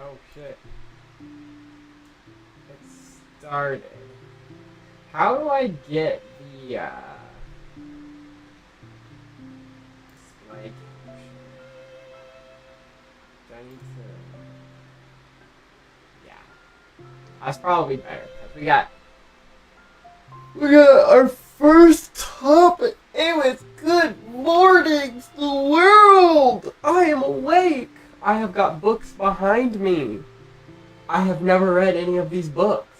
Oh shit. It started. How do I get the display caption? Do I need to? Yeah. That's probably better because we got our first topic. Anyways, good morning to the world. I am awake. I have got books behind me. I have never read any of these books.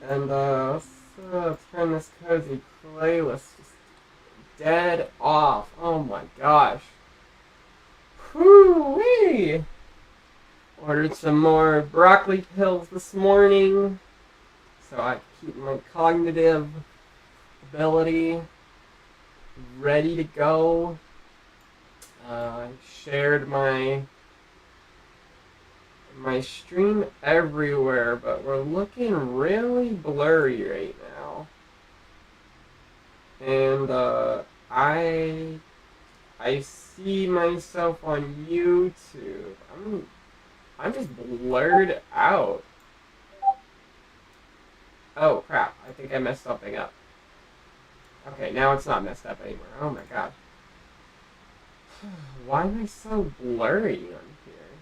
And let's turn this cozy playlist just dead off. Oh my gosh. Whoo-wee! Ordered some more broccoli pills this morning so I can keep my cognitive ability ready to go. I shared my stream everywhere, but we're looking really blurry right now. And I see myself on YouTube. I'm just blurred out. Oh crap, I think I messed something up. Okay, now it's not messed up anymore. Oh my god. Why am I so blurry on here?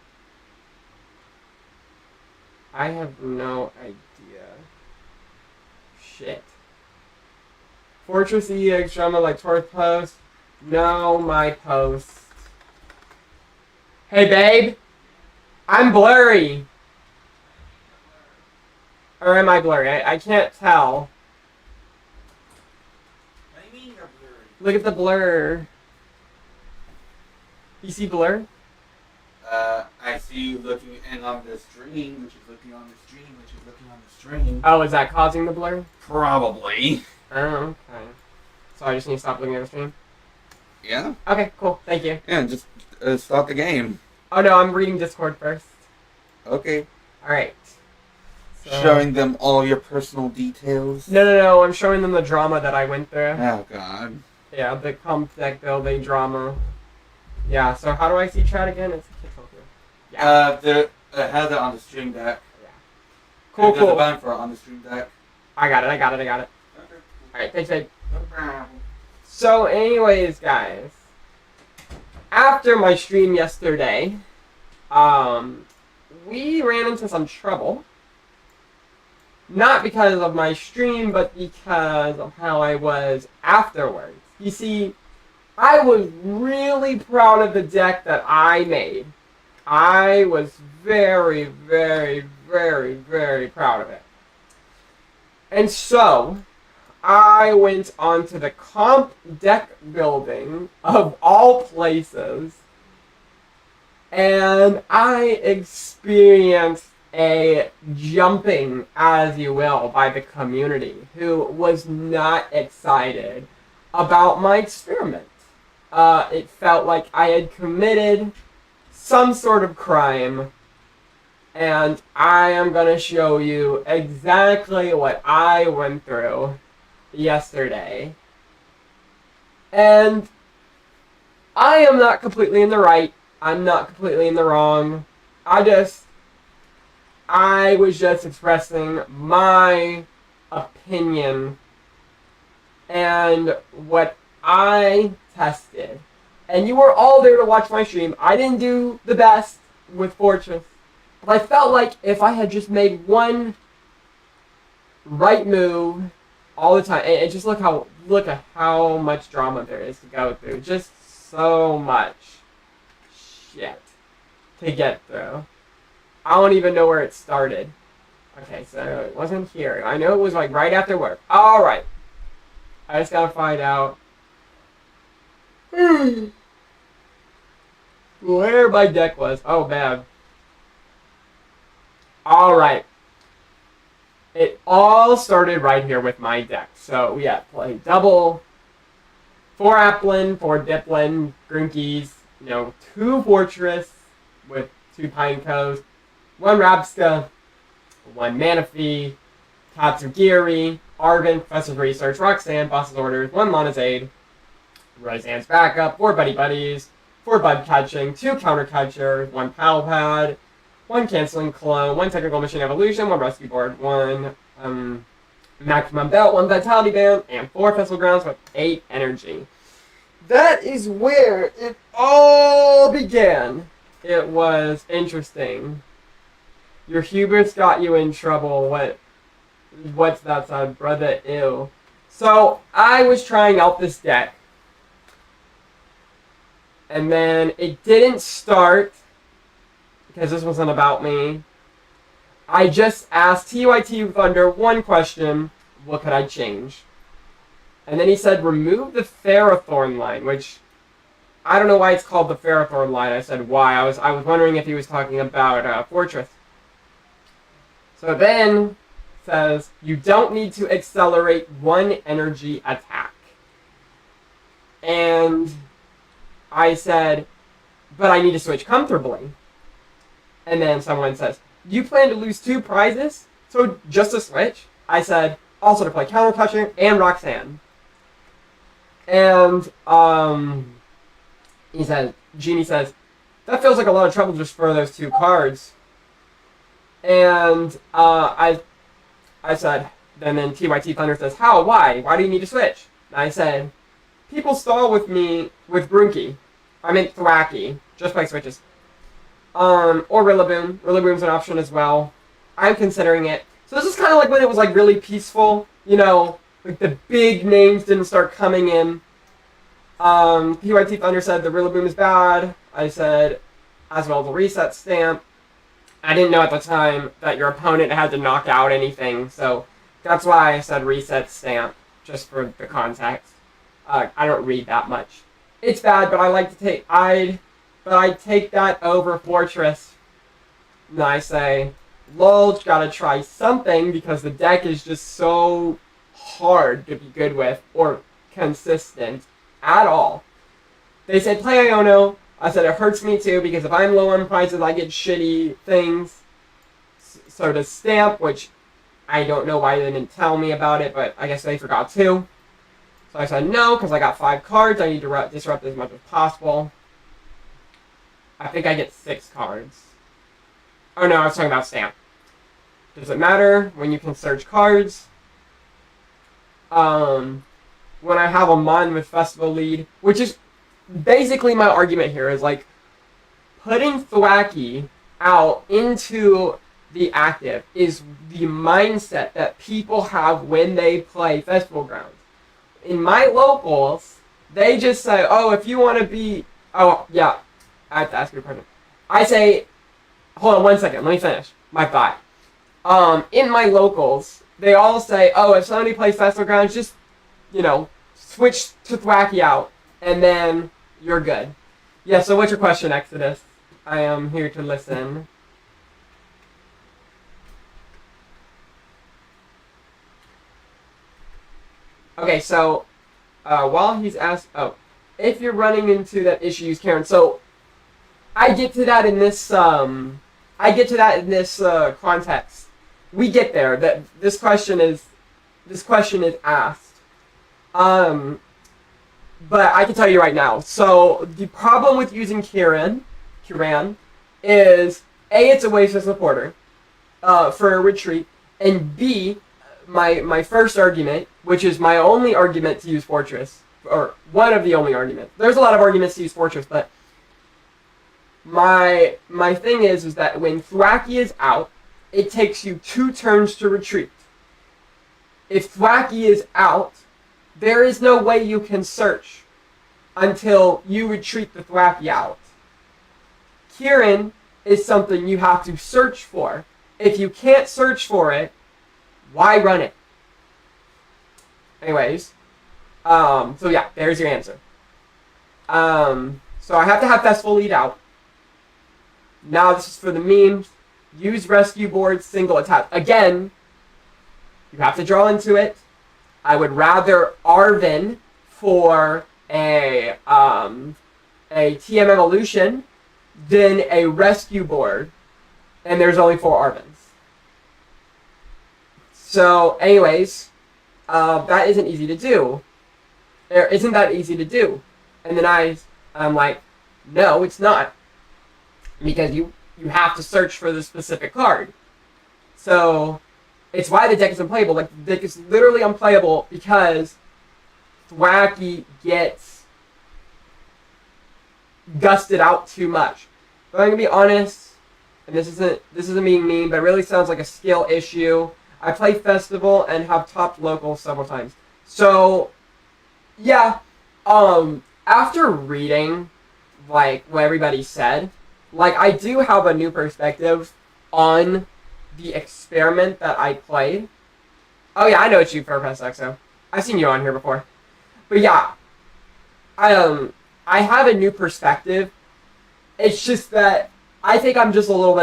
I have no idea. Shit. Fortress EX drama like Torth post. No, my post. Hey babe! I'm blurry! Or am I blurry? I can't tell. What do you mean you're blurry? Look at the blur. You see blur? I see you looking in on the stream, which is looking on the stream, which is looking on the stream. Oh, is that causing the blur? Probably. Oh, okay. So I just need to stop looking at the stream? Yeah? Okay, cool. Thank you. Yeah, just stop the game. Oh no, I'm reading Discord first. Okay. Alright. So... Showing them all your personal details. No, I'm showing them the drama that I went through. Oh, God. Yeah, the comp deck building drama. Yeah, so how do I see chat again? It's control here. Yeah. It has it on the stream deck. Yeah. Cool, There's a cool. button for it on the stream deck. I got it. Okay. Alright, thanks, babe. No problem. So, anyways, guys. After my stream yesterday, we ran into some trouble. Not because of my stream, but because of how I was afterwards. You see, I was really proud of the deck that I made. I was very, very, very, very proud of it. And so, I went onto the comp deck building of all places, and I experienced a jumping, as you will, by the community, who was not excited about my experiment. It felt like I had committed some sort of crime, and I am going to show you exactly what I went through yesterday. And I am not completely in the right. I'm not completely in the wrong. I was just expressing my opinion and what I tested. And you were all there to watch my stream. I didn't do the best with Fortress. But I felt like if I had just made one right move all the time, and just look at how much drama there is to go through. Just so much shit to get through. I don't even know where it started. Okay, so it wasn't here. I know it was like right after work. Alright. I just gotta find out where my deck was. Oh, bad. Alright. It all started right here with my deck. So we had play double, 4 Applin, 4 Diplin, Grinkies, 2 Fortress with 2 Pineco's, 1 Rabska, 1 Manaphy, Tatsugiri, Arvin, Professor's Research, Roxanne, Boss's Orders, 1 Monazade, Roseanne's Backup, 4 Buddy Buddies, 4 bug catching, 2 counter catchers, 1 paddle pad, 1 canceling clone, 1 technical machine evolution, 1 rescue board, 1 maximum belt, 1 vitality band, and 4 festival grounds with 8 energy. That is where it all began. It was interesting. Your hubris got you in trouble. What's that sound, brother? Ew. So I was trying out this deck, and then it didn't start because this wasn't about me. I just asked TYT Thunder one question: what could I change? And then he said, remove the Ferrothorn line, which I don't know why it's called the Ferrothorn line. I said, why? I was wondering if he was talking about Fortress. So then says, you don't need to accelerate 1 energy attack. And I said, but I need to switch comfortably. And then someone says, do you plan to lose 2 prizes? So just a switch? I said, also to play Counter Catcher and Roxanne. And Genie says, that feels like a lot of trouble just for those 2 cards. And I said, and then TYT Thunder says, how? Why? Why do you need to switch? And I said, people stall with me with Brunky. I meant Thwacky. Just play switches. Or Rillaboom. Rillaboom's an option as well. I'm considering it. So this is kind of like when it was like really peaceful. You know, like the big names didn't start coming in. TYT Thunder said the Rillaboom is bad. I said, as well as the reset stamp. I didn't know at the time that your opponent had to knock out anything, so that's why I said reset stamp, just for the context. I don't read that much. It's bad, but I'd take that over Fortress. And I say, lol, gotta try something because the deck is just so hard to be good with or consistent at all. They said play Iono. I said it hurts me too because if I'm low on prizes, I get shitty things. So to stamp, which I don't know why they didn't tell me about it, but I guess they forgot to. So I said no because I got 5 cards. I need to disrupt as much as possible. I think I get 6 cards. Oh no, I was talking about stamp. Does it matter when you can search cards? When I have a Mon with Festival lead, which is basically my argument here, is like putting Thwacky out into the active is the mindset that people have when they play Festival Grounds. In my locals, they just say, oh, if you want to be... Oh, yeah, I have to ask you a question. I say... Hold on one second, let me finish my thought. In my locals, they all say, oh, if somebody plays Festival Grounds, just, you know, switch to Thwacky out, and then you're good. Yeah, so what's your question, Exodus? I am here to listen. Okay, so, while he's asked... Oh, if you're running into that issue, use Karen. So, I get to that in this, context. We get there. That this question is asked. But I can tell you right now. So the problem with using Kiran is A, it's a waste of supporter for a retreat, and B, my first argument, which is my only argument to use Fortress, or one of the only arguments. There's a lot of arguments to use Fortress, but my thing is that when Thwacky is out, it takes you 2 turns to retreat. If Thwacky is out, there is no way you can search until you retreat the Thwacky out. Kiran is something you have to search for. If you can't search for it, why run it? Anyways, so yeah, there's your answer. So I have to have Festival lead out. Now this is for the memes. Use rescue board single attack. Again, you have to draw into it. I would rather Arven for a TM evolution than a rescue board. And there's only 4 Arvens. So, anyways, that isn't easy to do. Isn't that easy to do? And then I'm like, No, it's not. Because you have to search for the specific card. So, it's why the deck is unplayable. Like, the deck is literally unplayable because Thwackey gets gusted out too much. But I'm gonna be honest, and this isn't being mean, but it really sounds like a skill issue. I play Festival and have topped local several times. So, yeah, after reading, like, what everybody said, like, I do have a new perspective on the experiment that I played. Oh yeah, I know it's you, Fairpress XO. I've seen you on here before. But yeah, I have a new perspective. It's just that I think I'm just a little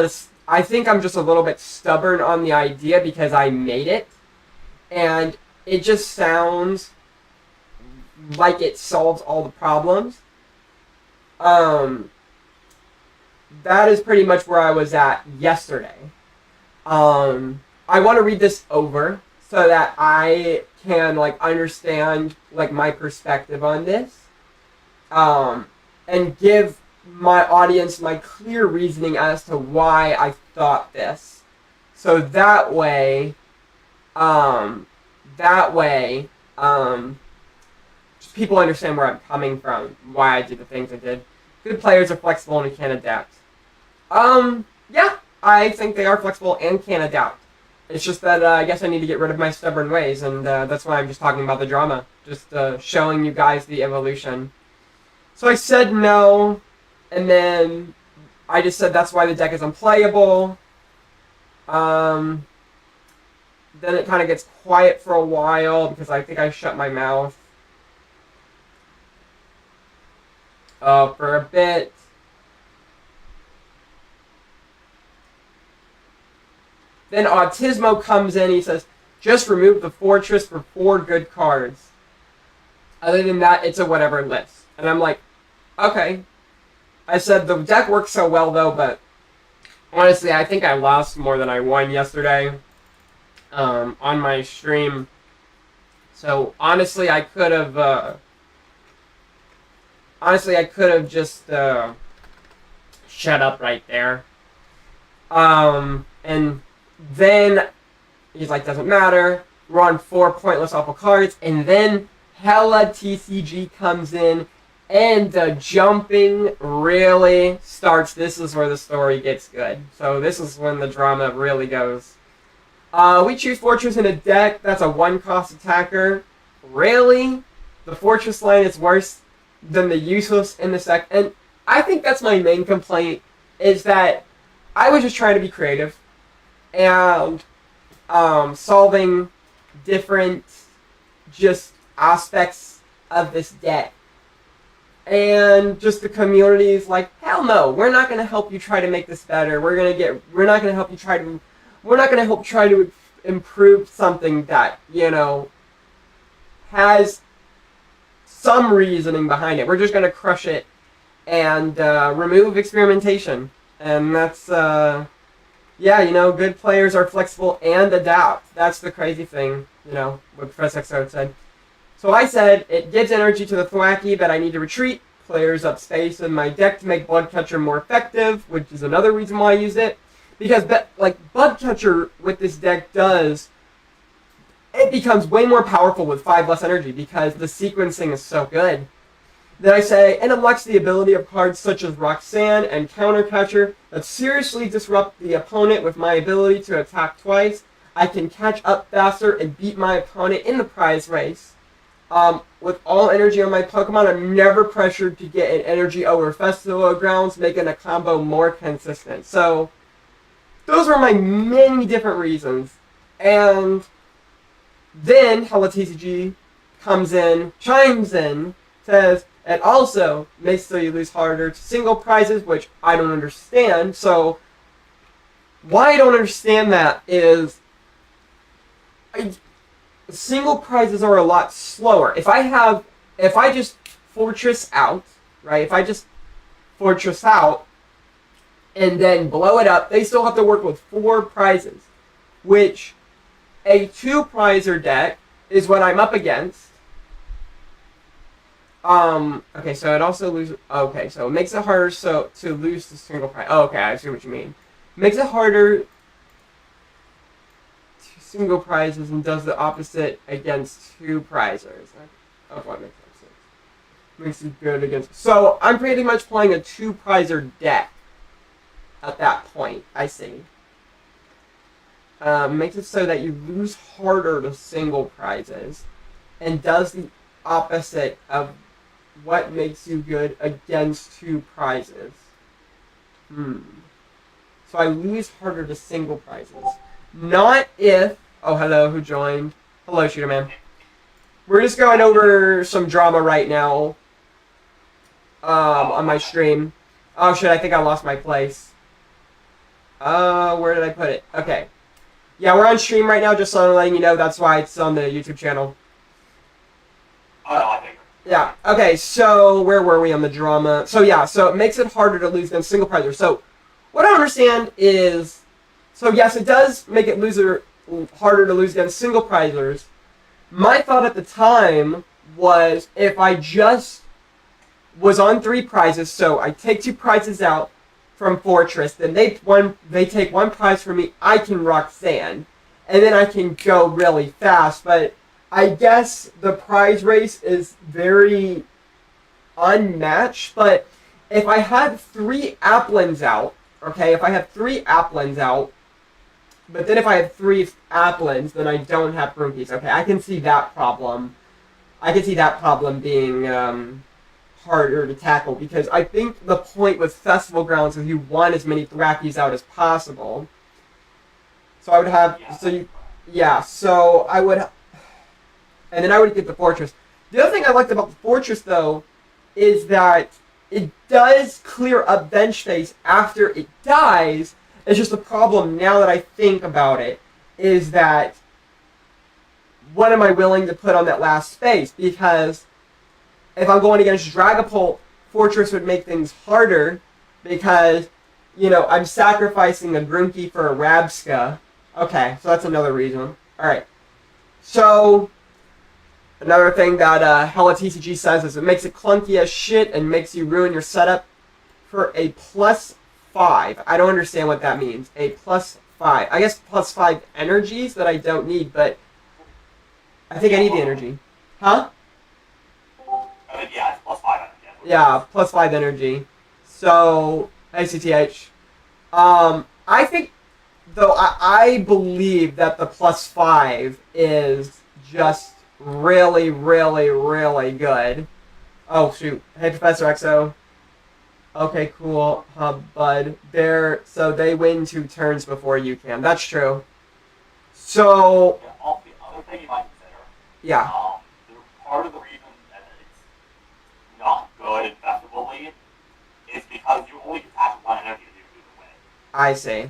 bit stubborn on the idea because I made it, and it just sounds like it solves all the problems. That is pretty much where I was at yesterday. I want to read this over so that I can, like, understand, like, my perspective on this, and give my audience my clear reasoning as to why I thought this. So that way, just people understand where I'm coming from, why I did the things I did. Good players are flexible and can adapt. Yeah, I think they are flexible and can adapt. It's just that I guess I need to get rid of my stubborn ways, and that's why I'm just talking about the drama. Just showing you guys the evolution. So I said no, and then I just said that's why the deck is unplayable. Then it kind of gets quiet for a while because I think I shut my mouth for a bit. Then Autismo comes in, he says, just remove the fortress for 4 good cards. Other than that, it's a whatever list. And I'm like, okay. I said, the deck works so well though, but honestly, I think I lost more than I won yesterday on my stream. So honestly, I could have just shut up right there. And then he's like, doesn't matter. We're on 4 pointless awful cards, and then hella TCG comes in, and the jumping really starts. This is where the story gets good. So this is when the drama really goes. We choose Fortress in a deck that's a 1-cost attacker. Really? The Fortress line is worse than the useless in this deck, and I think that's my main complaint, is that I was just trying to be creative and solving different just aspects of this deck. And just the community is like, hell no, we're not going to help you try to make this better. We're not going to help try to improve something that, you know, has some reasoning behind it. We're just going to crush it and remove experimentation. And that's, yeah, you know, good players are flexible and adapt. That's the crazy thing, you know, what Professor XO said. So I said, it gives energy to the Thwackey, but I need to retreat. Clears up space in my deck to make Bloodcatcher more effective, which is another reason why I used it. Because, like, Bloodcatcher with this deck does, it becomes way more powerful with 5 less energy because the sequencing is so good. Then I say, and unlocks the ability of cards such as Roxanne and Countercatcher that seriously disrupt the opponent with my ability to attack twice. I can catch up faster and beat my opponent in the prize race. With all energy on my Pokemon, I'm never pressured to get an energy over Festival Grounds, making a combo more consistent. So, those were my many different reasons. And then Hella TCG comes in, chimes in, says, it also makes so you lose harder to single prizes, which I don't understand. So, why I don't understand that is, single prizes are a lot slower. If I just Fortress out, right? If I just Fortress out and then blow it up, they still have to work with 4 prizes, which a 2-prizer deck is what I'm up against. Okay, so it also loses. Okay, so it makes it harder to lose the single prize. Oh, okay, I see what you mean. Makes it harder to single prizes and does the opposite against two prizes. Oh, what makes sense? Makes it good against. So I'm pretty much playing a two-prizer deck at that point. I see. Makes it so that you lose harder to single prizes, and does the opposite of what makes you good against two prizes. So I lose harder to single prizes. Not if... Oh, hello, who joined? Hello, Shooter Man. We're just going over some drama right now. On my stream. Oh shit, I think I lost my place. Where did I put it? Okay. Yeah, we're on stream right now, just so I'm letting you know. That's why it's on the YouTube channel. Oh, no, I think. Yeah, okay, so where were we on the drama? So yeah, so it makes it harder to lose than single prizers. So what I don't understand is, so yes, it does make it harder to lose against single prizers. My thought at the time was if I just was on 3 prizes, so I take 2 prizes out from Fortress, then they take 1 prize from me, I can rock sand, and then I can go really fast, but I guess the prize race is very unmatched, but if I had 3 Applins out, okay, if I have 3 Applins out, but then if I have 3 Applins, then I don't have Brookies. Okay, I can see that problem. I can see that problem being harder to tackle, because I think the point with Festival Grounds is you want as many Thrakkies out as possible. So I would have... So I would... And then I would get the Fortress. The other thing I liked about the Fortress, though, is that it does clear up bench space after it dies. It's just a problem now that I think about it, is that what am I willing to put on that last space? Because if I'm going against Dragapult, Fortress would make things harder because, you know, I'm sacrificing a Grunky for a Rabska. Okay, so that's another reason. Alright. So... Another thing that Hella TCG says is it makes it clunky as shit and makes you ruin your setup for a +5. I don't understand what that means. A +5. I guess +5 energies that I don't need, but I think I need the energy. Huh? Yeah, it's +5 energy. Yeah, +5 energy. So, ACTH. I think, though, I believe that the +5 is just really, really, really good. Oh, shoot. Hey, Professor XO. Okay, cool. Bud. So they win 2 turns before you can. That's true. So... Yeah, also, the other thing you might consider... Yeah. Part of the reason that it's not good in Festival League is because you only detach 1 energy to do the win. I see.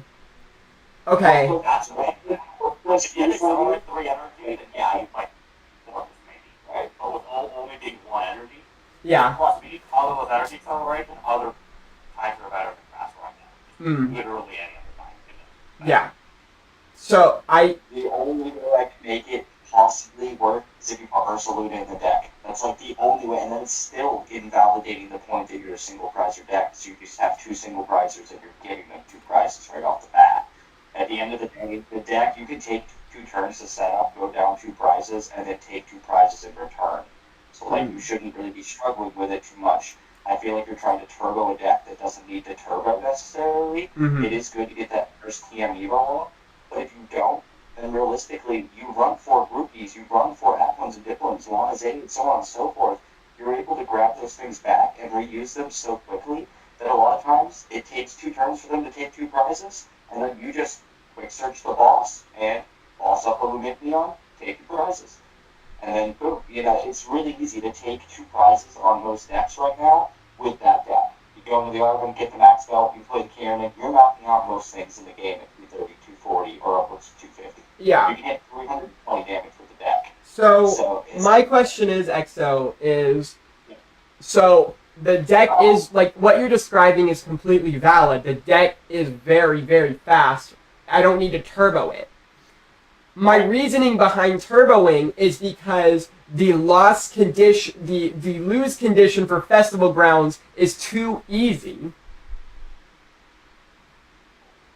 Okay. So that's why. If you had only 3 energy, then yeah, you might force maybe, right? But with only being 1 energy, Yeah. plus speed, all of those energy acceleration, other times are better than fast right now. Literally any other time. Yeah. So, The only way I can make it possibly work is if you put Ursaluna in the deck. That's like the only way, and then it's still invalidating the point that you're a single prizer deck, so you just have 2 single prizers and you're giving them 2 prizes right off the bat. At the end of the day, the deck, you can take 2 turns to set up, go down 2 prizes, and then take 2 prizes in return. So, like, you shouldn't really be struggling with it too much. I feel like you're trying to turbo a deck that doesn't need to turbo necessarily. It is good to get that first TM Evo on, but if you don't, then realistically, you run 4 groupies, you run 4 Applins and Dipplins, Lana's 8, and so on and so forth. You're able to grab those things back and reuse them so quickly that a lot of times it takes 2 turns for them to take 2 prizes, and then you just quick search the boss and boss up a Lumineon, take 2 prizes. And then boom, you know, it's really easy to take 2 prizes on most decks right now with that deck. You go into the Arvin, get the max belt, you play the Kieran, you're knocking out most things in the game at 230, 240, or upwards to 250. yeah. You can hit 320 damage with the deck. So my question is, XO, is... So, the deck is... Like, what you're describing is completely valid. The deck is very, very fast. I don't need to turbo it. my reasoning behind turboing is because the loss condition, the lose condition for Festival Grounds is too easy.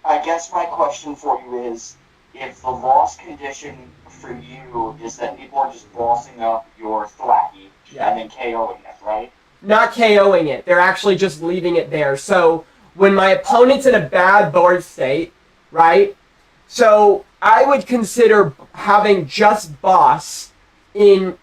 I guess my question for you is, if the loss condition for you is that people are just bossing up your Thwacky and then KOing it, right? Not KOing it. They're actually just leaving it there. So when my opponent's in a bad board state, right? So I would consider having just boss in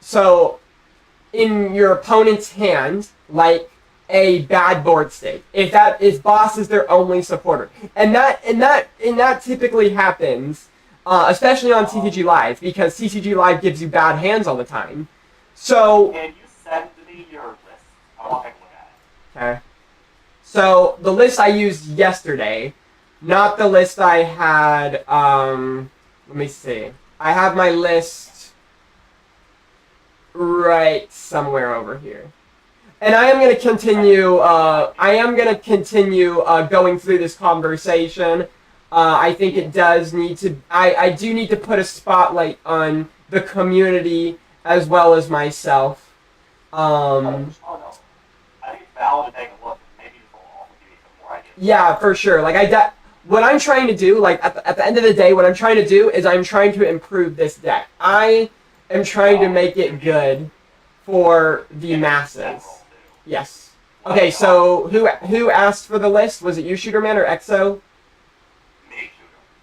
your opponent's hand, like a bad board state. If boss is their only supporter, and that typically happens, especially on TCG Live, because TCG Live gives you bad hands all the time. So Can you send me your list? I want to take a look at it. okay. So the list I used yesterday, not the list I had. Let me see. I have my list right somewhere over here. And I am going to continue. Going through this conversation. I think it does need to. I do need to put a spotlight on the community as well as myself. Oh no. I think it's valid to take a look. Maybe this will also give you some more ideas. Yeah, for sure. Like what I'm trying to do, like at the end of the day, what I'm trying to do is I'm trying to improve this deck. I am trying to make it good for the masses. Yes. Okay, so who asked for the list? Was it you, Shooterman, or Exo? Me, Shooter.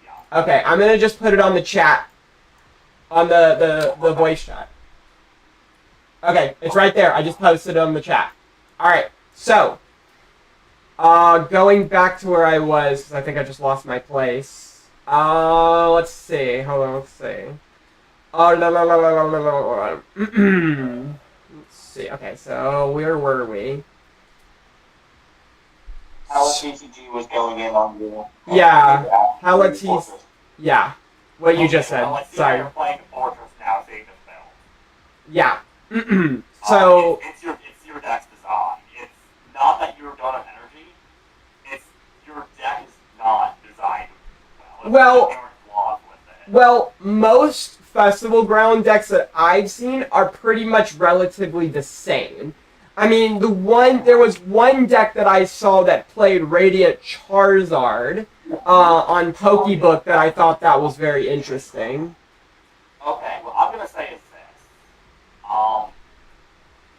Yeah. Okay, I'm gonna just put it on the chat, on the voice chat. Okay, it's right there. I just posted it on the chat. All right, so going back to where I was, because I think I just lost my place. Let's see. Hold on. Let's see. Let's see. Okay, so where were we? How TCG was going in on you. Yeah, how TCG. Yeah, what you just said. Well, let's see how Sorry. you're playing the Fortress now, seeing this fail. Yeah. So It's your deck's design. It's not that you don't have energy. It's your deck is not designed well. There's inherent flaws with it. well, most Festival Ground decks that I've seen are pretty much relatively the same. I mean, there was one deck that I saw that played Radiant Charizard on Pokebook that I thought that was very interesting. Okay, what I'm gonna say is this.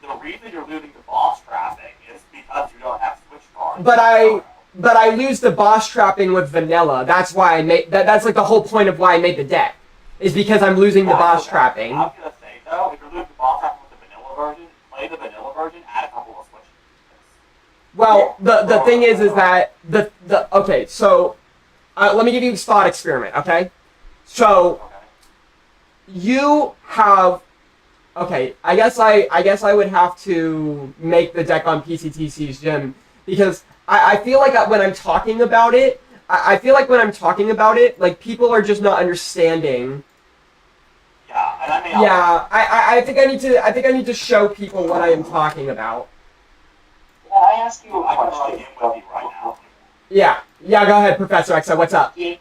The reason you're losing the boss traffic is because you don't have switch cards. But I lose the boss trapping with vanilla. That's why I made that. That's like the whole point of why I made the deck, is because I'm losing the boss trapping. I'm gonna say though, if you're losing the boss trapping with the vanilla version, play the vanilla version, add a couple of switches. Well, the thing is that okay. So let me give you a thought experiment. Okay, so you have. Okay, I guess I would have to make the deck on PCTC's gym, because I feel like when I'm talking about it, like people are just not understanding. Yeah, and I mean. Yeah, I think I need to show people what I am talking about. Can I ask you a I can run question? in with you right now. Yeah, go ahead, Professor Exo. What's up? Do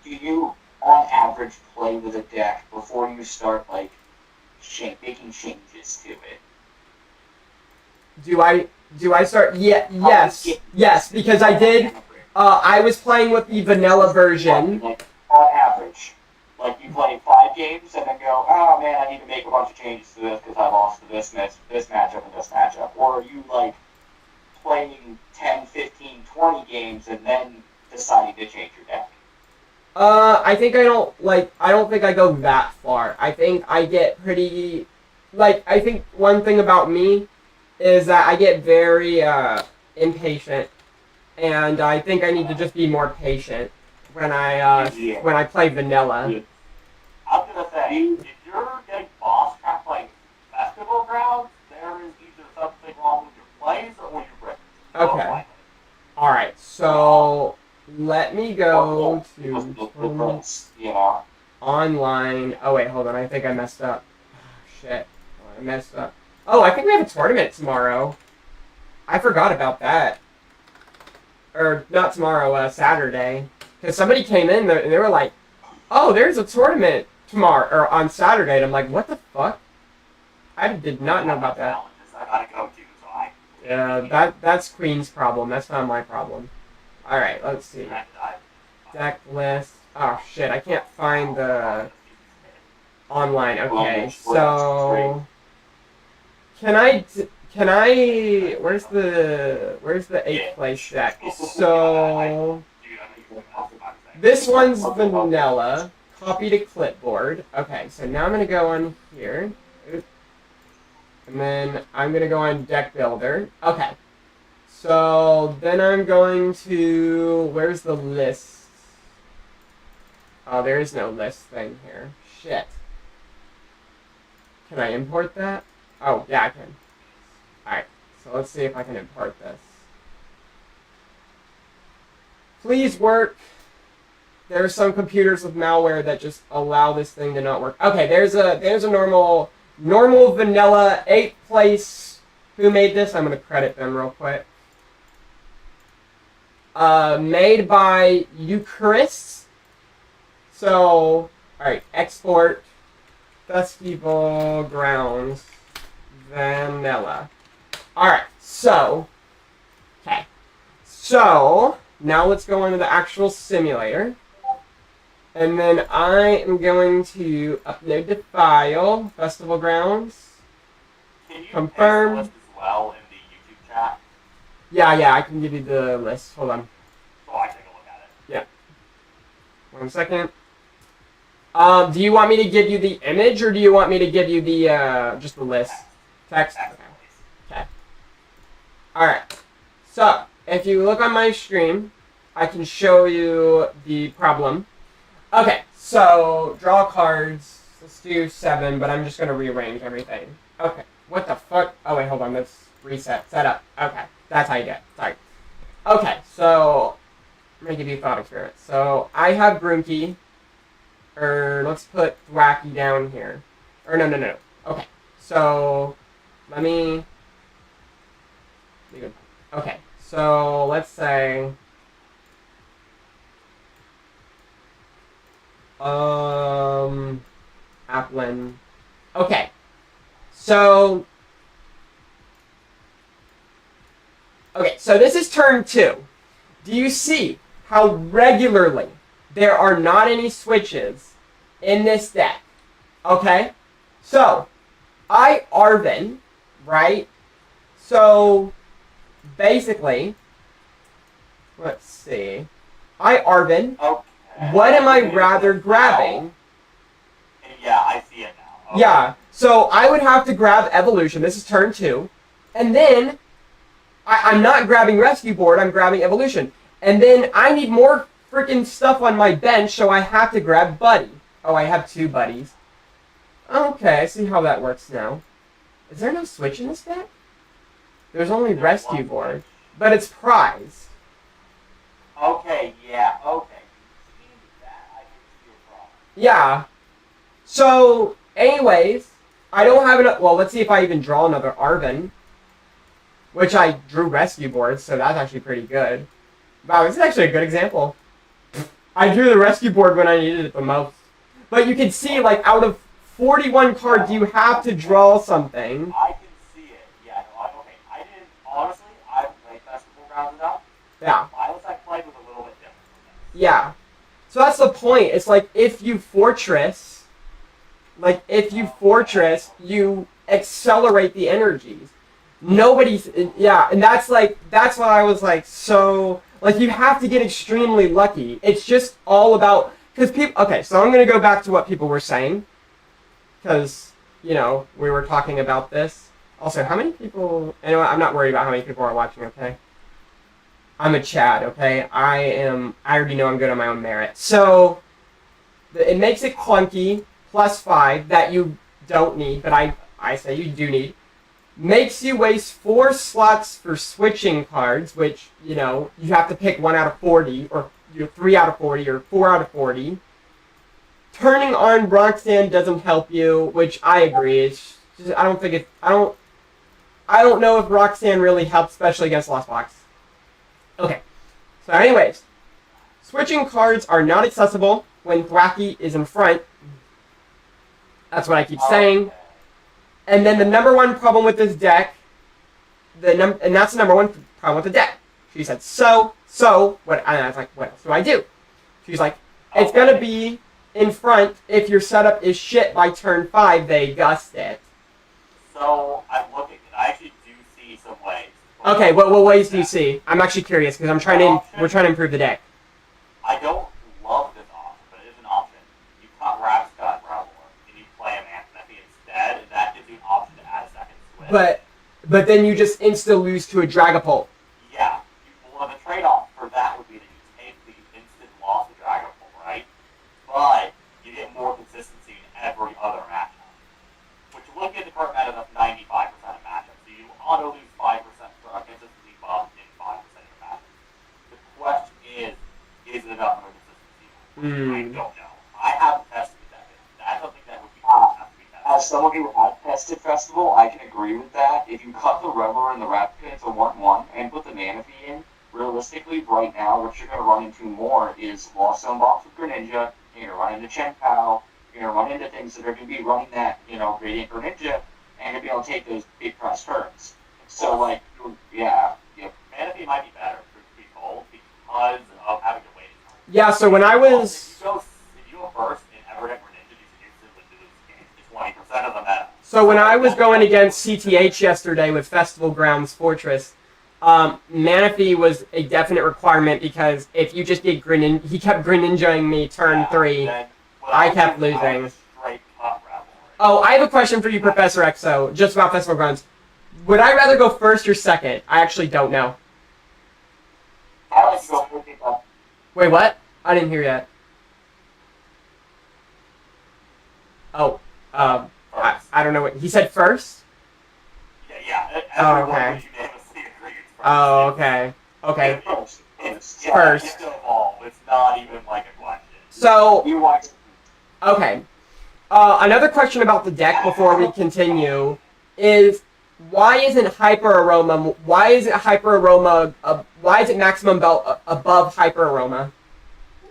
you, on average, play with a deck before you start, like, making changes to it? Do I start? Yeah, yes, because I did. I was playing with the vanilla version. Like, on average, like you play 5 games and then go, oh man, I need to make a bunch of changes to this because I lost to this matchup and this matchup. Or are you like playing 10, 15, 20 games and then deciding to change your deck? I don't think I go that far. I think I get pretty, I think one thing about me is that I get very, impatient, and I think I need to just be more patient when I play vanilla. I'm gonna say, if you're getting boss trapped like Festival Grounds, there is either something wrong with your plays or your rippers. Okay. Alright, so let me go to tournaments online. Oh wait, hold on, I think I messed up. Oh, shit. I messed up. Oh, I think we have a tournament tomorrow. I forgot about that. Or not tomorrow, Saturday. Because somebody came in and they were like, oh, there's a tournament tomorrow, or on Saturday. And I'm like, what the fuck? I did not know about that. I gotta go to, so I. Yeah, that's Queen's problem. That's not my problem. Alright, let's see. Deck list. Oh shit, I can't find the online. Okay, so can I where's the 8th place deck? So this one's vanilla. Copy to clipboard. Okay, so now I'm gonna go on here. And then I'm gonna go on deck builder. Okay. So then I'm going to, where's the list? Oh, there is no list thing here. Shit. Can I import that? Oh, yeah, I can. Alright, so let's see if I can import this. Please work. There are some computers with malware that just allow this thing to not work. Okay, there's a normal vanilla 8th place. Who made this? I'm gonna credit them real quick. Made by Eucharist. So, alright, export Festival Grounds Vanilla. Alright, so, okay. So, now let's go into the actual simulator. And then I am going to upload the file, Festival Grounds. Can you Confirm. paste the list as well in the YouTube chat? Yeah, I can give you the list. Hold on. So I can take a look at it. 1 second. Do you want me to give you the image, or do you want me to give you the, just the list? Text? Text, Okay. please. Okay. Alright. So, if you look on my stream, I can show you the problem. Okay, so, draw cards. Let's do 7, but I'm just going to rearrange everything. Okay. What the fuck? Oh, wait, hold on. Let's reset. Set up. Okay. That's how you get it. Sorry. Okay, so, I'm going to give you a thought experiment. So, I have Groomkey. Let's put Thwacky down here. No. Okay, so, let me... Okay, so, let's say... Applin. Okay, so... Okay, so this is turn 2. Do you see how regularly there are not any switches in this deck? Okay? So, I Arvin, right? So, basically, let's see. I Arvin. Okay. What am I rather grabbing? Yeah, I see it now. Okay. Yeah, so I would have to grab Evolution. This is turn 2. And then, I'm not grabbing Rescue Board, I'm grabbing Evolution. And then I need more freaking stuff on my bench, so I have to grab Buddy. Oh, I have 2 buddies. Okay, I see how that works now. Is there no switch in this deck? There's only Rescue Board. But it's prized. Okay, yeah, okay. That, I can see your problem. Yeah. So, anyways, I don't have enough... Well, let's see if I even draw another Arvin. Which I drew Rescue Board, so that's actually pretty good. Wow, this is actually a good example. I drew the Rescue Board when I needed it the most. But you can see, like, out of 41 cards, you have to draw something. I can see it. Yeah, no, okay. I didn't, honestly, I haven't played Festival Grounds enough. Yeah. Violence I played was a little bit different from this. Yeah. So that's the point. It's like, if you fortress, you accelerate the energies. Nobody's, yeah, and that's why I was like, so, like, you have to get extremely lucky. It's just all about, because people, okay, so I'm going to go back to what people were saying, because, you know, we were talking about this. Also, how many people, anyway, I'm not worried about how many people are watching, okay? I'm a Chad, okay? I already know I'm good on my own merit. So, it makes it clunky, +5, that you don't need, but I say you do need. Makes you waste 4 slots for switching cards, which, you know, you have to pick 1 out of 40, or 3 out of 40, or 4 out of 40. Turning on Roxanne doesn't help you, which I agree. It's just, I don't know if Roxanne really helps, especially against Lost Box. Okay. So anyways, switching cards are not accessible. when Thwacky is in front. That's what I keep saying. And then the number one problem with this deck, and that's the number one problem with the deck. She said, so what? And I was like, what else do I do? She's like, it's gonna be in front if your setup is shit by turn 5. They gust it. So I'm looking, and I actually do see some ways. Okay, what ways do you see? I'm actually curious because we're trying to improve the deck. I don't love this option, but it is an option. You cut Rapscott Reveler, and you play a Manaphy instead, and that gives you an option to add a second switch. But then you just insta lose to a Dragapult. Yeah. Well, the trade-off for that would be that you take the instant loss of Dragapult, right? But you get more consistency in every other matchup. Which, looking at the current meta, that's 95% of matchups. So you auto lose 5% for a consistency buff in 5% of your matchups. The question is it enough for consistency? I don't know. I haven't tested that. That's something that would be have to be tested. As someone who has tested Festival, I can agree with that. If you cut the Reveler and the Raptor to 1-1 and put the Manaphy in, realistically, right now, what you're going to run into more is Lost Zone Box with Greninja, you're going to run into Chen Pao, you're going to run into things that are going to be running that, Gradient Greninja, and you'll be able to take those big press turns. So, Manaphy might be better, to be told, because of having to wait. Yeah, so when I was... If you go first in Everdeck Greninja, you can instantly lose the game. It's 20% of the meta. So when I was going against CTH yesterday with Festival Grounds Fortress, Manaphy was a definite requirement because if you just get Greninja, he kept Greninjaing me turn 3. I kept losing. Oh, I have a question for you, Professor XO, just about Festival Grounds. Would I rather go first or second? I actually don't know. I like to go for people. Wait, what? I didn't hear yet. Oh, I don't know what he said first. Yeah. Oh, okay. Oh, okay. Okay. First. It's not even like a question. So, You watch. okay. Another question about the deck before we continue is why isn't why is it Maximum Belt above Hyper Aroma?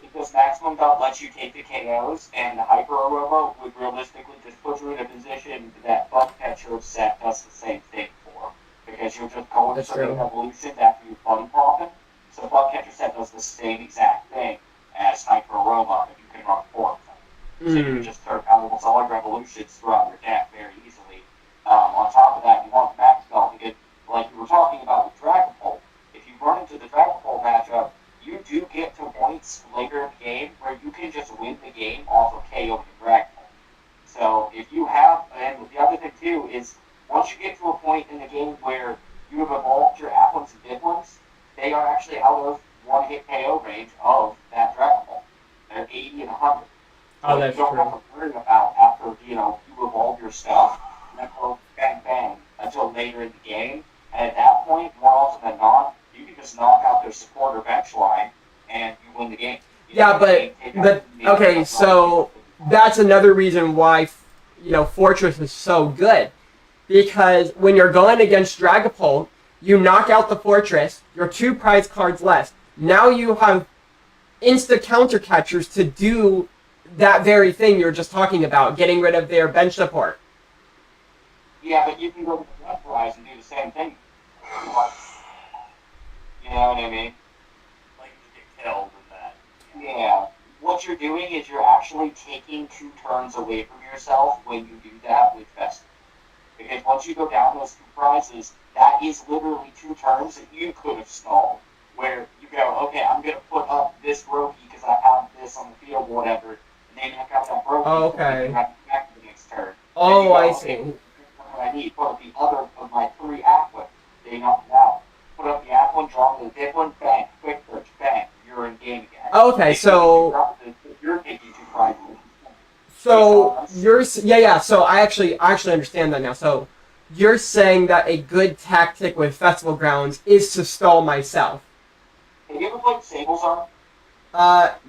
Because Maximum Belt lets you take the KOs, and the Hyper Aroma would realistically just put you in a position that Bug Catcher set does the same thing for. Because you'll just go into certain evolutions after you Buddy Poppin'. So Bug Catcher set does the same exact thing as Hyper Aroma, but you can run 4 of them. So you can just start valuable solid revolutions throughout your deck very easily. On top of that, you want Max Belt to get, like you were talking about with Dragapult. If you run into the Dragapult matchup, you do get to points later in the game where you can just win the game off of KO the Dragapult. So if you have, and the other thing too is, once you get to a point in the game where you have evolved your Applins and Bidwins, they are actually out of one-hit KO range of that Dragapult. They're 80 and 100. Oh, that's you don't have to worry about after, you evolve your stuff, and then go bang bang until later in the game. And at that point, more often than not, you can just knock out their support or bench line, and you win the game. Okay, so that's another reason why, Fortress is so good. Because when you're going against Dragapult, you knock out the Fortress, your 2 prize cards less. Now you have insta counter catchers to do that very thing you were just talking about, getting rid of their bench support. Yeah, but you can go to the left prize and do the same thing. You know what I mean? Like you get killed with that. Yeah. What you're doing is you're actually taking 2 turns away from yourself when you do that with Festival. Because once you go down those 2 prizes, that is literally 2 turns that you could have stalled. Where you go, okay, I'm going to put up this Brokey because I have this on the field or whatever, and then knock out that Brokey. Oh, okay. You have to back to the next turn. Oh, go, I see. What I need, put up the other of my 3 Aqua. They knock it out. Put up the Aqua, draw the big one, bang, quick search, bang. You're in game again. Okay, so you're taking 2 prizes. So So I actually understand that now. So you're saying that a good tactic with Festival Grounds is to stall myself. Have you ever played Sablezard?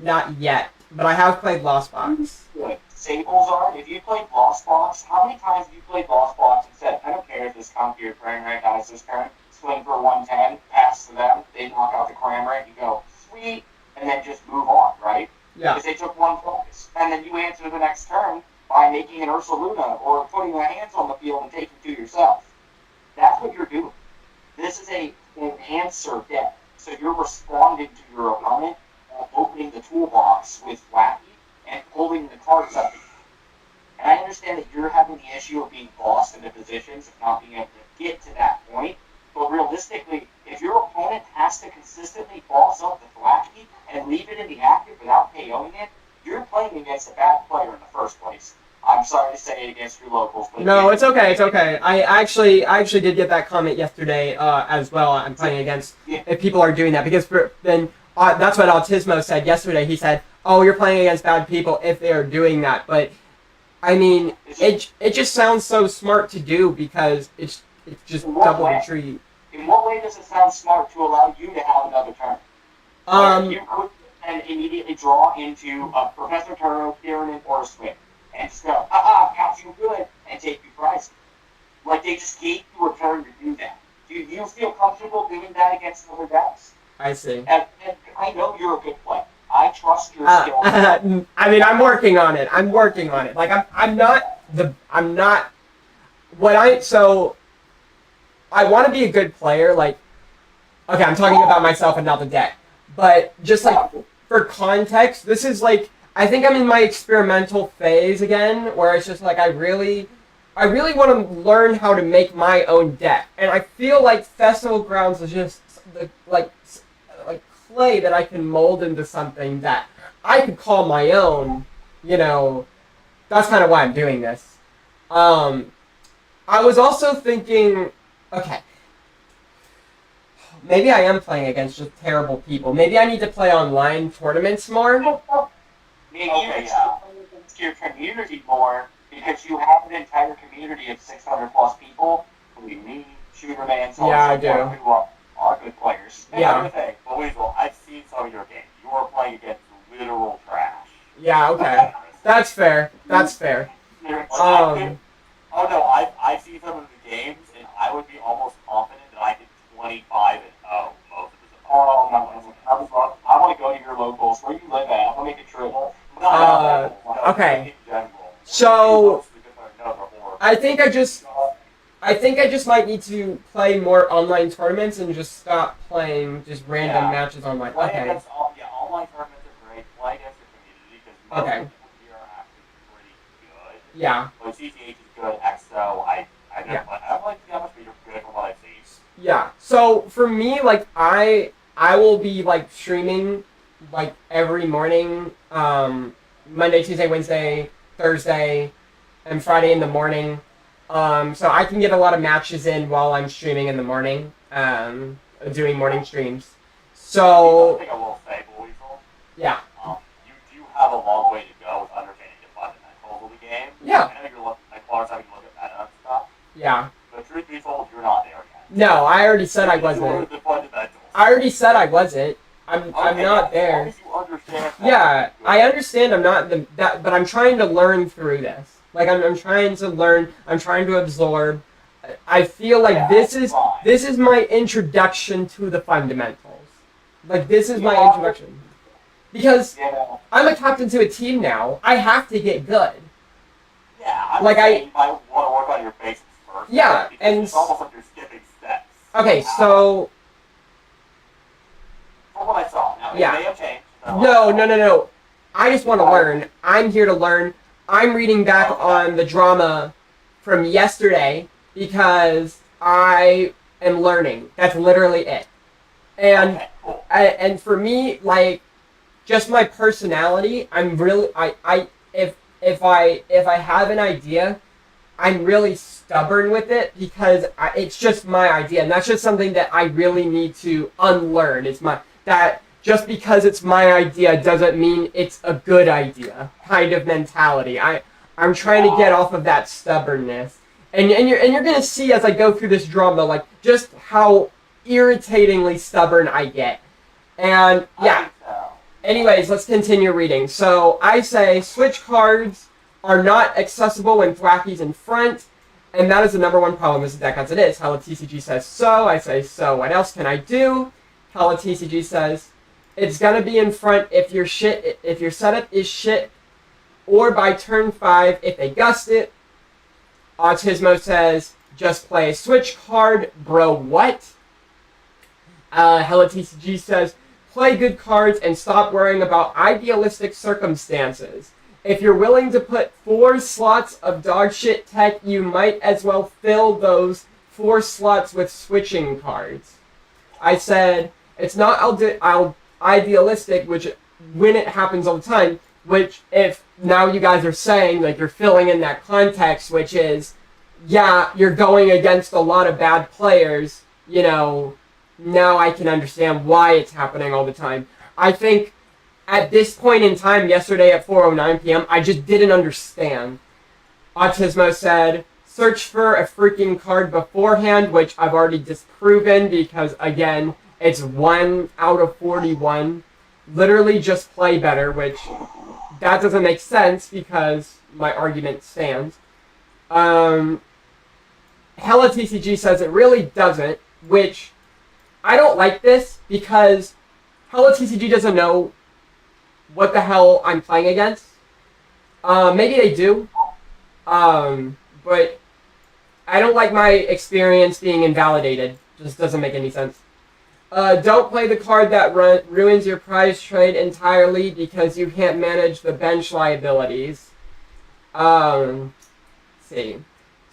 Not yet, but I have played Lost Box. Good. Sablezard, if you played Lost Box, how many times have you played Lost Box and said, I don't care if this Conqueror Brainrot dies this turn, swing for 110, pass to them, they knock out the Cramorant, you go, sweet, and then just move on, right? Yeah. Because they took one focus. And then you answer the next turn by making an Ursaluna or putting your hands on the field and taking 2 yourself. That's what you're doing. This is an enhancer deck. So you're responding to your opponent, opening the toolbox with Wacky and pulling the cards up. And I understand that you're having the issue of being lost in the positions, of not being able to get to that point. But realistically, if your opponent has to consistently boss up the Wacky and leave it in the active without KOing it, you're playing against a bad player in the first place. I'm sorry to say it against your locals, but No, it's okay. It's okay. I actually did get that comment yesterday as well. I'm playing against if people are doing that because then that's what Autismo said yesterday. He said, "Oh, you're playing against bad people if they are doing that." But I mean, it just sounds so smart to do because it's just double retreat. In what way does it sound smart to allow you to have another turn? You could then immediately draw into a Professor Turo, Tyranid, or a Swift. And just go, Couch, you good, and take your prize. Like, they just gave you a turn to do that. Do you feel comfortable doing that against other decks? I see. And I know you're a good player. I trust your skill. I mean, I'm working on it. Like, so I want to be a good player. Like, okay, I'm talking about myself and not the deck. But just like for context, this is like, I think I'm in my experimental phase again, where it's just like I really want to learn how to make my own deck, and I feel like Festival Grounds is just like clay that I can mold into something that I could call my own. You know, that's kind of why I'm doing this. I was also thinking, okay, maybe I am playing against just terrible people. Maybe I need to play online tournaments more. Maybe you need to play against your community more because you have an entire community of 600 plus people who me, Shooter Man, so yeah, I do. Who are good players. Yeah. But Buizel, I've seen some of your games. You are playing against literal trash. Yeah, okay. That's fair. Oh no, I've seen some of the games, and I would be almost confident that I could 25-0 most of the time. Oh, no, I want to go to your locals. Where you live at? I'm going to make a trip. Okay. So I think I just might need to play more online tournaments and just stop playing just random matches online. Okay. Online tournaments are great. Play against your community because most of the people here are actually pretty good. Yeah. But CCH is good. EXO, I don't like how much, but you're good from what I've seen. Yeah. So for me, like I will be like streaming like every morning, Monday, Tuesday, Wednesday, Thursday, and Friday in the morning. So I can get a lot of matches in while I'm streaming in the morning, doing morning streams. So I think I will say, Buizel, yeah. You do have a long way to go with understanding the fundamentals of the game. Yeah. I know you're looking like Clark's having to look at meta and stuff. Yeah. But truth be told, you're not there yet. No, I already said I You wasn't. learned the fundamentals. I already said I wasn't. I'm not As there. long as you understand that, Yeah, I understand I'm not but I'm trying to learn through this. Like I'm trying to learn, I'm trying to absorb. I feel like this is my introduction to the fundamentals. Like this is my introduction. Because I'm a captain to a team now. I have to get good. Yeah, I'm Like, saying you might want to work on your basics first. Yeah, because and it's almost like you're skipping steps. Okay, so From what I saw, now Yeah. it may have changed. no. I just want to learn. I'm here to learn. I'm reading back on the drama from yesterday because I am learning. That's literally it. And Okay, cool. and for me, like, just my personality, I'm really if I have an idea, I'm really stubborn with it because it's just my idea, and that's just something that I really need to unlearn. That just because it's my idea doesn't mean it's a good idea kind of mentality. I'm trying to get off of that stubbornness, and you're gonna see as I go through this drama, like just how irritatingly stubborn I get, and yeah. I think so. Anyways, let's continue reading. So I say switch cards are not accessible when Thwacky's in front, and that is the number one problem with the deck as it is. Hello TCG says so. I say so. What else can I do? Hello TCG says It's gonna be in front if your setup is shit, or by turn 5 if they gust it. Autismo says, just play a switch card, bro, what? Hello TCG says, play good cards and stop worrying about idealistic circumstances. If you're willing to put 4 slots of dog shit tech, you might as well fill those 4 slots with switching cards. I said, it's not idealistic, which when it happens all the time, which if now you guys are saying, like, you're filling in that context, which is, yeah, you're going against a lot of bad players, you know, now I can understand why it's happening all the time. I think at this point in time, yesterday at 4:09 p.m., I just didn't understand. Autismo said, search for a freaking card beforehand, which I've already disproven because, again, it's 1 out of 41. Literally just play better, which that doesn't make sense because my argument stands. Hella TCG says it really doesn't, which I don't like this because Hella TCG doesn't know what the hell I'm playing against. Maybe they do, but I don't like my experience being invalidated. Just doesn't make any sense. Don't play the card that ruins your prize trade entirely because you can't manage the bench liabilities. Let's see.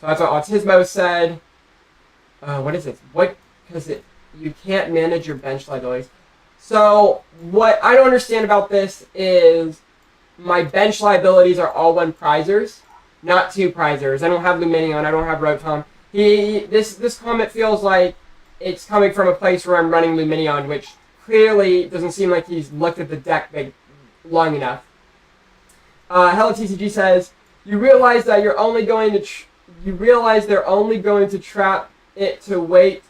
So that's what Autismo said. What is it? What? Because you can't manage your bench liabilities. So what I don't understand about this is my bench liabilities are all 1 prizers, not 2 prizers. I don't have Luminion. I don't have Rotom. This comment feels like it's coming from a place where I'm running Luminion, which clearly doesn't seem like he's looked at the deck long enough. Hello TCG says, you realize that you're only going to they're only going to trap it to wait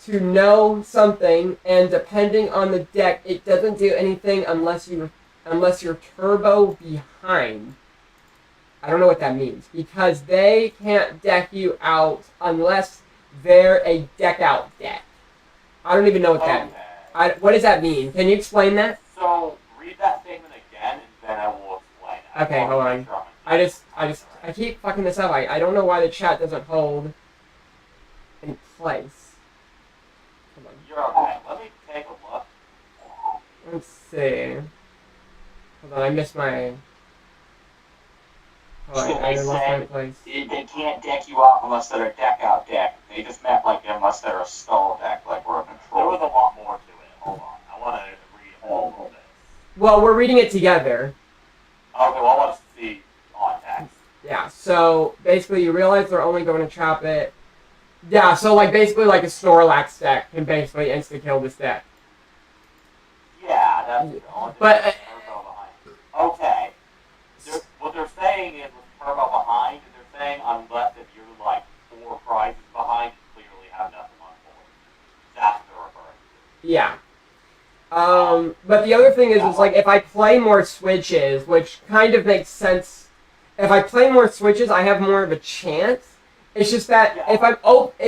to know something, and depending on the deck, it doesn't do anything unless you're turbo behind. I don't know what that means, because they can't deck you out unless they're a deck out deck. I don't even know what that means. What does that mean? Can you explain that? So, read that statement again, and then I will explain it. Okay, hold on. I keep fucking this up. I don't know why the chat doesn't hold in place. Hold on. You're okay. Let me take a look. Let's see. Hold on, I missed my... So I they lost my said place. they can't deck you out unless they're a deck out deck. They just meant like unless they're a stall deck, like we're a There control. was a lot more to it. Hold on. I want to read all of this. Well, we're reading it together. Okay, well, I want to see on text. Yeah, so basically you realize they're only going to trap it. Yeah, so like basically like a Snorlax deck can basically insta-kill this deck. Yeah, that's the only But, thing with turbo behind. Okay. What they're saying is with turbo behind, they're saying unless if you're like 4 prizes behind, you clearly have nothing on board. That's what they're referring to. Yeah. But the other thing is like if I play more switches, which kind of makes sense. If I play more switches, I have more of a chance. It's just that if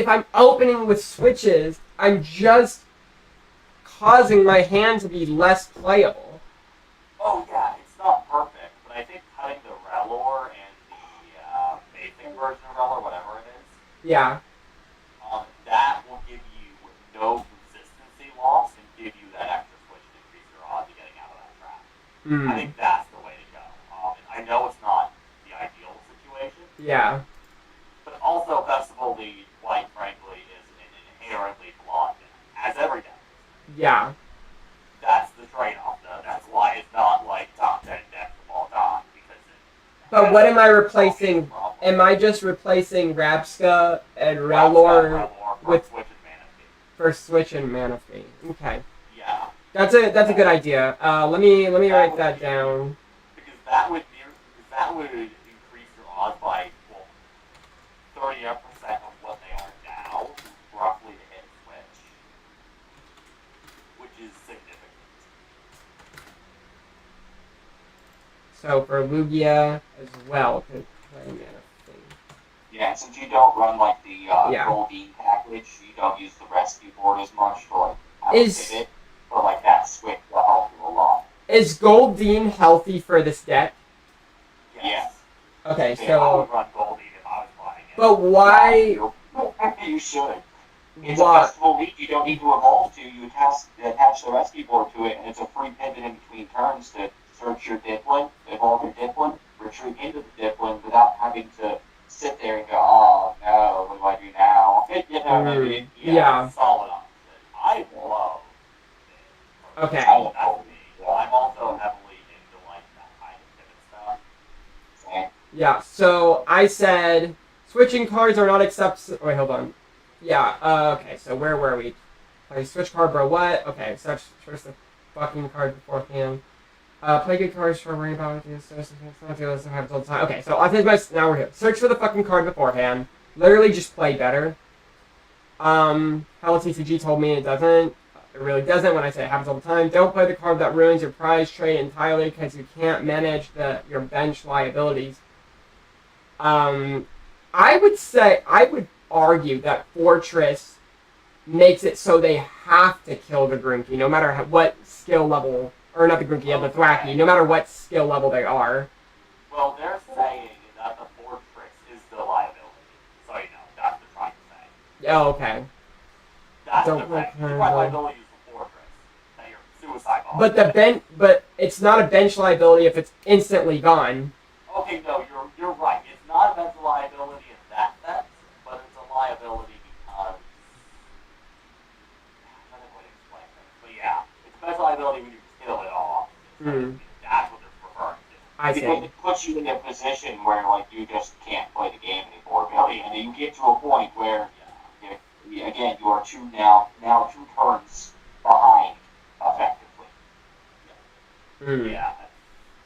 I'm opening with switches, I'm just causing my hand to be less playable. Oh yeah, it's not perfect, but I think cutting the Relor and the basic version of Relor, whatever it is, Yeah. that will give you no consistency loss and give you that extra switch to increase your odds of getting out of that trap. I think that's the way to go. I know it's not the ideal situation. Yeah. But also, Festival Lead, quite frankly, is an inherently flawed deck, as every deck is. Yeah. That's the trade-off, though. That's why it's not like top 10 decks of all time, because But what am I replacing? Am I just replacing Rabska and Relor with for Switch and Manaphy? Okay. Yeah. That's a good idea. Let me write that down. Because that would increase your odds by 30% of what they are now, roughly to hit Switch, which is significant. So for Lugia as well, could play Manaphy. Yeah, since you don't run like the Yeah. Goldine package, you don't use the rescue board as much for like Is- pivot, or like that switch Is Goldeen healthy for this deck? Yes. Okay, Yeah, I so... would run Goldie if I was playing it. But why... You should. It's Why? a festival week. You don't need to evolve to. You attach the rescue board to it, and it's a free pivot in between turns to search your Dipplin, evolve your Dipplin, retreat into the Dipplin without having to sit there and go, oh no, what do I do now? You know what I mean? Yeah. It's solid option. I love it. Okay. That's me. I'm also heavily into like that kind of pivot stuff. Yeah, so I said switching cards are not accepted. Wait, hold on. Yeah, okay, so where were we? Play switch card, bro, what? Okay, search the fucking card beforehand. Play good cards for worrying about this. Have all the time. Okay, so I think now we're here. Search for the fucking card beforehand. Literally just play better. Hello TCG told me it doesn't. It really doesn't when I say it happens all the time. Don't play the card that ruins your prize trade entirely because you can't manage your bench liabilities. I would argue that Fortress makes it so they have to kill the Grinky, no matter what skill level, or not the Grinky, the Thwacky, no matter what skill level they are. Well, they're saying that the Fortress is the liability. So, that's what they're trying to say. Oh, okay. That's Don't the thing. like The liability is the Fortress. That you're suicide bomb. But it's not a bench liability if it's instantly gone. Okay, no, you're right. It's not a bench liability in that sense, but it's a liability because... I don't know what to explain this. But yeah, it's a bench liability when you kill it off. That's what they're referring to. I see. Because it puts you in a position where, like, you just can't play the game anymore, really. And you get to a point where, again, you are now 2 turns behind, effectively. Yeah,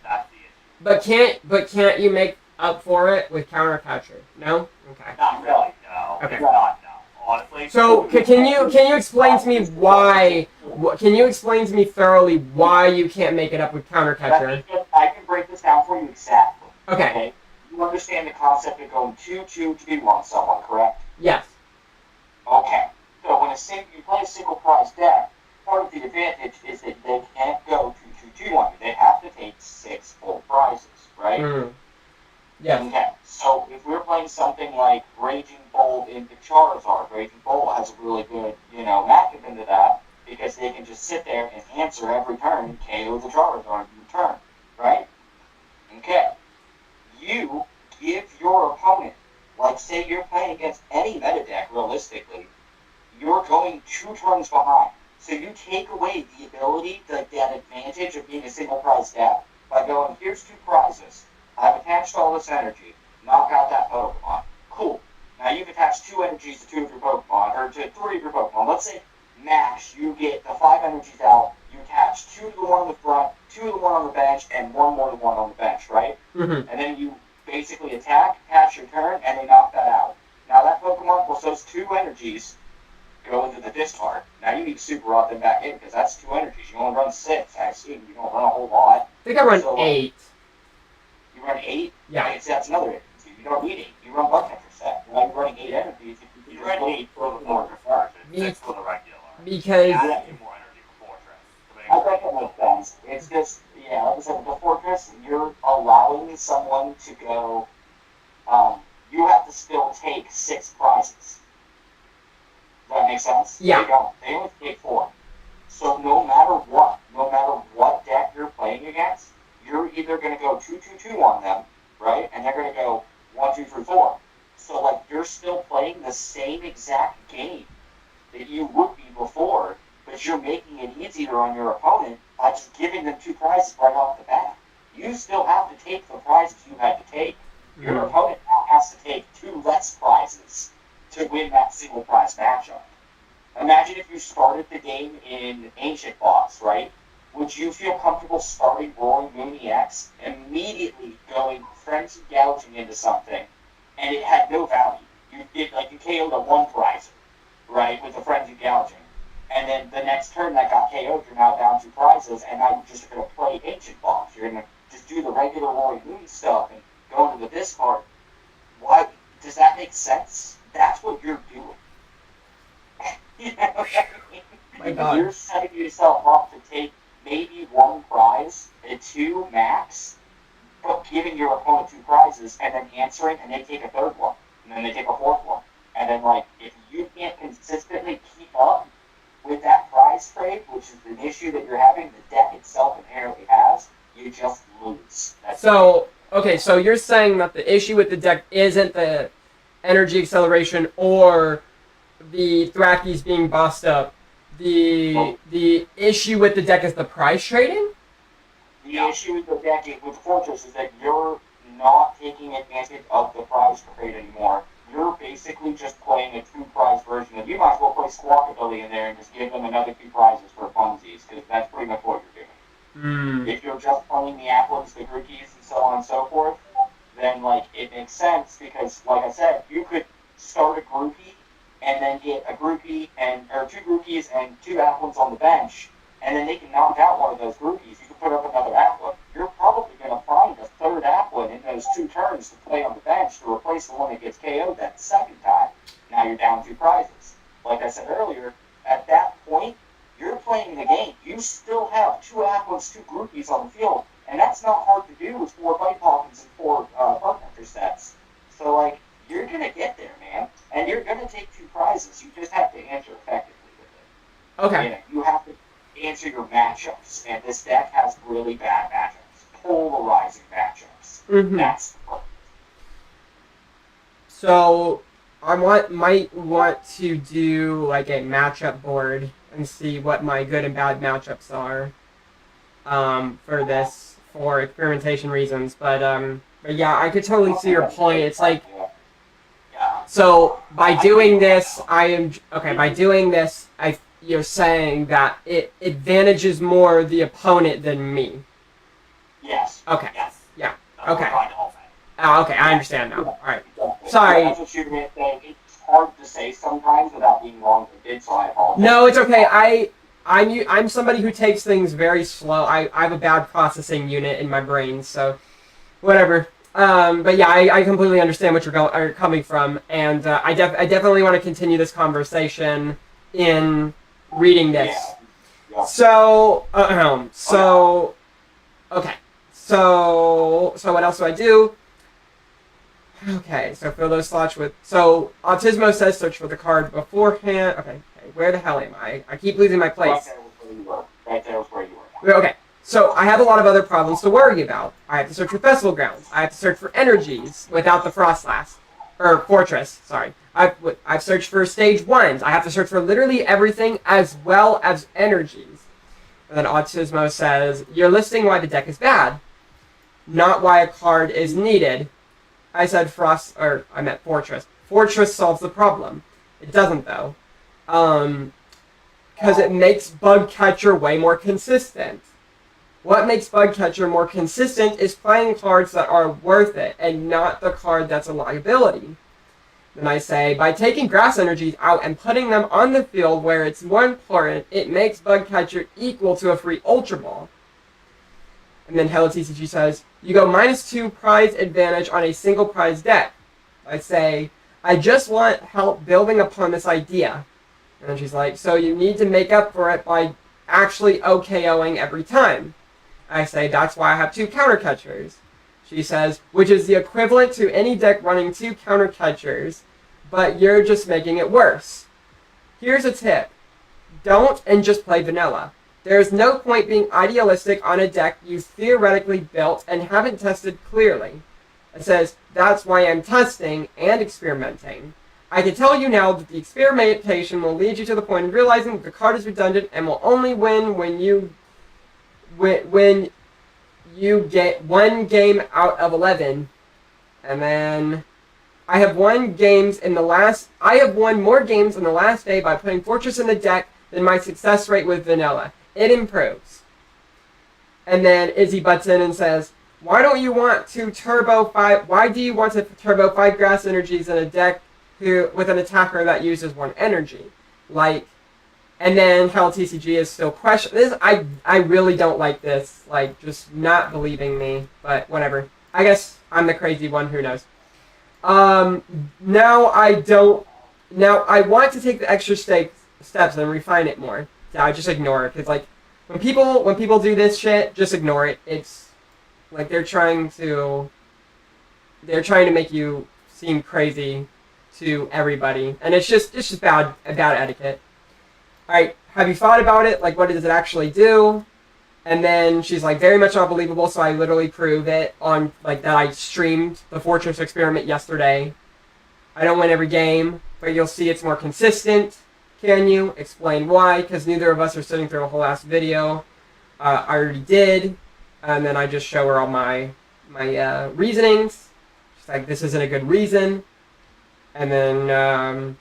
that's the issue. But can't you make up for it with counter catcher? No? Okay. Not really, no. Okay. It's not, no. Honestly. So can you explain to me why? Can you explain to me thoroughly why you can't make it up with counter catcher? I can break this down for you exactly. Okay. You understand the concept of going 2-2 to be one someone, correct? Yes. Okay. So when you play a single prize deck, part of the advantage is that they can't go 2-2-2 on you. They have to take 6 full prizes, right? Yes. Okay. So if we're playing something like Raging Bolt into Charizard, Raging Bolt has a really good, matchup into that because they can just sit there and answer every turn, KO the Charizard in turn, right? Okay. You give your opponent, like say you're playing against any meta deck realistically, you're going 2 turns behind. So you take away the ability, that advantage of being a single prize deck by going, here's 2 prizes. I've attached all this energy. Knock out that Pokemon. Cool. Now you've attached 2 energies to 2 of your Pokemon, or to 3 of your Pokemon. Let's say max, you get the 5 energies out, you attach 2 to the one on the front, 2 to the one on the bench, and 1 more to the one on the bench, right? Mm-hmm. And then you basically attack, pass your turn, and they knock that out. Now that Pokemon, well, those 2 energies go into the discard. Now you need to super rot them back in, because that's 2 energies. You only run 6, I assume. You don't run a whole lot. I think I run 8. You run 8? Yeah. Right, so that's another energy. You don't need 8. You run bug catcher set. Now you're running 8 energies. You run 8 for the Fortress first, and 6 for the regular. Because... Yeah, that's more energy for Fortress. I think it makes sense. It's just, like I said, with the Fortress, you're allowing someone to go, you have to still take 6 prizes. Does that make sense? Yeah. They don't. They only take 4. So no matter what deck you're playing against, you're either going to go 2-2-2 on them, right? And they're going to go 1-2-3-4. So, like, you're still playing the same exact game that you would be before, but you're making it easier on your opponent by just giving them 2 prizes right off the bat. You still have to take the prizes you had to take. Your opponent now has to take 2 less prizes to win that single prize matchup. Imagine if you started the game in Ancient Box, right? Would you feel comfortable starting Roaring Moon EX, immediately going frenzy gouging into something, and it had no value? You KO'd a 1 prize, right, with the frenzy gouging. And then the next turn that got KO'd, you're now down 2 prizes, and now you're just going to play Ancient Box. You're going to just do the regular Roaring Moon stuff and go into the discard. Why? Does that make sense? That's what you're doing. You know what I mean? My God. You're setting yourself up to maybe one prize, a two max, but giving your opponent two prizes and then answering, and they take a third one, and then they take a fourth one. And then, like, if you can't consistently keep up with that prize trade, which is an issue that you're having, the deck itself inherently has, you just lose. So you're saying that the issue with the deck isn't the energy acceleration or the Thrakis being bossed up. The issue with the deck is the prize trading? The issue with the deck with Fortress is that you're not taking advantage of the prize trade anymore. You're basically just playing a two-prize version of. You might as well play Squawkabilly in there and just give them another two prizes for funsies, because that's pretty much what you're doing. If you're just playing the Applins, the Groupies, and so on and so forth, then, like, it makes sense, because, like I said, you could start a groupie and then get a groupie or two groupies and two Applins on the bench, and then they can knock out one of those groupies. You can put up another Applin. You're probably going to find a third Applin in those 2 turns to play on the bench to replace the one that gets KO'd that second time. Now you're down 2 prizes. Like I said earlier, at that point, you're playing the game. You still have 2 Applins, 2 groupies on the field, and that's not hard to do with 4 Bite Pockets and 4 Bucknectar sets. So, like, you're going to get there, man. And you're going to take 2 prizes. You just have to answer effectively with it. Okay. You know, you have to answer your matchups, and this deck has really bad matchups. Polarizing matchups. That's the problem. So I might want to do like a matchup board and see what my good and bad matchups are for this, for experimentation reasons. But yeah, I could totally see your point. It's like, so by doing this, you're saying that it advantages more the opponent than me. Yes. Okay. Yes. Yeah. That's what Okay. we're trying to all say. Oh, okay, I understand now. All right. Sorry. That's what you're saying. It's hard to say sometimes without being wrong-worded, so I apologize. No, it's okay. I'm somebody who takes things very slow. I have a bad processing unit in my brain, so whatever. But yeah, I completely understand what you're coming from, and I definitely want to continue this conversation in reading this. Yeah. So okay. So what else do I do? Okay, so fill those slots with... So, Autismo says search for the card beforehand. Okay, where the hell am I? I keep losing my place. Right there was where you were. Okay, so I have a lot of other problems to worry about. I have to search for Festival Grounds. I have to search for Energies without the Frostlass. Or Fortress, sorry. I've searched for Stage 1s. I have to search for literally everything as well as Energies. And then Autismo says, you're listing why the deck is bad, not why a card is needed. I said I meant Fortress. Fortress solves the problem. It doesn't, though. Because it makes Bug Catcher way more consistent. What makes Bug Catcher more consistent is playing cards that are worth it, and not the card that's a liability. Then I say, by taking Grass Energies out and putting them on the field where it's more important, it makes Bug Catcher equal to a free Ultra Ball. And then Hello TCG says, you go -2 prize advantage on a single prize deck. I say, I just want help building upon this idea. And then she's like, so you need to make up for it by actually OKOing every time. I say, that's why I have 2 counter catchers. She says, which is the equivalent to any deck running 2 counter catchers, but you're just making it worse. Here's a tip. Don't and just play vanilla. There is no point being idealistic on a deck you theoretically built and haven't tested clearly. It says, that's why I'm testing and experimenting. I can tell you now that the experimentation will lead you to the point of realizing that the card is redundant and will only win when you get 1 game out of 11. And then I have won more games in the last day by putting Fortress in the deck than my success rate with vanilla. It improves. And then Izzy butts in and says, why do you want to turbo 5 Grass Energies in a deck with an attacker that uses 1 energy? Like, and then Hell TCG is still questioning this. I really don't like this. Like, just not believing me. But whatever. I guess I'm the crazy one. Who knows? Now I want to take the extra steps and refine it more. Yeah, I just ignore it. Because, like, when people do this shit, just ignore it. It's like they're trying to make you seem crazy to everybody, and it's just bad etiquette. All right, have you thought about it? Like, what does it actually do? And then she's like, very much not believable. So I literally prove it on like that. I streamed the Fortress experiment yesterday. I don't win every game, but you'll see it's more consistent. Can you explain why? Because neither of us are sitting through a whole ass video. I already did, and then I just show her all my reasonings. She's like, this isn't a good reason. And then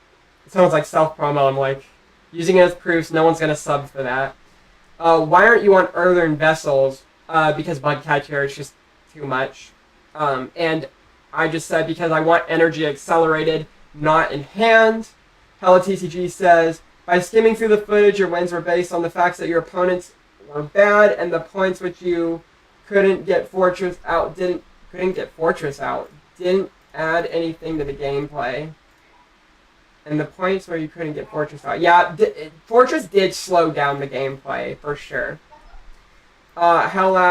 it sounds like self-promo. I'm like, using it as proofs, no one's going to sub for that. Why aren't you on Earthen Vessels? Because Bug Catcher is just too much. And I just said because I want energy accelerated, not in hand. Hella TCG says, by skimming through the footage, your wins were based on the facts that your opponents were bad, and the points which you couldn't get Fortress out didn't add anything to the gameplay. And the points where you couldn't get Fortress out. Yeah, Fortress did slow down the gameplay, for sure. Okay.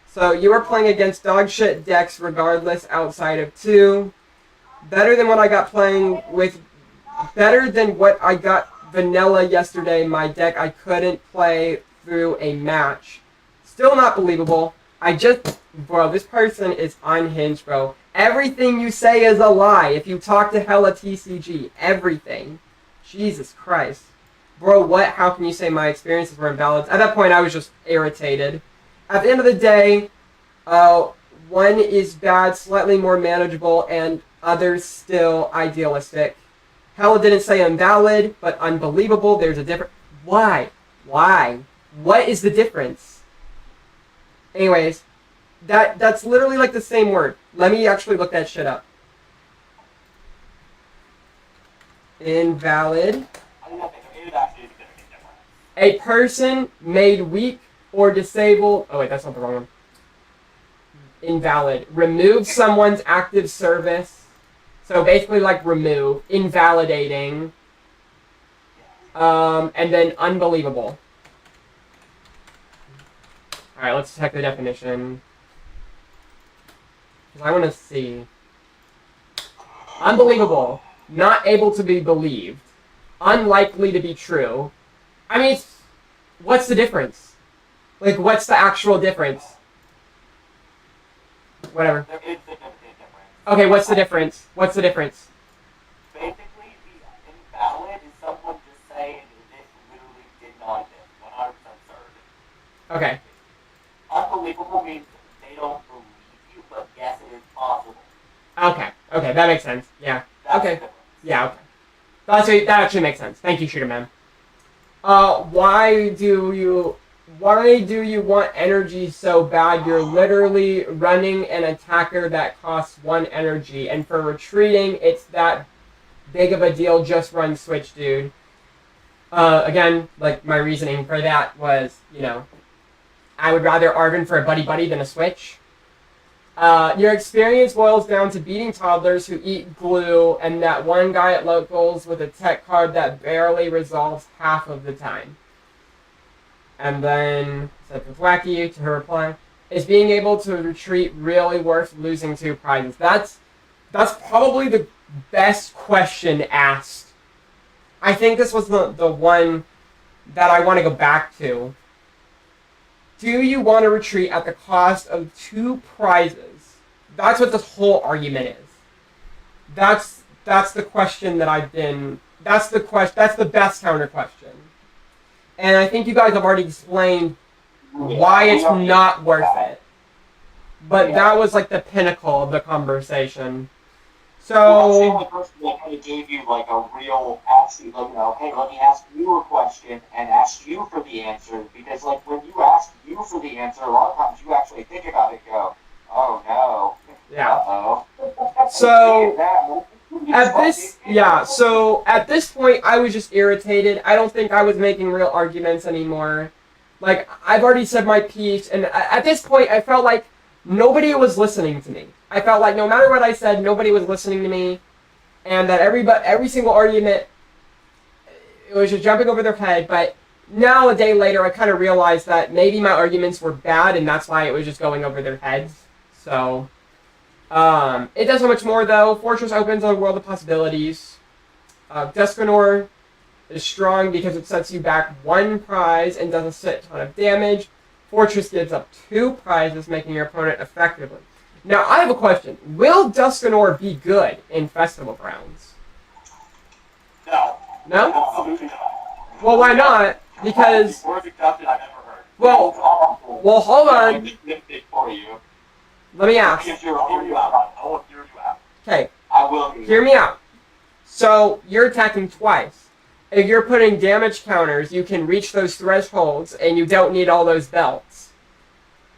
So, you were playing against dog shit decks regardless outside of 2. Better than what I got vanilla yesterday. My deck, I couldn't play through a match. Still not believable. Bro, this person is unhinged, bro. Everything you say is a lie. If you talk to Hella TCG, everything. Jesus Christ. Bro, what? How can you say my experiences were invalid? At that point, I was just irritated. At the end of the day, one is bad, slightly more manageable, and others still idealistic. Hella didn't say invalid, but unbelievable. There's a difference. Why? What is the difference? Anyways, that's literally like the same word. Let me actually look that shit up. Invalid. I think it actually is a significant difference. A person made weak or disabled. Oh wait, that's not the wrong one. Invalid. Remove someone's active service. So basically like remove. Invalidating. And then unbelievable. Alright, let's check the definition. Because I want to see. Unbelievable. Not able to be believed. Unlikely to be true. I mean, what's the difference? Like, what's the actual difference? Whatever. There is a significant difference. Okay, what's the difference? What's the difference? Basically, the invalid is someone just saying this literally did not exist. 100% certain. Okay. Unbelievable means they don't believe you, but yes, it is possible. Okay, that makes sense. Yeah. That's Okay. the difference. Yeah, okay. That actually makes sense. Thank you, Shooter Man. Why do you want energy so bad? You're literally running an attacker that costs 1 energy, and for retreating, it's that big of a deal. Just run switch, dude. Again, like, my reasoning for that was, I would rather Arven for a buddy than a switch. Your experience boils down to beating toddlers who eat glue and that one guy at locals with a tech card that barely resolves half of the time. And then, said Wacky to her reply, is being able to retreat really worth losing 2 prizes? That's probably the best question asked. I think this was the one that I want to go back to. Do you want to retreat at the cost of 2 prizes? That's what this whole argument is. That's the question that I've been. That's the best counter question. And I think you guys have already explained why it's not worth it. But that was like the pinnacle of the conversation. Well, I'm saying So. the person that kind of gave you like a real actually, hey, let me ask you a question and ask you for the answer. Because like when you ask you for the answer, a lot of times you actually think about it and go, oh no. Yeah. Uh-oh. So at this point, I was just irritated. I don't think I was making real arguments anymore. Like, I've already said my piece, and at this point, I felt like nobody was listening to me. I felt like no matter what I said, nobody was listening to me, and that every single argument, it was just jumping over their head. But now a day later, I kind of realized that maybe my arguments were bad, and that's why it was just going over their heads. So, it does so much more, though. Fortress opens a world of possibilities. Dusknoir is strong because it sets you back 1 prize and does a ton of damage. Fortress gives up 2 prizes, making your opponent effectively. Now, I have a question. Will Dusknoir be good in Festival Grounds? No. No? Absolutely not. Well, why not? Because... Worst accepted I've ever heard. Well, hold on. For you. Let me ask. I'll hear you out. I will hear you out. Okay, I will hear me out. So, you're attacking twice. If you're putting damage counters, you can reach those thresholds, and you don't need all those belts.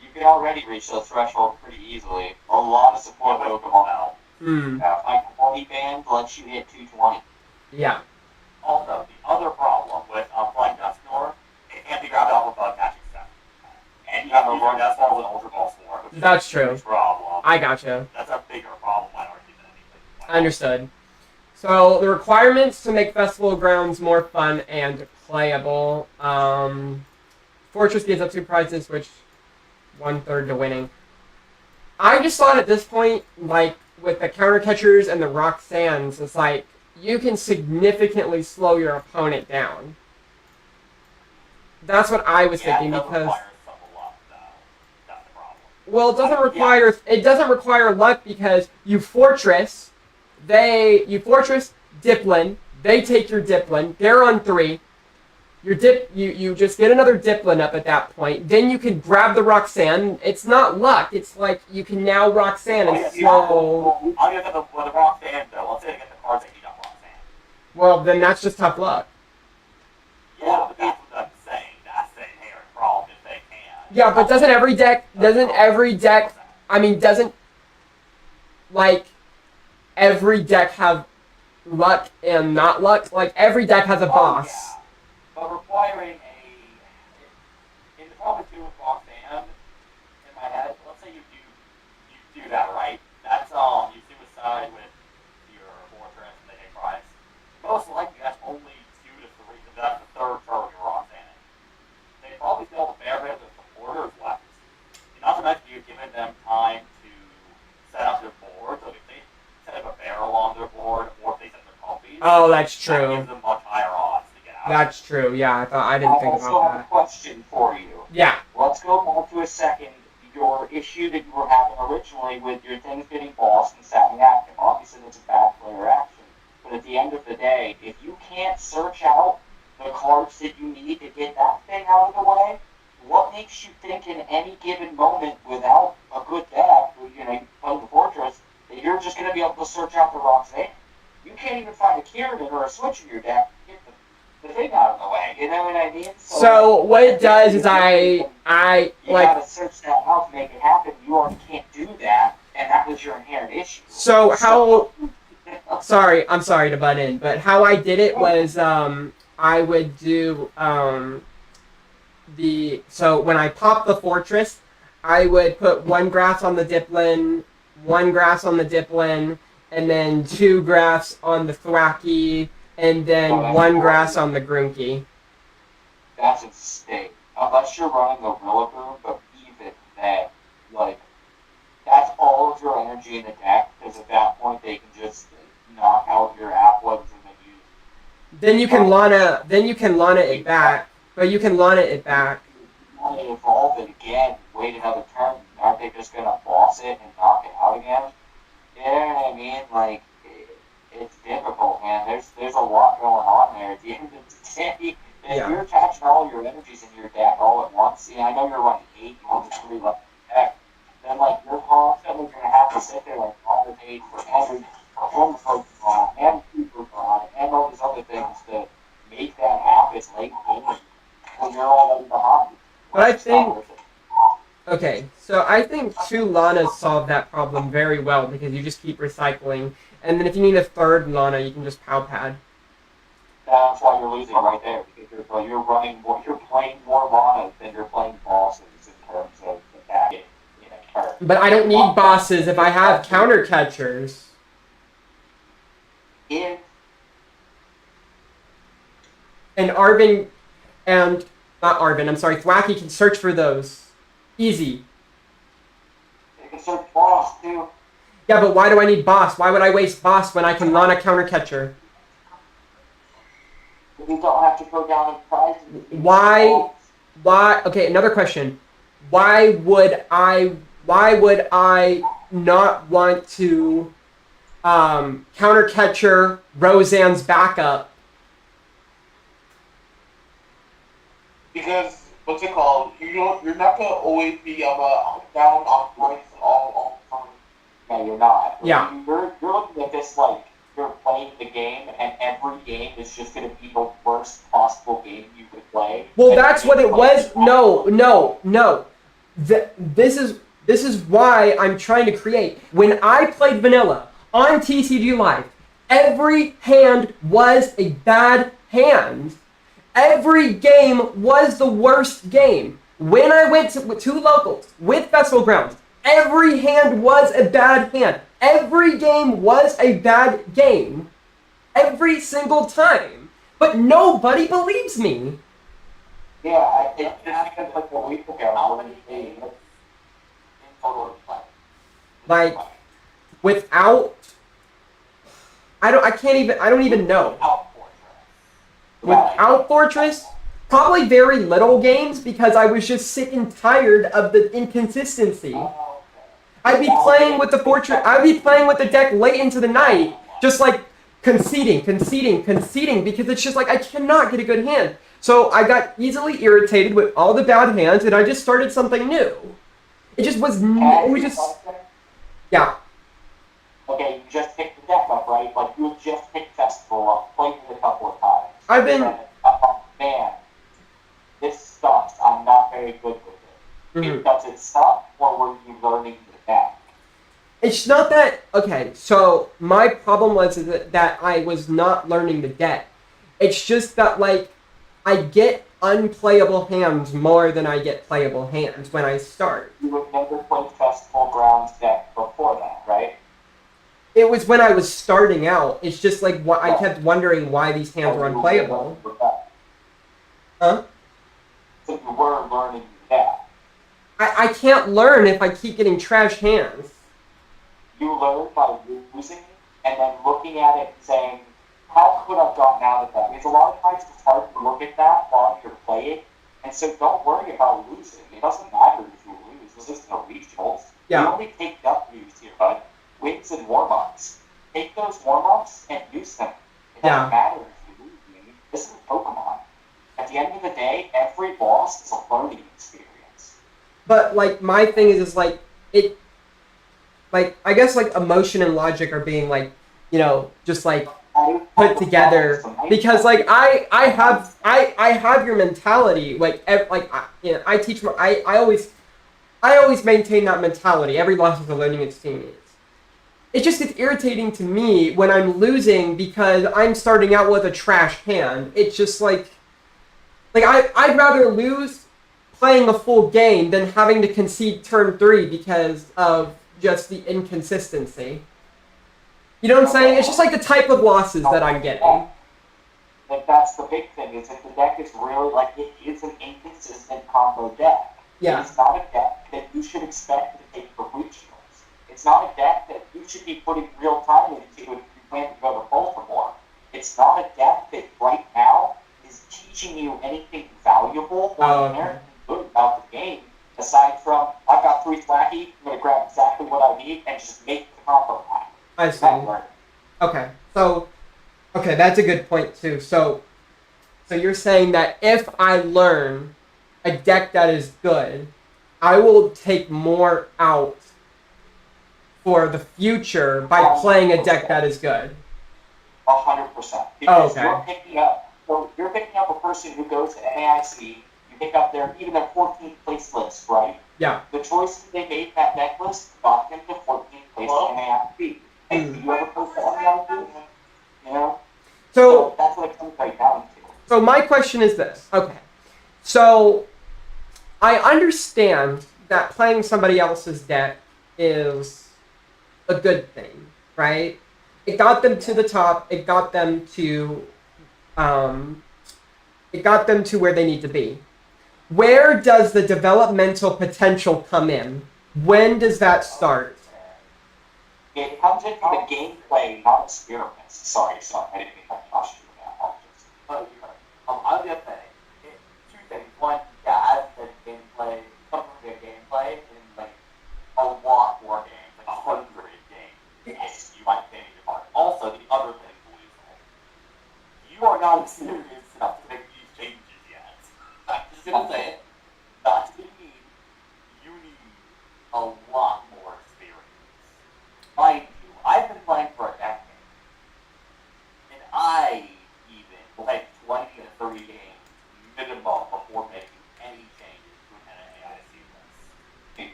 You can already reach those thresholds pretty easily. A lot of support Pokemon now. Like 20 band lets you hit 220. Yeah. Also, the other problem with playing Dusknoir, it can't be grabbed off of bug catching stuff. And you have to use your Dust Balls and Ultra Balls for it. That's true. Problem. I gotcha. That's a bigger problem, I argue, than anything. Understood. So, the requirements to make Festival Grounds more fun and playable. Fortress gives up 2 prizes, which 1/3 to winning. I just thought at this point, like, with the counter catchers and the rock sands, it's like, you can significantly slow your opponent down. That's what I was thinking, because... Luck, that's the problem. Well, it doesn't require luck because you Fortress... You Fortress Diplin, they take your Diplin, they're on 3. You just get another Diplin up at that point, then you can grab the Roxanne. It's not luck, it's like you can now Roxanne and slow... I'll get the Roxanne though, let's say I get the cards that you got Roxanne. Well, then that's just tough luck. Yeah, but that's what I'm saying, that's the inherent problem if they can. Yeah, but doesn't every deck, every deck have luck and not luck? Like, every deck has a boss. Yeah. But requiring in the problem too with Roxanne, in my head, let's say you do that, right? That's, you suicide with your Fortress and the hit prize. Most likely that's only 2 to 3, because that's the 3rd turn of your Roxanne. They probably still have a fair bit of supporters left. And not to mention you've given them time to set up their board, so if they set up a barrel on their board, or if they set their copies. Oh, that's That true. gives them much higher odds to get out. That's true, yeah, I didn't think I also about have a that. question for you. Yeah. Let's go back to a second. Your issue that you were having originally with your things getting bossed and standing active. Obviously, that's a bad player action. But at the end of the day, if you can't search out the cards that you need to get that thing out of the way, what makes you think in any given moment without a good deck, you play the Fortress, that you're just going to be able to search out the Roxanne? You can't even find a Kieran or a switch in your deck to get the thing out of the way. You know what I mean? So what it does is I You gotta search that out to make it happen. You already can't do that, and that was your inherent issue. So how... Sorry, I'm sorry to butt in, but how I did it was I would do so when I popped the Fortress, I would put 1 grass on the Diplin, 1 grass on the Diplin, and then 2 grass on the Thwacky, and then 1 grass on the Grunky. That's insane. Unless you're running the Rillaboom, but even then, that's all of your energy in the deck, because at that point they can just knock out your Applins and then use... Then you can Lana it back, but you can Lana it back. You want to evolve it again, wait another turn, aren't they just gonna boss it and knock it out again? You know what I mean? It's difficult, man. There's a lot going on there at the end of the day. If you're attaching all your energies in your deck all at once, I know you're running 8 on the 3 left deck, then you're constantly going to have to sit there alternate for every home Pokemon and Superbot and all these other things to make that happen late game when you're already behind. But I think... Okay, so I think 2 Lanas solve that problem very well, because you just keep recycling, and then if you need a 3rd Lana, you can just POW pad. That's why you're losing right there, because you're playing more Lanas than you're playing bosses in terms of attacking. But I don't need bosses if I have counter catchers. If And Arvin And not Arvin, I'm sorry, Thwacky can search for those. Easy. You can search boss too. Yeah, but why do I need boss? Why would I waste boss when I can run a counter catcher? You don't have to go down and prize. Why? Okay, another question. Why would I not want to counter catcher Roseanne's backup? Because what's it called? You're not gonna always be down on points all the time. No, you're not. Yeah. You're looking at this like you're playing the game, and every game is just going to be the worst possible game you could play. Well, that's what it was. No. This is why I'm trying to create. When I played vanilla on TCG Live, every hand was a bad hand. Every game was the worst game. When I went to locals with Festival Grounds, every hand was a bad hand. Every game was a bad game. Every single time. But nobody believes me. Yeah, it just because like a week ago, how many games in total play? Like, without... I don't even know. Without Fortress, probably very little games because I was just sick and tired of the inconsistency. I'd be playing with the Fortress, I'd be playing with the deck late into the night, just like conceding, because it's just like I cannot get a good hand. So I got easily irritated with all the bad hands and I just started something new. It just was, yeah. Okay, you just picked the deck up, right? Like you just picked Festival up, played it a couple of times. I've been... man, this sucks. I'm not very good with it. Does it suck, or were you learning the deck? It's not that... Okay, so my problem was that I was not learning the deck. It's just that, like, I get unplayable hands more than I get playable hands when I start. You would never play Festival Grounds deck before that, right? It was when I was starting out. It's just like I kept wondering why these hands were unplayable. Huh? So you were learning that. I can't learn if I keep getting trash hands. You learn by losing and then looking at it and saying, how could I have gotten out of that? Because a lot of times it's hard to look at that while you're playing. And so don't worry about losing. It doesn't matter if you lose. This isn't a regionals. Yeah. You only take W's here, bud. Wins and warm-ups. Take those warm-ups and use them. It doesn't matter if you lose. I mean, this is Pokemon. At the end of the day, every loss is a learning experience. But, like, my thing is like, it... Like, I guess, like, emotion and logic are being, like, you know, just, like, put together. Because, like, I have your mentality. Like, I teach... I always maintain that mentality. Every loss is a learning experience. It just gets irritating to me when I'm losing because I'm starting out with a trash hand. It's just like I'd rather lose playing a full game than having to concede turn 3 because of just the inconsistency. You know what I'm saying? It's just like the type of losses that I'm getting. Like that's the big thing, is that the deck is really like, it is an inconsistent combo deck. Yeah. It's not a deck that you should expect to take for regionals. It's not a deck that you should be putting real time into if you plan to go to Baltimore. It's not a deck that right now is teaching you anything valuable or inherently good about the game, aside from, I've got 3 Thwacky, I'm going to grab exactly what I need and just make the combo pack. I see. Okay, so, that's a good point too. So you're saying that if I learn a deck that is good, I will take more out for the future by playing a deck that is good. 100%. Because you're picking up a person who goes to NAIC, you pick up even their 14th place list, right? Yeah. The choices they made that deck list got them to 14th place in NAIC. And do you ever post that NAIC? You know? So that's what it comes right down to. So my question is this. Okay. So I understand that playing somebody else's deck is a good thing, right? It got them to the top. It got them to it got them to where they need to be. Where does the developmental potential come in? When does that start? It comes in from the gameplay, not experiments. Sorry, I didn't mean to cross you with that. I was gonna say two things. One, yeah, as the gameplay, some of the gameplay in like a lot more games, like 100 games. You might think your part. Also, the other thing, Buizel, you are not experienced enough to make these changes yet. I'm just gonna say it. Not to mean you need a lot more experience. Mind you, I've been playing for a decade, and I even played 20 to 30 games minimum before making any changes to an NAIC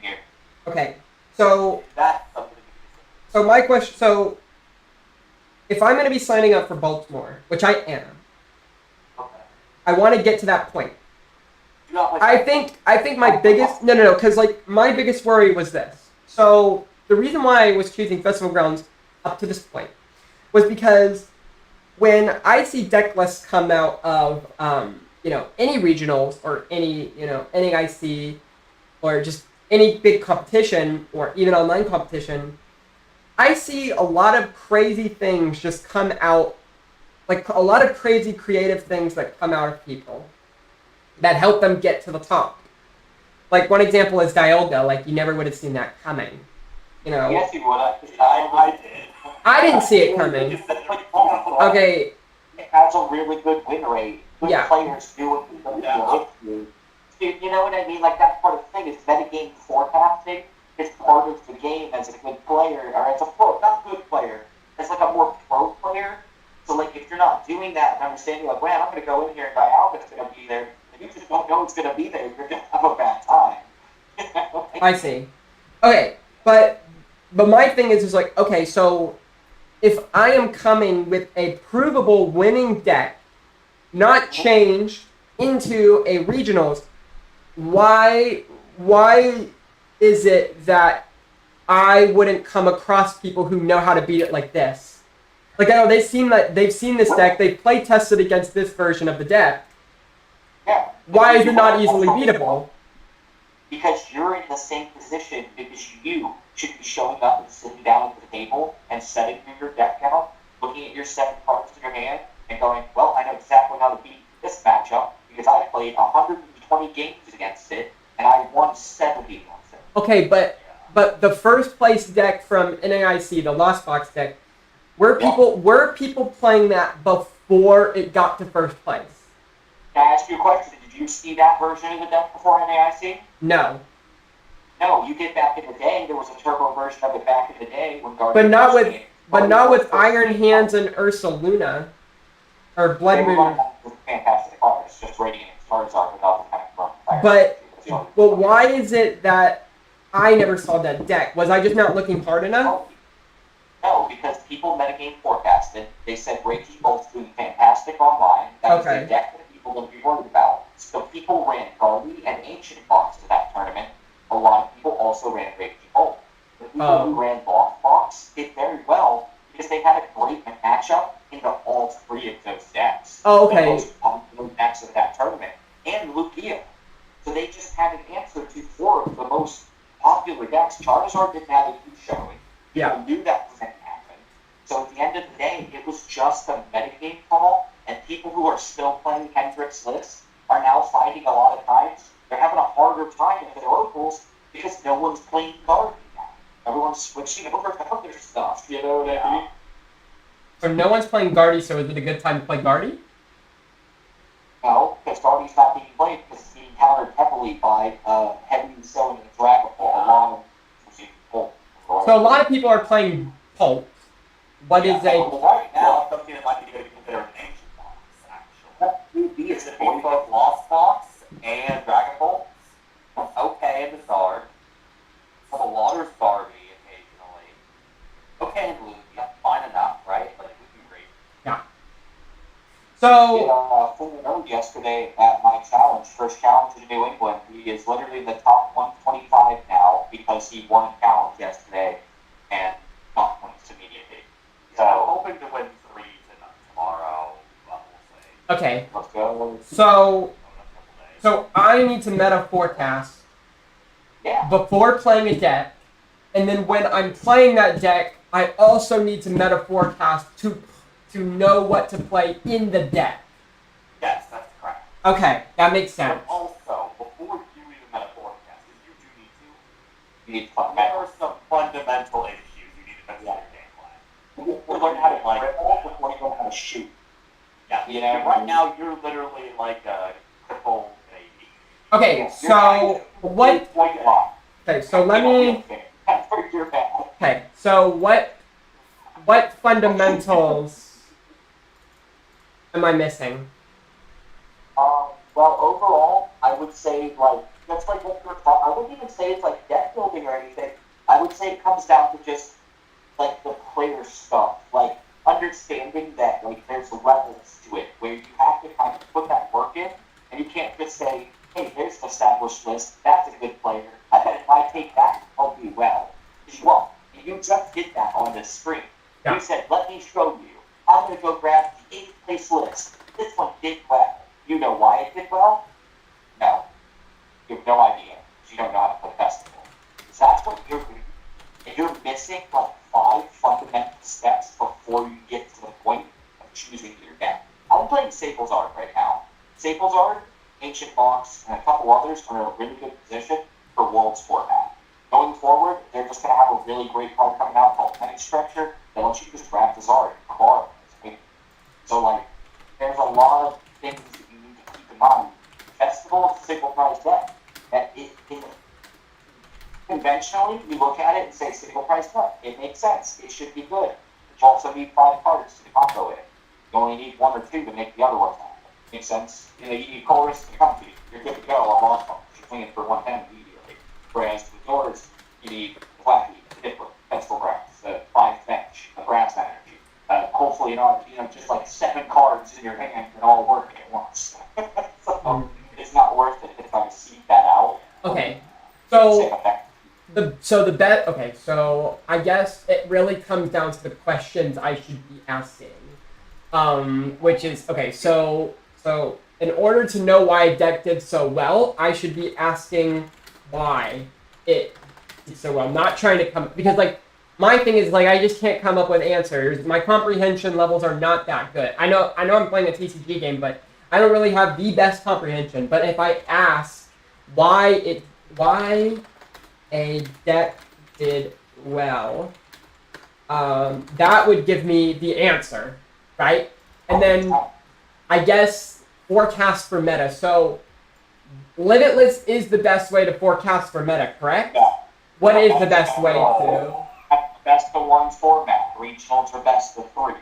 list. Okay, so That's something. so my question, so if I'm going to be signing up for Baltimore, which I am, Okay. I want to get to that point. Do not play I think my biggest no, because like my biggest worry was this. So the reason why I was choosing Festival Grounds up to this point was because when I see deck lists come out of any regionals or any NAIC or just any big competition or even online competition, I see a lot of crazy things just come out, like a lot of crazy creative things that come out of people that help them get to the top. Like one example is Dialga, like you never would have seen that coming. Yes, you would. I did. I didn't see it coming. Okay, It has a really good win rate. Good Yeah. players do what you. You know what I mean? Like that's part of the thing is metagame forecasting is part of the game as a good player, or as a not good player, as like a more pro player. So like if you're not doing that and understanding like, man, I'm gonna go in here and Dialga's gonna be there, and you just don't know it's gonna be there, you're gonna have a bad time. I see. Okay, but my thing is like, okay, so if I am coming with a provable winning deck, not changed into a regionals, why is it that I wouldn't come across people who know how to beat it like this? Like I know they've seen this deck, they've play tested against this version of the deck. Yeah. Why is it not easily beatable? Because you're in the same position because you should be showing up and sitting down at the table and setting your deck count, looking at your 7 cards in your hand, and going, well, I know exactly how to beat this matchup because I played 120 games against it and I won 70 against it. Okay, but the first place deck from NAIC, the Lost Box deck, were people playing that before it got to first place? Can I ask you a question? Did you see that version of the deck before NAIC? No. No, you did back in the day. There was a turbo version of it back in the day when Guardian. But not with Iron Hands and Ursa Luna, or Blood Moon. Fantastic cards, just Radiant Charizard without the kind of But why is it that I never saw that deck? Was I just not looking hard enough? No, because people metagame forecasted. They said Reiki Bolt's doing fantastic online. That was the deck that people would be worried about. So people ran Garly and Ancient Box to that tournament. A lot of people also ran Reiki Bolt. The people who ran Lost Box did very well because they had a great matchup into all 3 of those decks. Oh, okay. The most popular decks of that tournament. And Lugia. So they just had an answer to 4 of the most popular decks. Charizard didn't have a huge showing. People knew that was going to happen. So at the end of the day, it was just a metagame call, and people who are still playing Hendrick's list are now finding a lot of times they're having a harder time in their locals because no one's playing Guardy now. Everyone's switching over to other stuff, you know what I mean? So no one's playing Guardy, so is it a good time to play Guardy? No, because Guardy's not being played because it's being countered heavily by Heavy Sewing and Dragon Ball along with Bolt. So a lot of people are playing Pulp. What is a... Right now, something that might be good to consider an Ancient Box, actually. It's a both Lost Box and Dragon Bolts. Okay, and Bizarre. Some of Water's Barbie occasionally. Okay, and Lugia. Fine enough, right? But it would be great. Yeah. So... yesterday at my challenge, first challenge in New England, he is literally the top 125 now because he won a challenge yesterday and top points immediately. So I'm hoping to win 3 tomorrow, but we'll see. Okay. Let's go. So I need to meta forecast Yeah. before playing a deck, and then when I'm playing that deck, I also need to meta forecast to know what to play in the deck. Yes, that's correct. Okay, that makes sense. But also, before you even meta forecast, because you do need to, You need to there are some fundamental issues you need to fix in your game plan. We're learning how to dribble before you learn how to shoot. Yeah, you know, right now you're literally like a crippled baby. Okay, so what? Okay, so let me. Okay, so what fundamentals am I missing? Well, overall, I would say, like, that's like what you're talking. I wouldn't even say it's like deck building or anything. I would say it comes down to just, like, the player stuff. Like, understanding that, like, there's levels to it, where you have to kind of put that work in, and you can't just say, hey, there's an established list, that's a good player. I bet if I take that, I'll do well. Because you won't. And you just did that on this screen. Yeah. You said, let me show you. I'm going to go grab the 8th place list. This one did well. You know why it did well? No. You have no idea. You don't know how to play festival. So that's what you're doing. And you're missing like 5 fundamental steps before you get to the point of choosing your deck. I'm playing Staples Art right now. Staples Art, Ancient Box, and a couple others are in a really good position for Worlds format. Going forward, they're just going to have a really great card coming out called Penny Structure that lets you just grab this art and borrow it. So, like, there's a lot of things that you need to keep in mind. Festival is a single prize deck. That it conventionally, you look at it and say single prize deck. It makes sense. It should be good. But you also need 5 cards to combo it. You only need 1 or 2 to make the other ones happen. Makes sense? You know, you need chorus and comfy. You're good to go on launch box. You're playing for 110 immediately. Whereas with yours, you need Flappy, Dipper, Festival Brass, the 5 bench, the brass energy. Hopefully, you know, just like 7 cards in your hand and all working at once. So it's not worth it if I seed that out. Okay, so the bet. Okay, so I guess it really comes down to the questions I should be asking, which is okay. So in order to know why a deck did so well, I should be asking why it did so well. Not trying to come because like. My thing is like I just can't come up with answers. My comprehension levels are not that good. I know I'm playing a TCG game, but I don't really have the best comprehension. But if I ask why a deck did well, that would give me the answer, right? And then I guess forecast for meta. So limitless is the best way to forecast for meta, correct? Yeah. What is the best way to? Best of 1 format. Regionals are best of 3.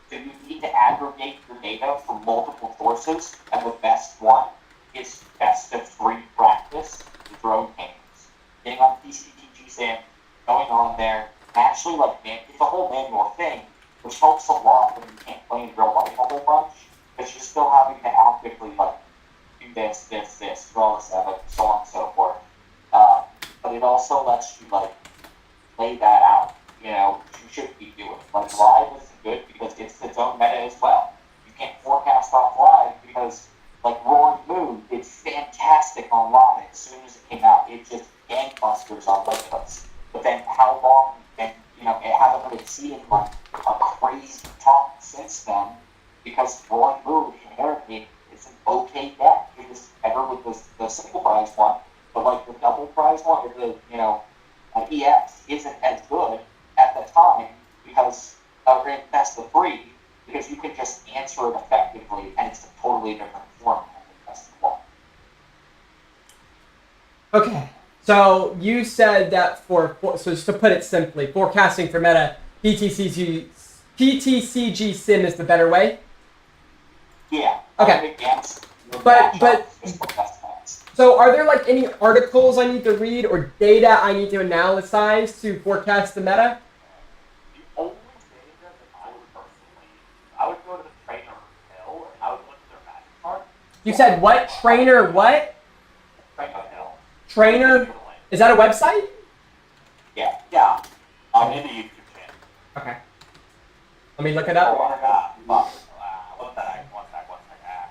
So you need to aggregate your data from multiple sources, and the best one is best of 3 practice with your own hands. Getting on TCG Sim, going on there, actually like it's a whole manual thing, which helps a lot when you can't play in real life a whole bunch, because you're still having to actively like do this, roll this, so on and so forth. But it also lets you like lay that out. You know, you should be doing. Like, live is good because it's its own meta as well. You can't forecast off live because, like, Roaring Moon did fantastic on live as soon as it came out. It just gangbusters on Limitless. But then how long, and, you know, it hasn't really seen, like, a crazy top since then because Roaring Moon inherently is an okay deck. It is better with the single prize one, but, like, the double prize one, or the, you know, EX isn't as good at the time because of best of 3 because you can just answer it effectively and it's a totally different format than best of 1. Okay, so you said that so just to put it simply, forecasting for meta, PTCG Sim is the better way? Yeah. Okay. But so are there like any articles I need to read or data I need to analyze to forecast the meta? The only data that I would personally use, I would go to the trainer hill and I would look at their magic card. You said what? Trainer what? Trainer hill. Trainer? Is that a website? Yeah. Yeah. I'm in the YouTube channel. Okay. Let me look it up. One sec.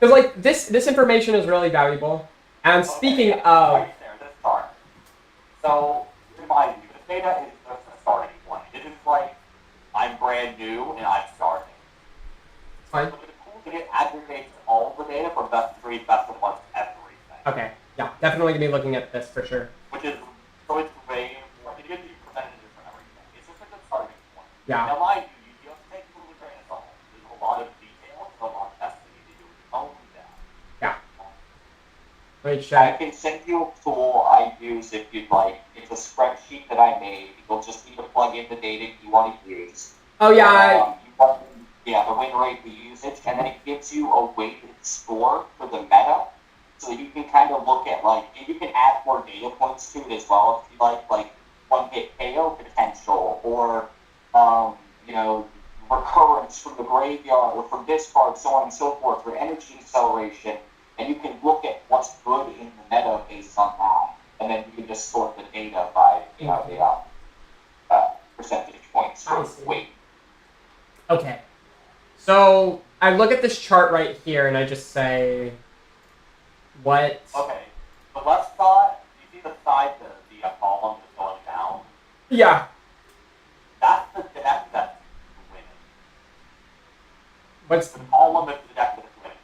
Because like this information is really valuable. And speaking Okay, of, right there, this chart. So, remind you, this data is just a starting point. This is like, I'm brand new and I'm starting. fine. So the cool thing, it aggregates all the data from best of 3, best of 1, everything. Okay, yeah, definitely gonna be looking at this for sure. Which is, so it's way more, it gives you percentages for everything. It's just a good starting point. Yeah. Now, mind you, you just take a little grain of salt. There's a lot of details, a lot of testing you need to do with your own data. Yeah. Let me I check. can send you a tool I use if you'd like. It's a spreadsheet that I made. You'll just need to plug in the data you want to use. Oh yeah, The win rate, the usage, and then it gives you a weighted score for the meta. So you can kind of look at, like, and you can add more data points to it as well if you like one hit KO potential, or, recurrence from the graveyard, or from discard, so on and so forth, or energy acceleration. And you can look at what's good in the meta based on that. And then you can just sort the data by, the percentage points I for see. weight. okay. So I look at this chart right here and I just say, what? Okay, the left side, you see the side, the column is going down? Yeah. That's the deck that's winning. What's The column is the deck that's winning.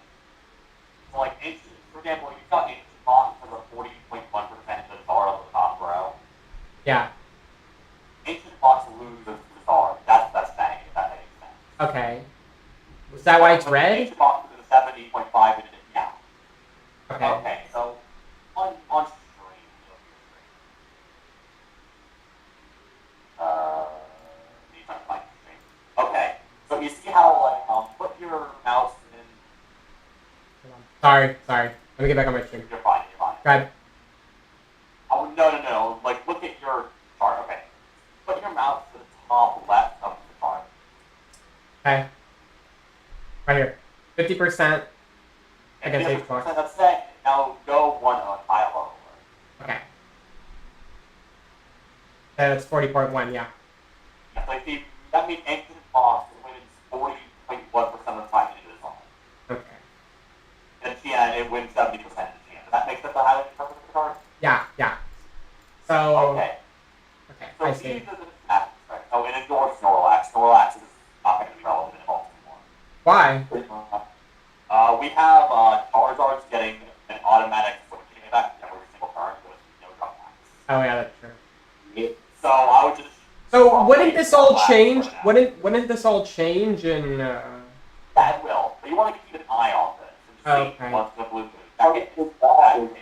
So like ancient, for example, you've got ancient box for the 40.1% of the Zara on the top row. yeah? Ancient box loses to the Zara. That's best thing, if that makes sense. Okay. Is that why it's red? Ancient box is a 70.5 and yeah. Okay. Okay, so on stream, you trying to find the stream. Okay, so you see how put your mouse in. Sorry. Let me get back on my stream. You're fine. Grab. Oh no. Like look at your chart. Okay, put your mouse to the top left of the chart. Okay. Right here. 50% against H box. That's it. Now go one tile over. Okay. That's 40.1. Yeah. Yeah, so see, that means ancient box wins 40.1% of the time into the zone. Okay. And TN, it wins 70% of the TN. Does that make sense how to interpret the card? Yeah. So. Okay. So I these see. are the stats, right? Oh, and ignore Snorlax. Snorlax is not going to be relevant in Evolve anymore. Why? We have Charizard's getting an automatic switching effect every single turn with no drawbacks. Oh yeah, that's true. So I would just. So wouldn't this all Snorlax change? for now. Wouldn't this all change in? That will. But you want to keep an eye on this and see Okay. what's the blue moon. Oh, That it's can all aggregate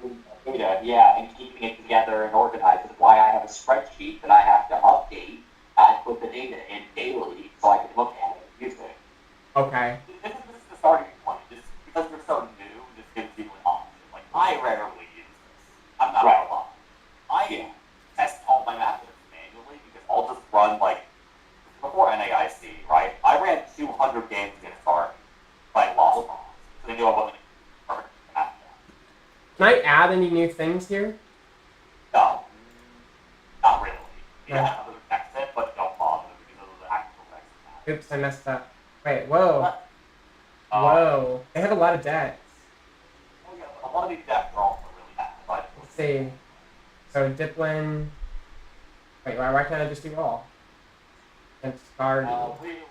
your data. data, yeah, and keeping it together and organized is why I have a spreadsheet that I have to update. I put the data in daily so I can look at it and use it. Okay. This is the starting point. Because you're so new, this gives you an option. Like, I rarely use this. I'm not Right. gonna lie. I test all my methods manually because I'll just run, like, before NAIC, right? I ran 200 games against Arc by lost bombs. So they knew I wasn't perfect at that. Can I add any new things here? No. Not really. No. Yeah, other text it, but don't bother because those are the actual text. Oops, I messed up. Wait, whoa. Um, Whoa. They have a lot of decks. Oh yeah, a lot of these decks are also really bad, but Let's see. So Diplin. Wait, why can't I just do all? And Scardy.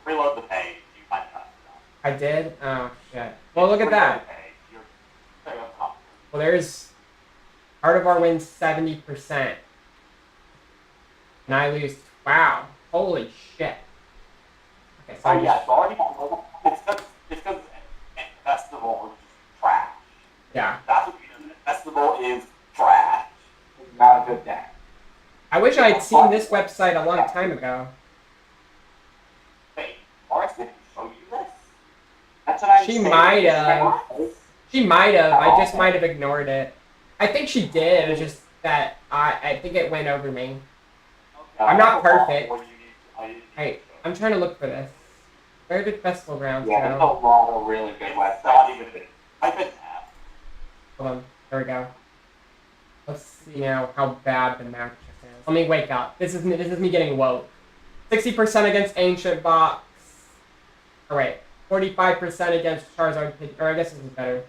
reload the page. You might have to. I did? Oh shit. Well, look at that. You're very uncomfortable. Well, there's part of our wins 70%. And I lose. Wow. Holy shit. Okay, so Oh yeah, so already it's because festival is just trash. yeah. That's what you know. Festival is trash. It's not a good deck. I wish I had seen this website a long time ago. Wait, Morris didn't show you this? That's what I'm She saying. might have. She might have. I just might have ignored it. I think she did. It's just that I think it went over me. Okay. I'm not perfect. Or you need- I didn't Hey, need to show I'm trying to look for this. Where did Festival Grounds Yeah, there's a go? lot of really you. good It's not even. websites. I couldn't have. Hold on. There we go. Let's see now how bad the matchup is. Let me wake up. This is me getting woke. 60% against Ancient Box. Oh wait. 45% against Charizard, or I guess this is better.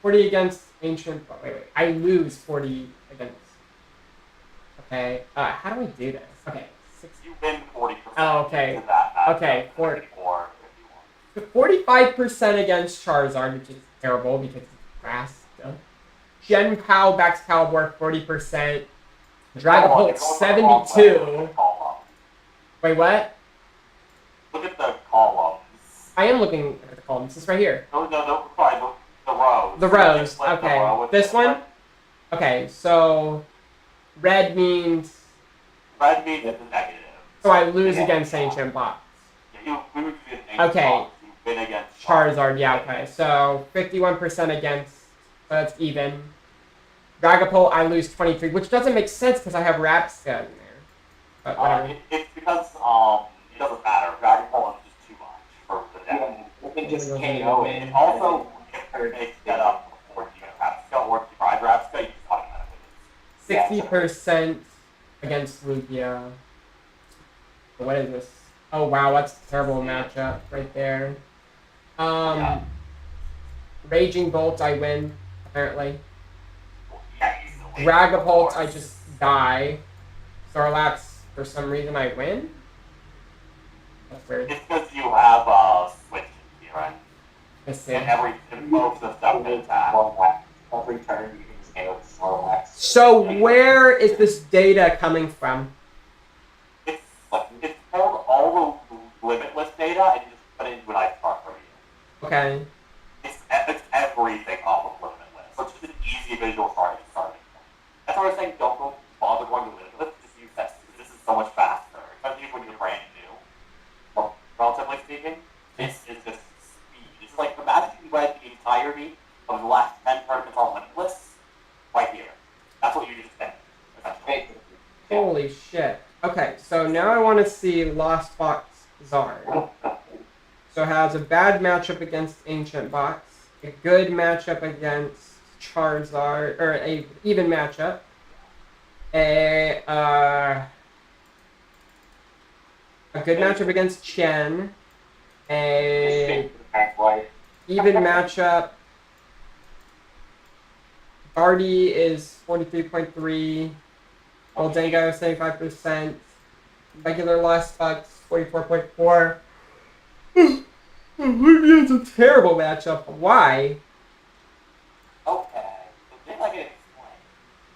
40 against Ancient. Oh, wait. I lose 40 against. Okay. How do we do this? Okay. You win 40%. Oh, okay. To that matchup, Okay, 40. 54 if you want. 45% against Charizard, which is terrible because it's grass. Duh. Gen Pow backs Calibor 40%. Dragapult 72. Wait, what? Look at the columns. I am looking at the columns. This right here. No, sorry, the rows. The rows. Just like the Okay. row with This the- one? Okay, so red means Red means it's a negative. so I lose against Ancient Box. Yeah, you lose against Okay. Box, you win against Charizard, yeah, okay. So 51% against, so that's even. Dragapult, I lose 23, which doesn't make sense because I have Rapska in there. But whatever. It's because it doesn't matter. Dragon Ball is just too much for the deck. You can just KO it. And also, if they set up before you have Rapska or if you ride Rapska, you just automatically lose. 60% against Lugia. What is this? Oh wow, that's a terrible matchup right there. Yeah. Raging Bolt, I win, apparently. Yeah, easily. Dragapult, I just die. Sarlax, for some reason, I win? That's weird. It's because you have Switch here, right? Let's see. And most of the stuff can attack. Every turn you can just KO the Snorlax. So where is this data coming from? It's pulled all the limitless data and you just put it into an ice chart for you. Okay. It's everything off of limitless. So it's just an easy visual starting point. That's why I was saying don't go bother going to limitless, just use this. This is so much faster. Especially when you're brand new. Well, relatively speaking, this is just speed. It's like imagine you read the entirety of the last 10 tournaments on limitless right here. That's what you just spent. Essentially. Holy shit. Okay, so now I want to see Lost Fox Zard. So it has a bad matchup against Ancient Box, a good matchup against Charizard, or a even matchup, a good matchup against Chen, a even matchup. Barty is 43.3. Goldango 75%. Regular Lost Fox 44.4. Lugia's a terrible matchup. Why? Okay, the thing I can explain,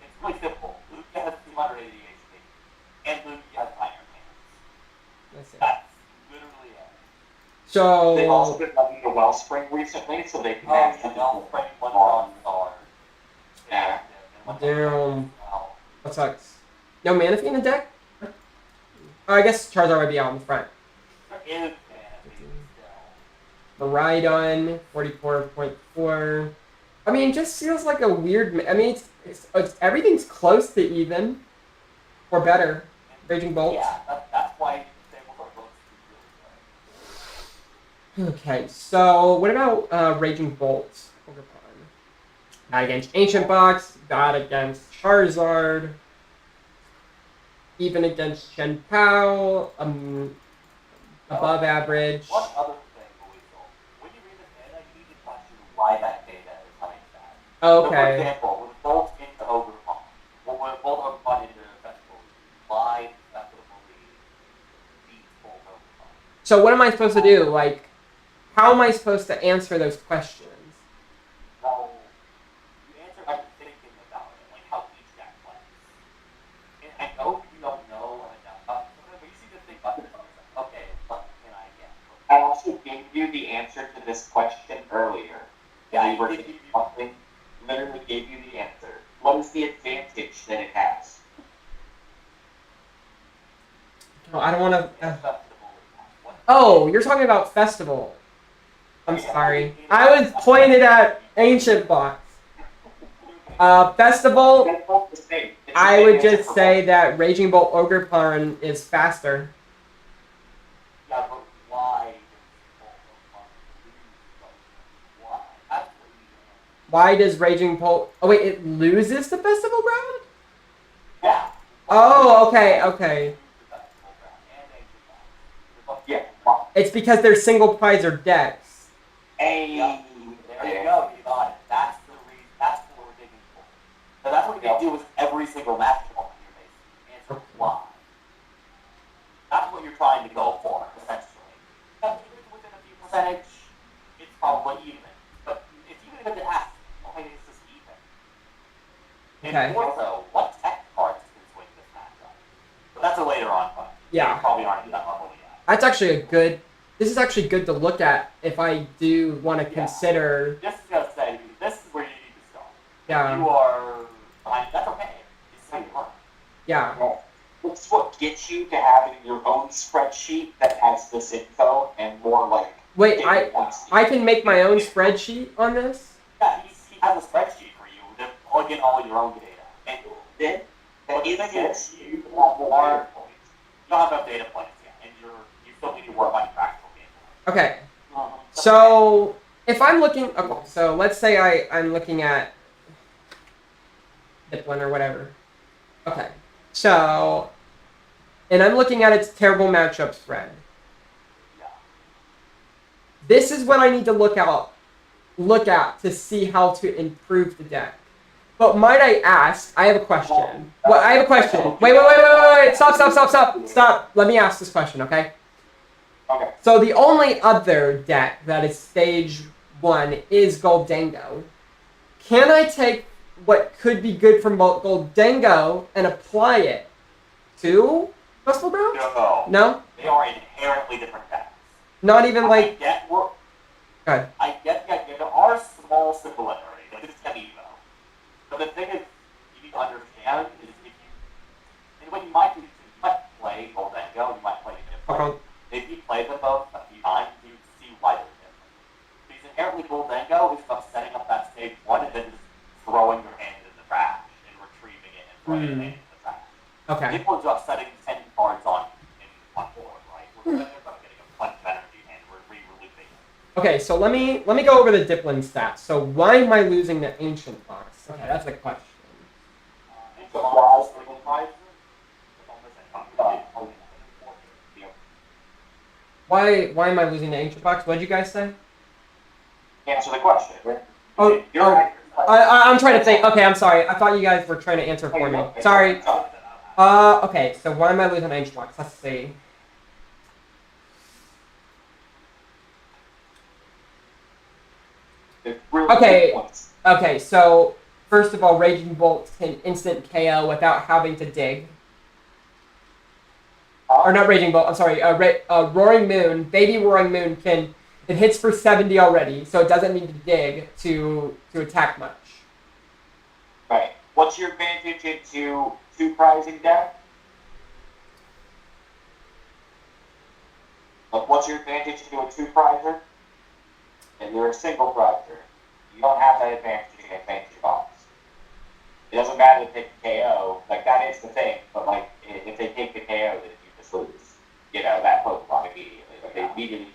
it's really simple. Lugia has 280 HP, and Lugia has iron hands. Let's see. That's literally it. So They've also been running the Wellspring recently, so they can Oh, have yeah, they'll spray one on star. Yeah. Damn. That sucks. No Manaphy in the deck? Oh, I guess Charizard would be out in front. There is Maridon 44.4. I mean, it just feels like a weird. I mean, it's everything's close to even or better. Raging Bolt. Yeah, that's why Sables are both really good. Okay, so what about Raging Bolt? Bad against Ancient Box, bad against Charizard, even against Shen Pao, above average. One other thing, Buizel. When you read the data, you need to question why that data is coming back. So, for Okay. example, with Bolt into Ogrepon, when Bolt Ogrepon into Festival, why Festival beats Bolt Ogrepon? So what am I supposed to do? Like, how am I supposed to answer those questions? Well, you answer by thinking about it, like how each deck plays. And I know you don't know enough, but you see the thing about it, okay, what can I get? I also gave you the answer to this question earlier. Yeah, We were I did give you- something, literally gave you the answer. What is the advantage that it has? Oh, I don't want to. Festival is what? Oh, you're talking about Festival. I'm sorry. I was pointed at Ancient Box. Festival. That's both the same. It's the I same would answer just for say that Raging Bolt Ogrepon is faster. Yeah, but why? Why? That's what you know. Why does Raging Bolt? Oh wait, it loses the Festival Ground? Yeah. Oh, okay. Yeah. It's because they're single prize or decks. Hey. Yep. There you go. You got it. That's the reason. That's what we're digging for. So that's what you can do with every single match ball you're basically. Answer why. That's what you're trying to go for, essentially. Now, even within a few percentage, it's probably even. But if you even ask, okay, it's just even. And more so, what tech cards can swing this matchup? But that's a later on fight. Yeah. You probably aren't that level yet. That's actually a good. This is actually good to look at if I do want to consider. This is gonna say this is where you need to start. Yeah. You are behind. That's okay. It's how you learn. Yeah. It's what gets you to having your own spreadsheet that has this info and more like. Wait, I can make my own spreadsheet on this? Yeah, he has a spreadsheet for you to plug in all your own data. And then the thing is, you have more points. You don't have enough data points yet, and you still need to work on your practical gameplay. Okay. So if I'm looking, okay, so let's say I'm looking at Diplin or whatever. Okay. So, and I'm looking at its terrible matchup spread. Yeah. This is what I need to look at to see how to improve the deck. But might I ask, I have a question. Well, I have a question. Wait. Stop. Let me ask this question, okay? Okay. So the only other deck that is stage 1 is Goldango. Can I take what could be good from Goldango and apply it to Festival Grounds? No? They are inherently different decks. Not even like... Go ahead. I get there are small similarities. Like it's Evo. But the thing is, you need to understand is if you... And what you might do is you might play Goldango, you might play it different. Okay. If you play them both a few times, you see why they're different. Because inherently Goldango is about setting up that stage 1 and then just throwing your hand in the trash and retrieving it and throwing your hand in the trash. Okay. People are just setting 10 cards on board, right? We're about getting a bunch of energy and we're re-releasing it. Okay, so let me go over the Diplin stats. So why am I losing the Ancient Box? Okay, that's a question. Why am I losing the Ancient Box? What did you guys say? Answer the question. I'm trying to think. Okay, I'm sorry. I thought you guys were trying to answer for me. Sorry. Okay, so why am I losing the Ancient Box? Let's see. Okay, so first of all, Raging Bolt can instant KO without having to dig. Or not Raging Bolt, I'm sorry, Roaring Moon, Baby Roaring Moon it hits for 70 already, so it doesn't need to dig to attack much. Right. What's your advantage into 2 prizing deck? What's your advantage into a 2 prizer? And you're a single prizer. You don't have that advantage against Fantasy Box. It doesn't matter if they KO, like that is the thing, but like if they take the KO, then you just lose. You know, that Pokemon immediately. Like they immediately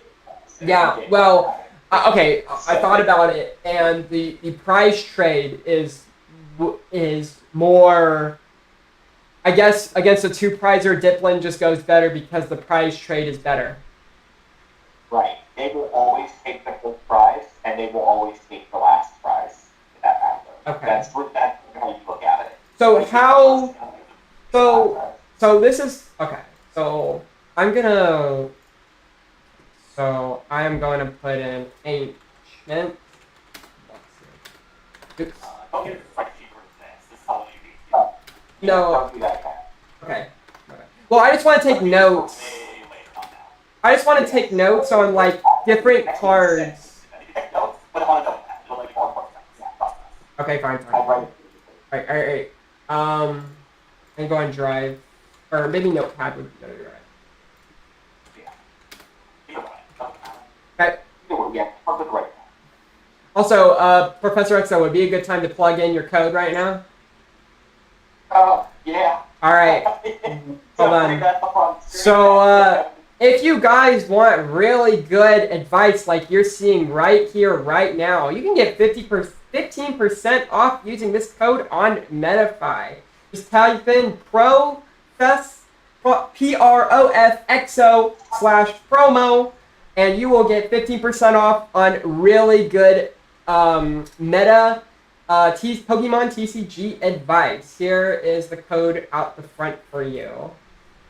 yeah, well, okay, I thought about it, and the prize trade is more, I guess, against a 2 prizer, Diplin just goes better because the prize trade is better. Right. They will always take the first prize, and they will always take the last prize. That matters. Okay. That's how you look at it. So so this is, okay, so I'm going to put in Ancient. Oops. Okay, it's like cheaper than this. This is how you beat. No. Don't do that. Okay. Well, I just want to take notes. I just want to take notes on, like, different cards. Okay, fine. Alright. And go on Drive. Or maybe Notepad would be better, right? Okay. Also, Professor Exo, would be a good time to plug in your code right now? Yeah. Alright. Hold on. So, if you guys want really good advice like you're seeing right here, right now, you can get 15% off using this code on Metafy. Just type in PROFXO /promo, and you will get 15% off on really good meta Pokemon TCG advice. Here is the code out the front for you.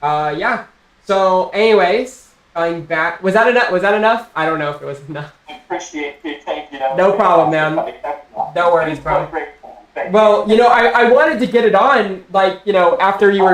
Yeah. So, anyways, going back, was that enough? Was that enough? I don't know if it was enough. I appreciate you. Thank you. No problem, man. No worries, bro. Well, I wanted to get it on, like, after you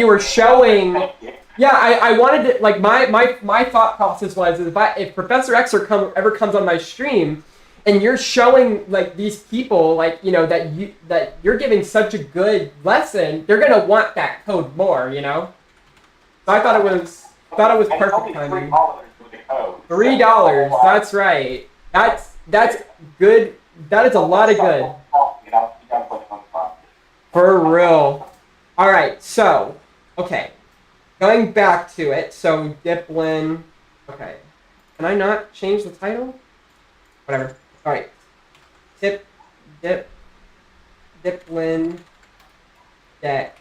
were showing. Yeah, I wanted to, like, my thought process was if Professor X ever comes on my stream, and you're showing, like, these people, like, that you're giving such a good lesson, they're gonna want that code more, So I thought it was perfect timing. $3. That's right. That's good. That is a lot of good. For real. All right. So, okay. Going back to it. So Diplin. Okay. Can I not change the title? Whatever. All right. Diplin deck.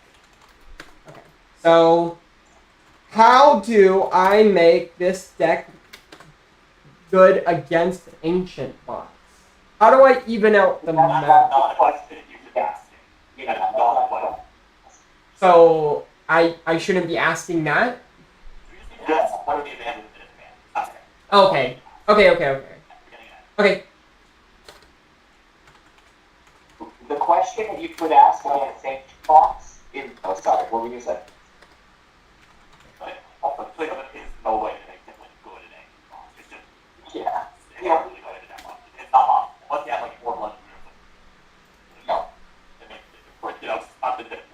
Okay. So, how do I make this deck good against ancient bots? How do I even out the map? Not a question you should ask. Not a question. So I shouldn't be asking that? Yes, what are the advantages of this Okay. Okay. The question that you could ask in a think box is, oh, sorry, what were you saying? There's no way to make Diplin good at any box. It's just, Yeah. it's not really good at that box. It's not possible. Once you have like 4 blood No. it makes it different. Not the Diplins.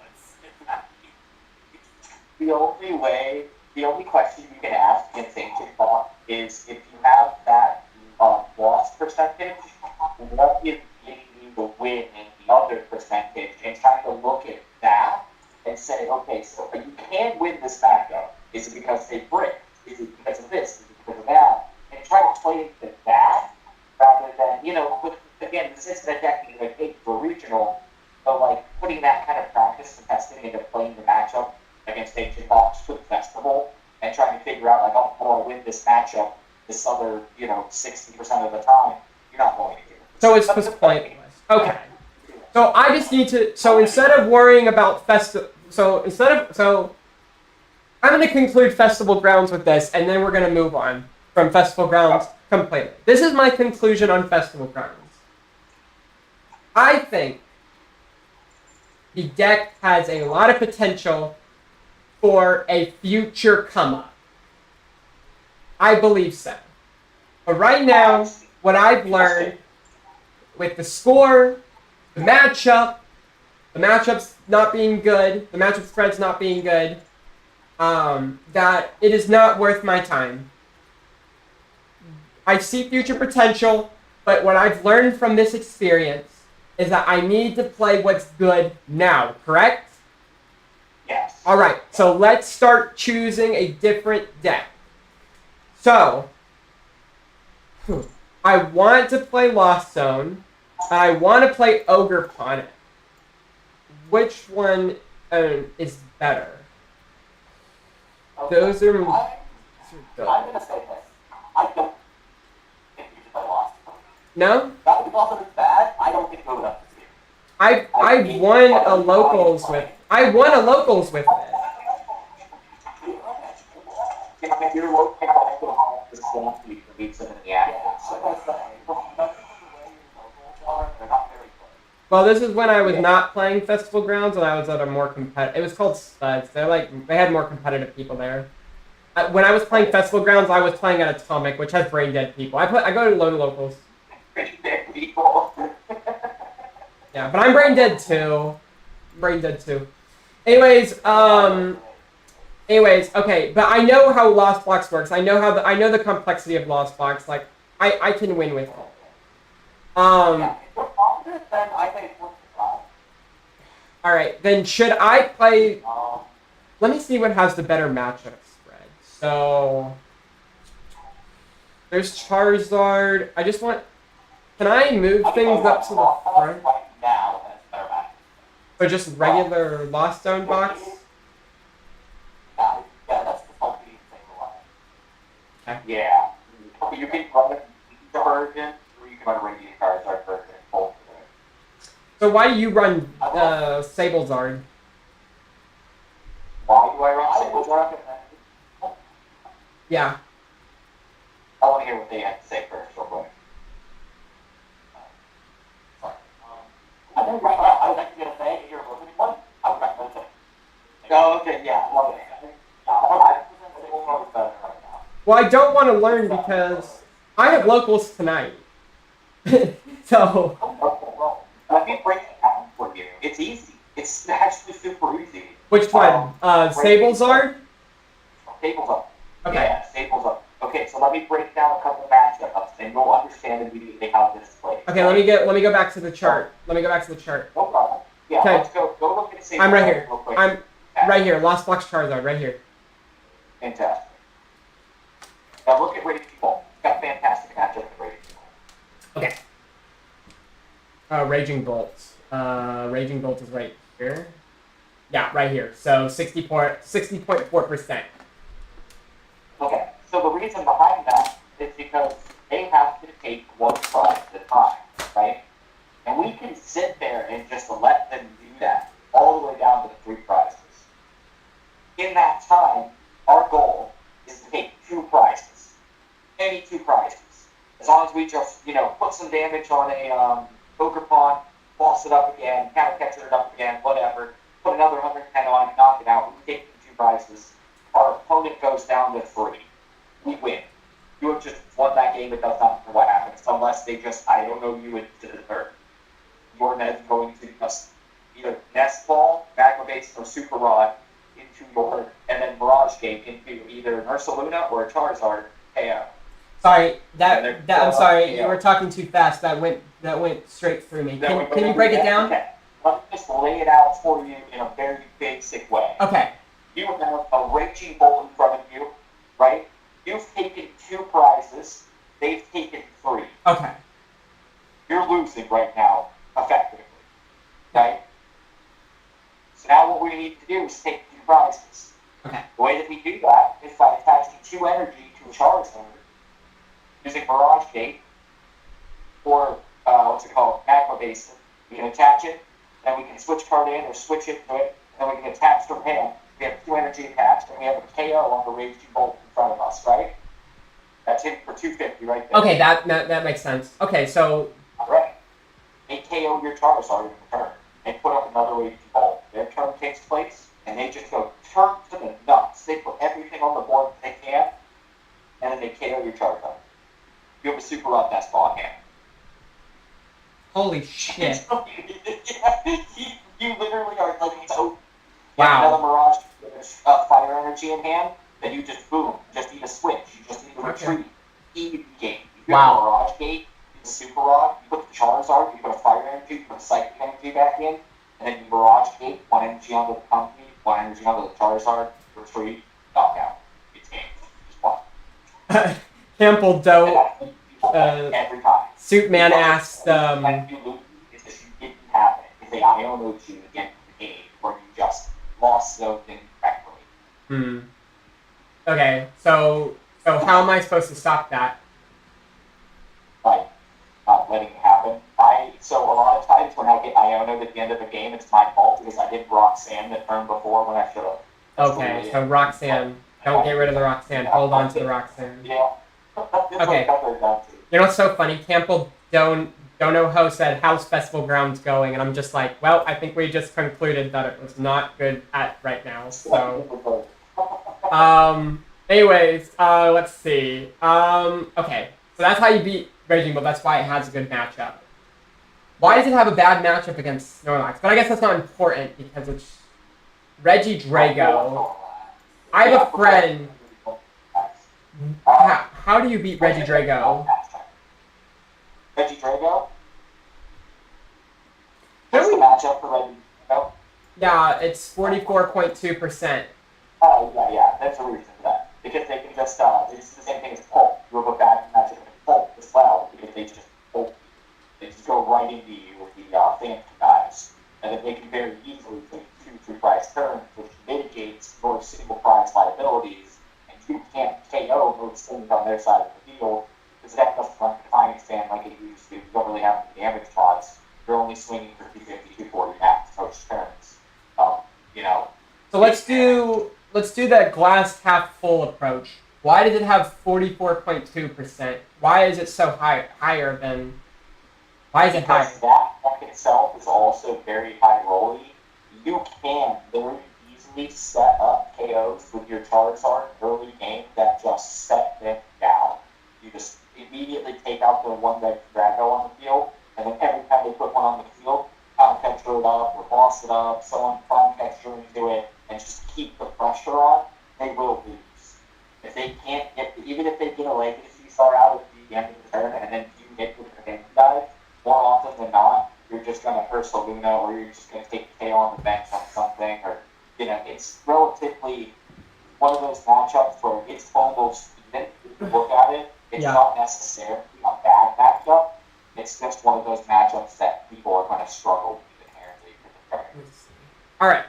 The only question you can ask in thinking box is if you have that loss percentage, what is getting you the win in the other percentage, and trying to look at that and say, okay, so you can win this matchup. Is it because they brick? Is it because of this? Is it because of that? And try to play into that rather than, again, this isn't a deck you're going to take for regional, but like putting that kind of practice and testing into playing the matchup against Ancient Box with Festival and trying to figure out, like, oh, how do I win this matchup this other, 60% of the time, you're not going to do it. So it's just pointless. Okay. So I just need to. So instead of worrying about I'm going to conclude Festival Grounds with this, and then we're going to move on from Festival Grounds completely. This is my conclusion on Festival Grounds. I think the deck has a lot of potential for a future come-up. I believe so. But right now, what I've learned with the score, the matchup's not being good, the matchup spread's not being good, that it is not worth my time. I see future potential, but what I've learned from this experience is that I need to play what's good now, correct? Yes. Alright, so let's start choosing a different deck. So, I want to play Lost Zone, and I want to play Ogre Planet. Which one is better? Okay. Those are... I'm going to say this. I don't think you should play Lost. No? Not because it's bad, I don't think good enough to see. I won a locals with it. If you're looking at the swamp, you can beat some in the action. Well, this is when I was not playing Festival Grounds, and I was at a more competitive... It was called Studs. They had more competitive people there. When I was playing Festival Grounds, I was playing at Atomic, which has brain dead people. I go to low locals. Brain dead people. Yeah, but I'm brain dead too. Anyways, okay, but I know how Lost Box works. I know the complexity of Lost Box. Like, I can win with it. Then I think it's Alright, then should I play... Let me see what has the better matchup spread. So... There's Charizard. I just want... Can I move things up to the front? now, and it's better match. Or just regular Lost Zone box? Yeah, that's the funky thing. Okay. Yeah. run the version, or you can run a Radiant Charizard version. Both. So why do you run Sablezard? Why do I run Sablezard? Yeah. I want to hear what they have to say first, real quick. Sorry. I was actually going to say, if you're listening one, I would recommend it. Oh, okay, yeah, love it. Well, I don't want to learn because I have locals tonight. So. Let me break it down for you. It's easy. It's actually super easy. Which one? Sablezard? Sablezard. Okay. Yeah, Sablezard. Okay, so let me break down a couple matchups, and you'll understand immediately how this plays. Okay, let me go back to the chart. No problem. Yeah, Okay. let's go look at Sablezard I'm right here. real quick. I'm right here. Lost Box Charizard, right here. Fantastic. Now look at Raging Bolt. It's got a fantastic matchup with Raging Bolt. Okay. Raging Bolt. Raging Bolt is right here. Yeah, right here. So 60.4%. Okay, so the reason behind that is because they have to take one prize at a time, right? And we can sit there and just let them do that all the way down to the 3 prizes. In that time, our goal is to take 2 prizes. Any 2 prizes. As long as we just, put some damage on a Pokemon, boss it up again, counter catch it up again, whatever, put another 110 on it, knock it out, we take the 2 prizes. Our opponent goes down to 3. We win. You have just won that game, it does not matter what happens, unless they just, I don't know, you into the third. You're then going to just either Nest Ball, Magma Base, or Super Rod into your, and then Mirage Gate into either Ursaluna or Charizard KO. Sorry, I'm sorry, you were talking too fast. That went straight through me. Can you break it down? Okay. Let me just lay it out for you in a very basic way. Okay. You have a Raging Bolt in front of you, right? You've taken 2 prizes. They've taken 3. Okay. You're losing right now, effectively. Okay? So now what we need to do is take 2 prizes. Okay. The way that we do that is by attaching 2 energy to a Charizard, using Mirage Gate, or, Magma Basin. We can attach it, then we can switch card in or switch it to it, and then we can attach from hand. We have 2 energy attached, and we have a KO on the Raging Bolt in front of us, right? That's it for 250 right there. Okay, that makes sense. Okay, so. Alright. They KO your Charizard in return. They put up another Raging Bolt. Their turn takes place, and they just go turn to the nuts. They put everything on the board that they can, and then they KO your Charizard. You have a Super Rod Nest Ball in hand. Holy shit. You literally are like, so. Wow. Another Mirage Fire Energy in hand, then you just boom. Just need a switch. You just need to retreat. Easy game. If you have a Mirage Gate, the Super Rod, you put the Charizard, you put a Fire Energy, you put a Psychic Energy back in, and then you Mirage Gate, 1 energy onto the company, 1 energy onto the Charizard, retreat, knockout. It's game. Just one. Campbell Doe. Every time. Suitman asked. When you lose, it's just you didn't have it. If they IO'd you against the game, or you just lost those things correctly. Okay, so how am I supposed to stop that? By not letting it happen. So a lot of times when I get Iono'd at the end of the game, it's my fault because I did Roxanne the turn before when I should have. Okay, so Roxanne. Don't get rid of the Roxanne. Hold on to the Roxanne. Yeah. Okay. You know what's so funny? Campbell Dono said, how's Festival Grounds going? And I'm just like, well, I think we just concluded that it was not good at right now. So, anyways, let's see. Okay, so that's how you beat Raging Bull. That's why it has a good matchup. Why does it have a bad matchup against Snorlax? But I guess that's not important because it's Regidrago. I have a friend. How do you beat Regidrago? Regidrago? What's the matchup for Regidrago? Yeah, it's 44.2%. Oh, yeah, that's a reason for that. Because they can just, it's the same thing as Pulp. You have a bad matchup with Pulp as well, because they just Pulp. They just go right into you with the Phantom guys. And then they can very easily take 2-3 prize turns, which mitigates your single prize liabilities. And you can't KO those things on their side of the field, because that So let's do that glass half full approach. Why did it have 44.2%? Why is it so higher than? Why is it higher? Because that deck itself is also very high rolly. You can very easily set up KOs with your Charizard early game that just set them down. You just immediately take out the one that Drago on the field, and then every time they put one on the field, counter it up or boss it up, someone counter into it, and just keep the pressure on, they will lose. If they can't get, even if they get a legacy star out at the end of the turn, and then you hit with the hand dive, more often than not, you're just going to curse a Luna, or you're just going to take KO on the bench on something, or, it's relatively one of those matchups where it's almost even. If you look at it, it's not necessarily a bad matchup. It's just one of those matchups that people are going to struggle with inherently for the turn. All right.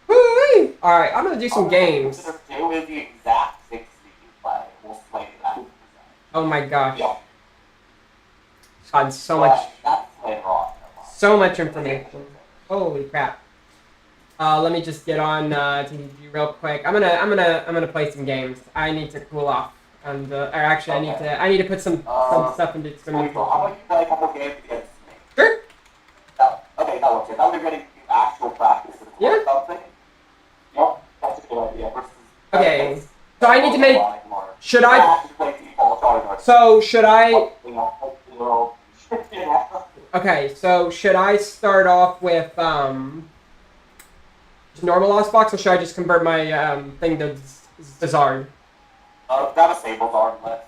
Woo-wee! All right, I'm going to do some games. Two is the exact 60 you play. We'll play that. Oh my gosh. Yeah. God, so much information. Holy crap. Let me just get on TCG real quick. I'm gonna play some games. I need to cool off, and or actually, I need to put some stuff into some. How about you play a couple games against me? Sure. No. Okay, no. Okay, now we're getting actual practice. Yeah. Something. Yep, that's a good idea. Okay. So I need to make. Should I? So should I? Okay. So should I start off with just normal Lost Box, or should I just convert my thing to Zard? Got a Sablezard list.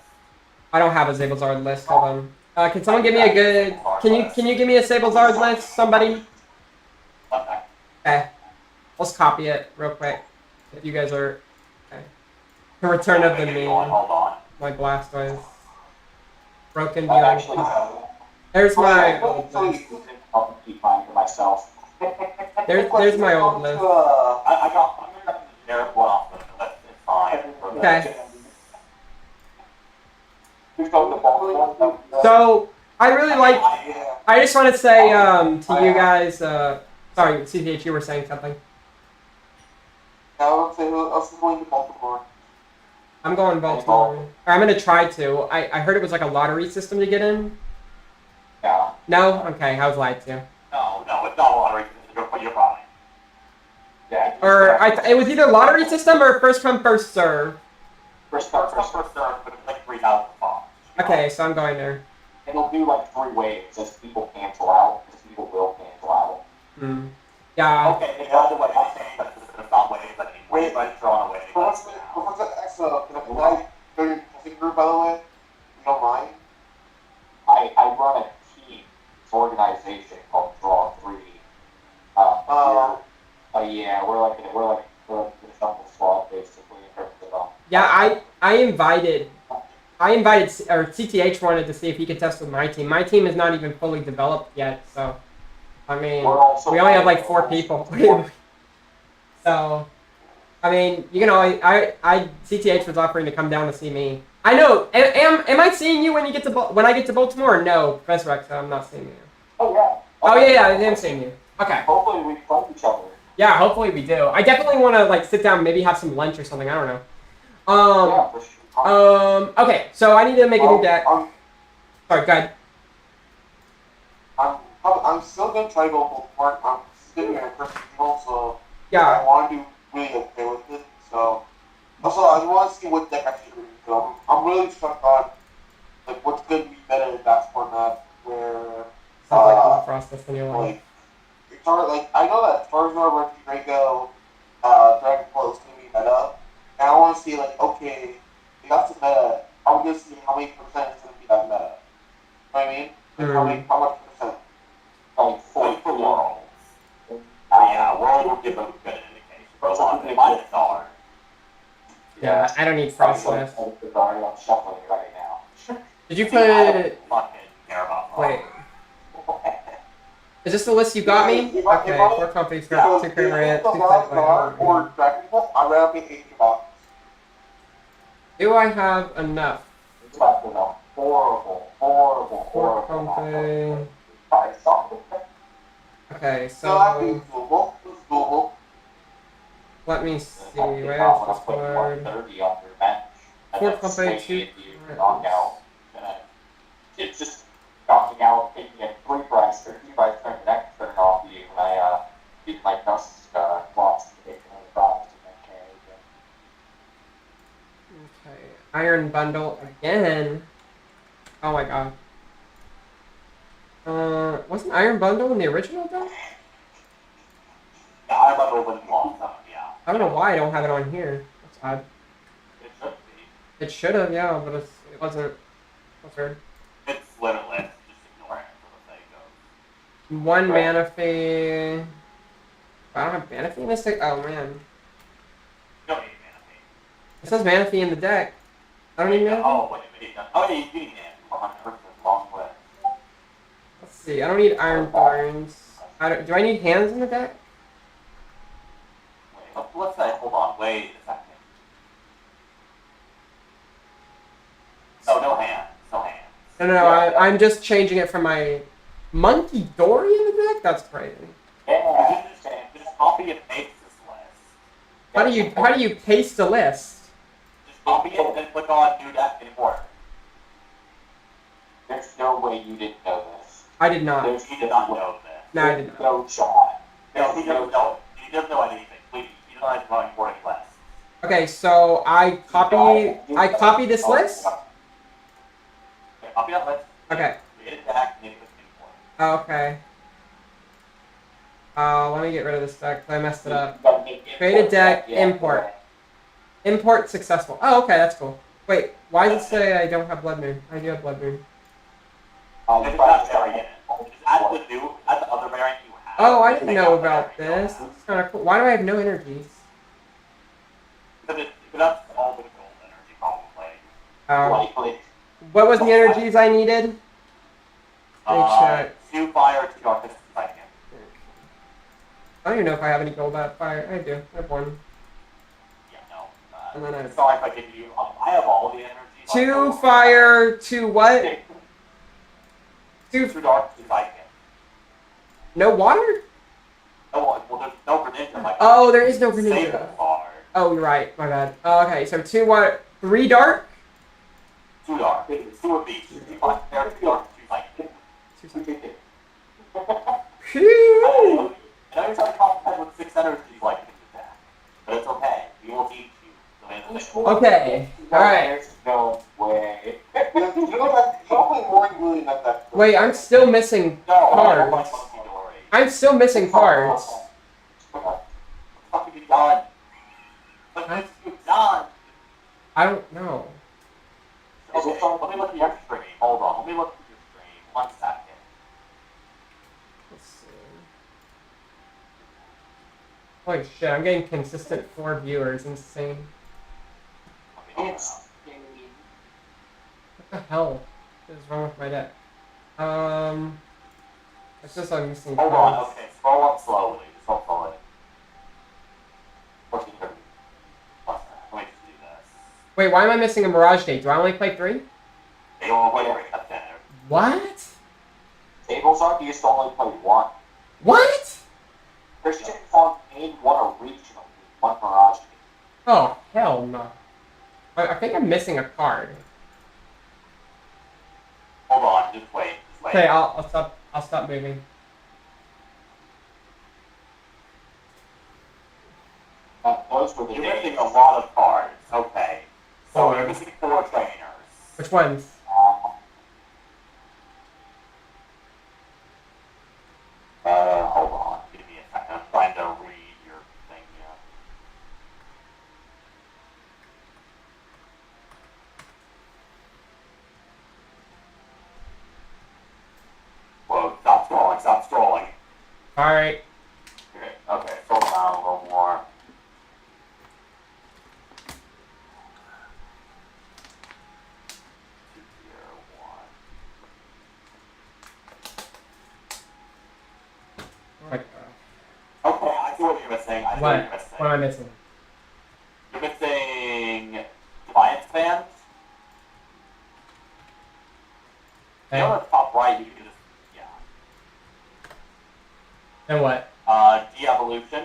I don't have a Sablezard list. Hold on. Can someone give me a good? Can you give me a Sablezard list? Somebody. Okay. Let's copy it real quick. If you guys are okay. The return of the meme. Hold on. My Blastoise. Broken beyond. There's my old list. Keep mine for myself. There's my old list. I'm gonna grab the generic one off the list. It's fine. Okay. So I really like. I just want to say to you guys. Sorry, CVH, you were saying something. I'm going Baltimore. Or I'm gonna try to. I heard it was like a lottery system to get in. Yeah. No? Okay, I was lied to. No, it's not lottery. You're fine. Yeah. Or it was either lottery system or first come first serve. First come, first serve, but it's like 3,000 points. Okay, so I'm going there. It'll do like 3 waves as people cancel out, because people will cancel out. Hmm. Yeah. Okay, they got the way I'm saying, but it's not waves, but waves like drawn away. What's the extra? Can I group, by the way? You don't mind? I run a team organization called Draw 3. Yeah, we're like a double squad basically in terms of. Yeah, I invited or CTH wanted to see if he could test with my team. My team is not even fully developed yet, so I mean we only have like 4 people. So I mean, I CTH was offering to come down to see me. I know. Am I seeing you when I get to Baltimore? Or no, Professor X, I'm not seeing you. Oh yeah. Oh yeah, I am seeing you. Okay. Hopefully we find each other. Yeah, hopefully we do. I definitely want to like sit down, maybe have some lunch or something. I don't know. Yeah, for sure. Okay, so I need to make a new deck. Sorry, go ahead. I'm still gonna try to go Baltimore. I'm sitting here in personal, so Yeah. I want to do really okay with it. So also I want to see what deck I should read. So I'm really stuck on like what's gonna be better in that format where Sounds like the process in your life. like I know that Charizard, Draco, Dragon Ball is gonna be meta, and I want to see like okay, if that's the meta. I want to see how many percent is gonna be that meta. You know what I mean? Like how much percent? Like 40 for Worlds. Yeah, World will give them a good indication. But mine is hard. Yeah, I don't need Frostnest. I'm shuffling it right now. Did you I put? don't fucking care about Wait. Is this the list you got me? Okay, 4 companies, 2 Crit, 2 or Dragon Ball, I ran up in 80 box. Do I have enough? It's like horrible. 4 company. Okay, So I so think it's doable. Let me see. That's the Where's problem. this I'm putting card? 130 on your bench. And Four that's company, straight two into cards. knockout. It's just knocking out, taking it 3 price or 2 price turn the next turn off you when I use my dust blocks to take another problems in that carry. Okay. Iron Bundle again. Oh my god. Wasn't Iron Bundle in the original though? Yeah, I remember when long time, yeah. I don't know why I don't have it on here. That's odd. It should be. It should have, yeah, but it wasn't. That's weird. It's limitless. Just ignore it for the sake of. One mana fee. I don't have mana fee in this deck? Oh man. You don't need mana fee. It says mana fee in the deck. I don't need mana fee? Oh, wait a minute. Oh, yeah, you do need mana fee. 100% long way. Let's see. I don't need Iron Thorns. Do I need hands in the deck? Wait, let's say, hold on, wait a second. Oh, no hands. No hands. No, I'm just changing it from my Monkey Dory in the deck? That's crazy. Yeah. Just copy and paste this list. How do you paste a list? Just copy it and then click on new deck and import. There's no way you didn't know this. I did not. He did not know this. No, I did not. No shot. No, he doesn't know. He doesn't know anything. Please, he doesn't know how to import any list. Okay, so I copy this list? Okay, copy that list. Okay. Create a deck and then click import. Okay. Let me get rid of this deck. I messed it up. Create a deck, import. Import successful. Oh, okay, that's cool. Wait, why does it say I don't have Blood Moon? I do have Blood Moon. It's not variant. Just add the other variant you have. Oh, I didn't know about this. This is kind of cool. Why do I have no energies? Because that's all the gold energy probably. Oh. What was the energies I needed? Let me check. 2 fire, 2 darkness, 2 psychic. I don't even know if I have any gold at fire. I do. I have one. Yeah, no. And then I have It's not like I give you. I have all the energy. 2 fire, 2 what? 2 2 dark, 2 psychic. No water? Oh, well, there's no Greninja. Like, Oh, there is no Save Greninja. that card. Oh, you're right. My bad. Okay, so 2 water, 3 dark? 2 dark. 2 would be 2 fire, 2 dark, 2 psychic. 2 seconds. I Phew! know you're trying to comprehend with 6 energies like in the deck, but it's okay. We will teach you the way to play. Okay. Alright. There's no way. You're probably more willing at that. Wait, I'm still missing No, I cards. don't like Monkey Dory. I'm still missing cards. What have you done? What have you done? I don't know. Okay, let me look at your stream. Hold on, let me look at your stream. 1 second. Let's see. Holy shit, I'm getting consistent 4 viewers. Insane. Let me It's What the hell is wrong with my deck? It's just I'm missing Hold cards. on, okay, scroll up slowly. Just hold slowly. 1430. Let me just do this. Wait, why am I missing a Mirage Gate? Do I only play 3? They will wait for that there. What? Tables are used to only play 1. What? Christian Fontaine won a regional with 1 Mirage. Oh, hell no. I think I'm missing a card. Hold on, just wait. Just wait. Okay, I'll stop moving. Those were the You're days. missing a lot of cards. Okay. So Four. you're missing 4 trainers. Which ones? Hold on. Give me a second. I'm trying to read your thing here. Whoa, stop scrolling, stop scrolling. Alright. Okay, scroll down a little more. Like, Okay, I see what you're missing. I see what you're missing. What am I missing? You're missing Defiance Fans. Okay. You know at the top right, you can just, yeah. And what? De-evolution.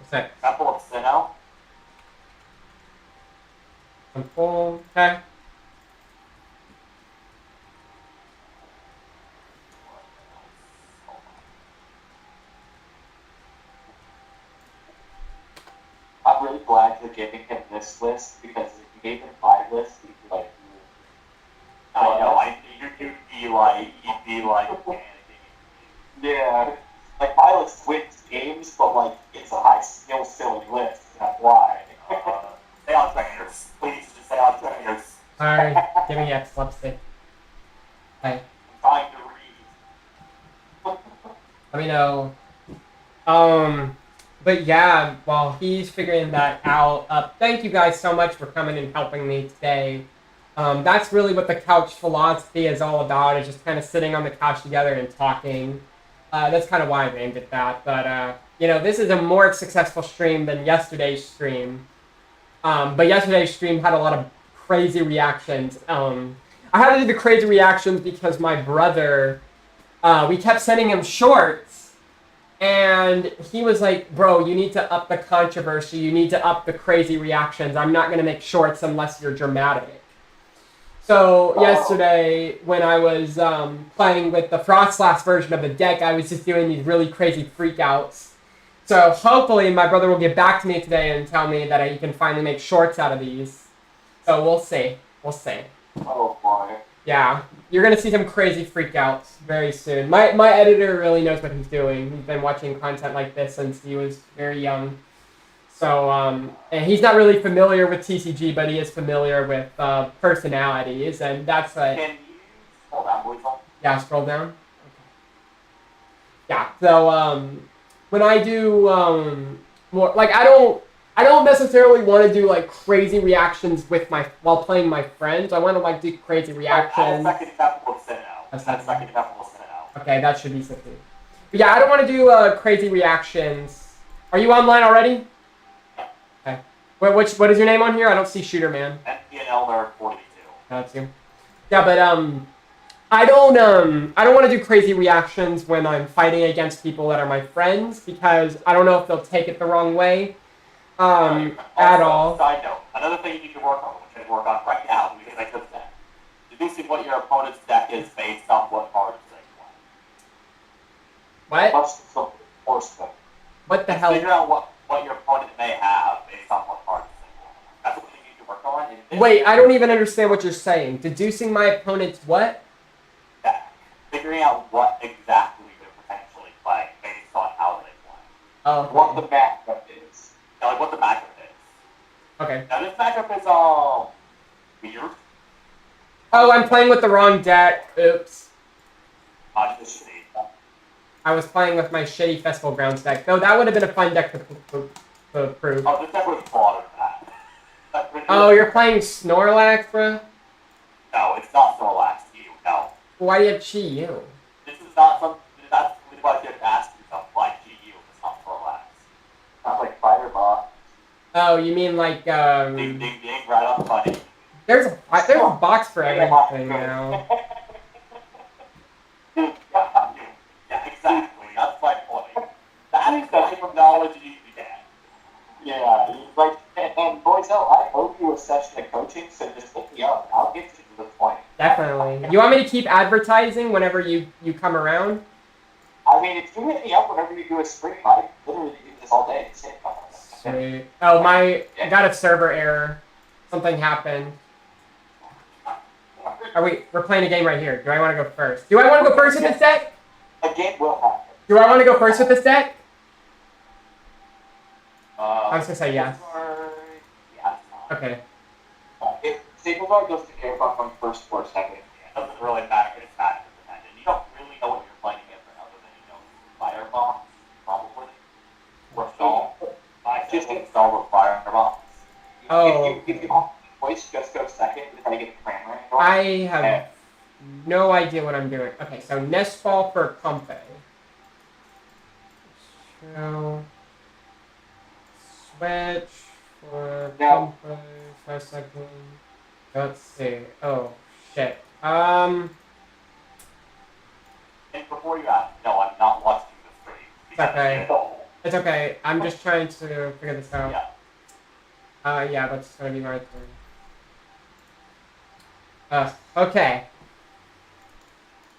6. Temple of Sinnoh. Temple. Okay. I'm really glad you're giving him this list because if you gave him my list, he'd be like, I know. He'd be like panicking. yeah. Like, my list wins games, but like, it's a high skill silly list. That's why. Stay on trainers. Please just stay on trainers. Alright, give me epilepsy. Okay. I'm trying to read. Let me know. But yeah, while he's figuring that out, thank you guys so much for coming and helping me today. That's really what the couch philosophy is all about, is just kind of sitting on the couch together and talking. That's kind of why I named it that. But, you know, this is a more successful stream than yesterday's stream. But yesterday's stream had a lot of crazy reactions. I had to do the crazy reactions because my brother, we kept sending him shorts. And he was like, bro, you need to up the controversy. You need to up the crazy reactions. I'm not going to make shorts unless you're dramatic. So yesterday, when I was playing with the Frostlass version of the deck, I was just doing these really crazy freakouts. So hopefully my brother will get back to me today and tell me that he can finally make shorts out of these. So we'll see. We'll see. Oh boy. Yeah, you're going to see some crazy freakouts very soon. My editor really knows what he's doing. He's been watching content like this since he was very young. So, and he's not really familiar with TCG, but he is familiar with personalities, and that's like... Can you scroll down, Buizel? Yeah, scroll down. Okay. Yeah, so when I do more... Like, I don't necessarily want to do like crazy reactions with while playing my friends. I want to like do crazy reactions. Second Temple of Sinnoh. Second Temple of Sinnoh. Okay, that should be something. But yeah, I don't want to do crazy reactions. Are you online already? Okay. What is your name on here? I don't see Shooter Man. Elder 42. That's you. Yeah, but I don't want to do crazy reactions when I'm fighting against people that are my friends because I don't know if they'll take it the wrong way. At all. Side note, another thing you need to work on, which I work on right now, because I took that. Deducing what your opponent's deck is based on what cards they play. What? What the hell? Figure out what your opponent may have based on what cards they play. That's what you need to work on. Wait, I don't even understand what you're saying. Deducing my opponent's what? Deck. Figuring out what exactly they're potentially playing based on how they play. Oh. Okay. What the matchup is. Like what the matchup is. Okay. Now this matchup is weird. Oh, I'm playing with the wrong deck. Oops. Just see. I was playing with my shitty Festival Grounds deck. Though that would have been a fun deck to prove. Oh, this deck was broader than that. Oh, you're playing Snorlax, bro? No, it's not Snorlax to you. No. Why do you have Chi-Yu? This is not something. That's what you have to ask yourself. Why GU if it's not Snorlax? Not like Fireball. Oh, you mean like Ding, ding, ding, right on the money. There's a box for everything now. Yeah, exactly. That's my point. That is the technology you get. Yeah, like, and Buizel, I owe you a session of coaching, so just look me up. I'll get you to the point. Definitely. You want me to keep advertising whenever you come around? I mean, if you hit me up whenever you do a stream, I literally do this all day. Sweet. Oh, I got a server error. Something happened. We're playing a game right here. Do I want to go first? Do I want to go first with this deck? A game will happen. Do I want to go first with this deck? I was Uh, going to say yes. yeah. Okay. If Sablezard goes to care about from first or second, It doesn't really matter. It's matchup dependent. You don't really know what you're playing against other than you know Fireball, probably. Or Stall. I just install with Fireball. Oh. If you want voice, just go second and try to get the grammar. I have no idea what I'm doing. Okay, so Nest Ball for Compe. So, switch for Compe for a second. Let's see. Oh, shit. And before you ask, no, I'm not watching the stream. Okay. It's okay. I'm just trying to figure this out. Yeah. That's gonna be my turn. Okay.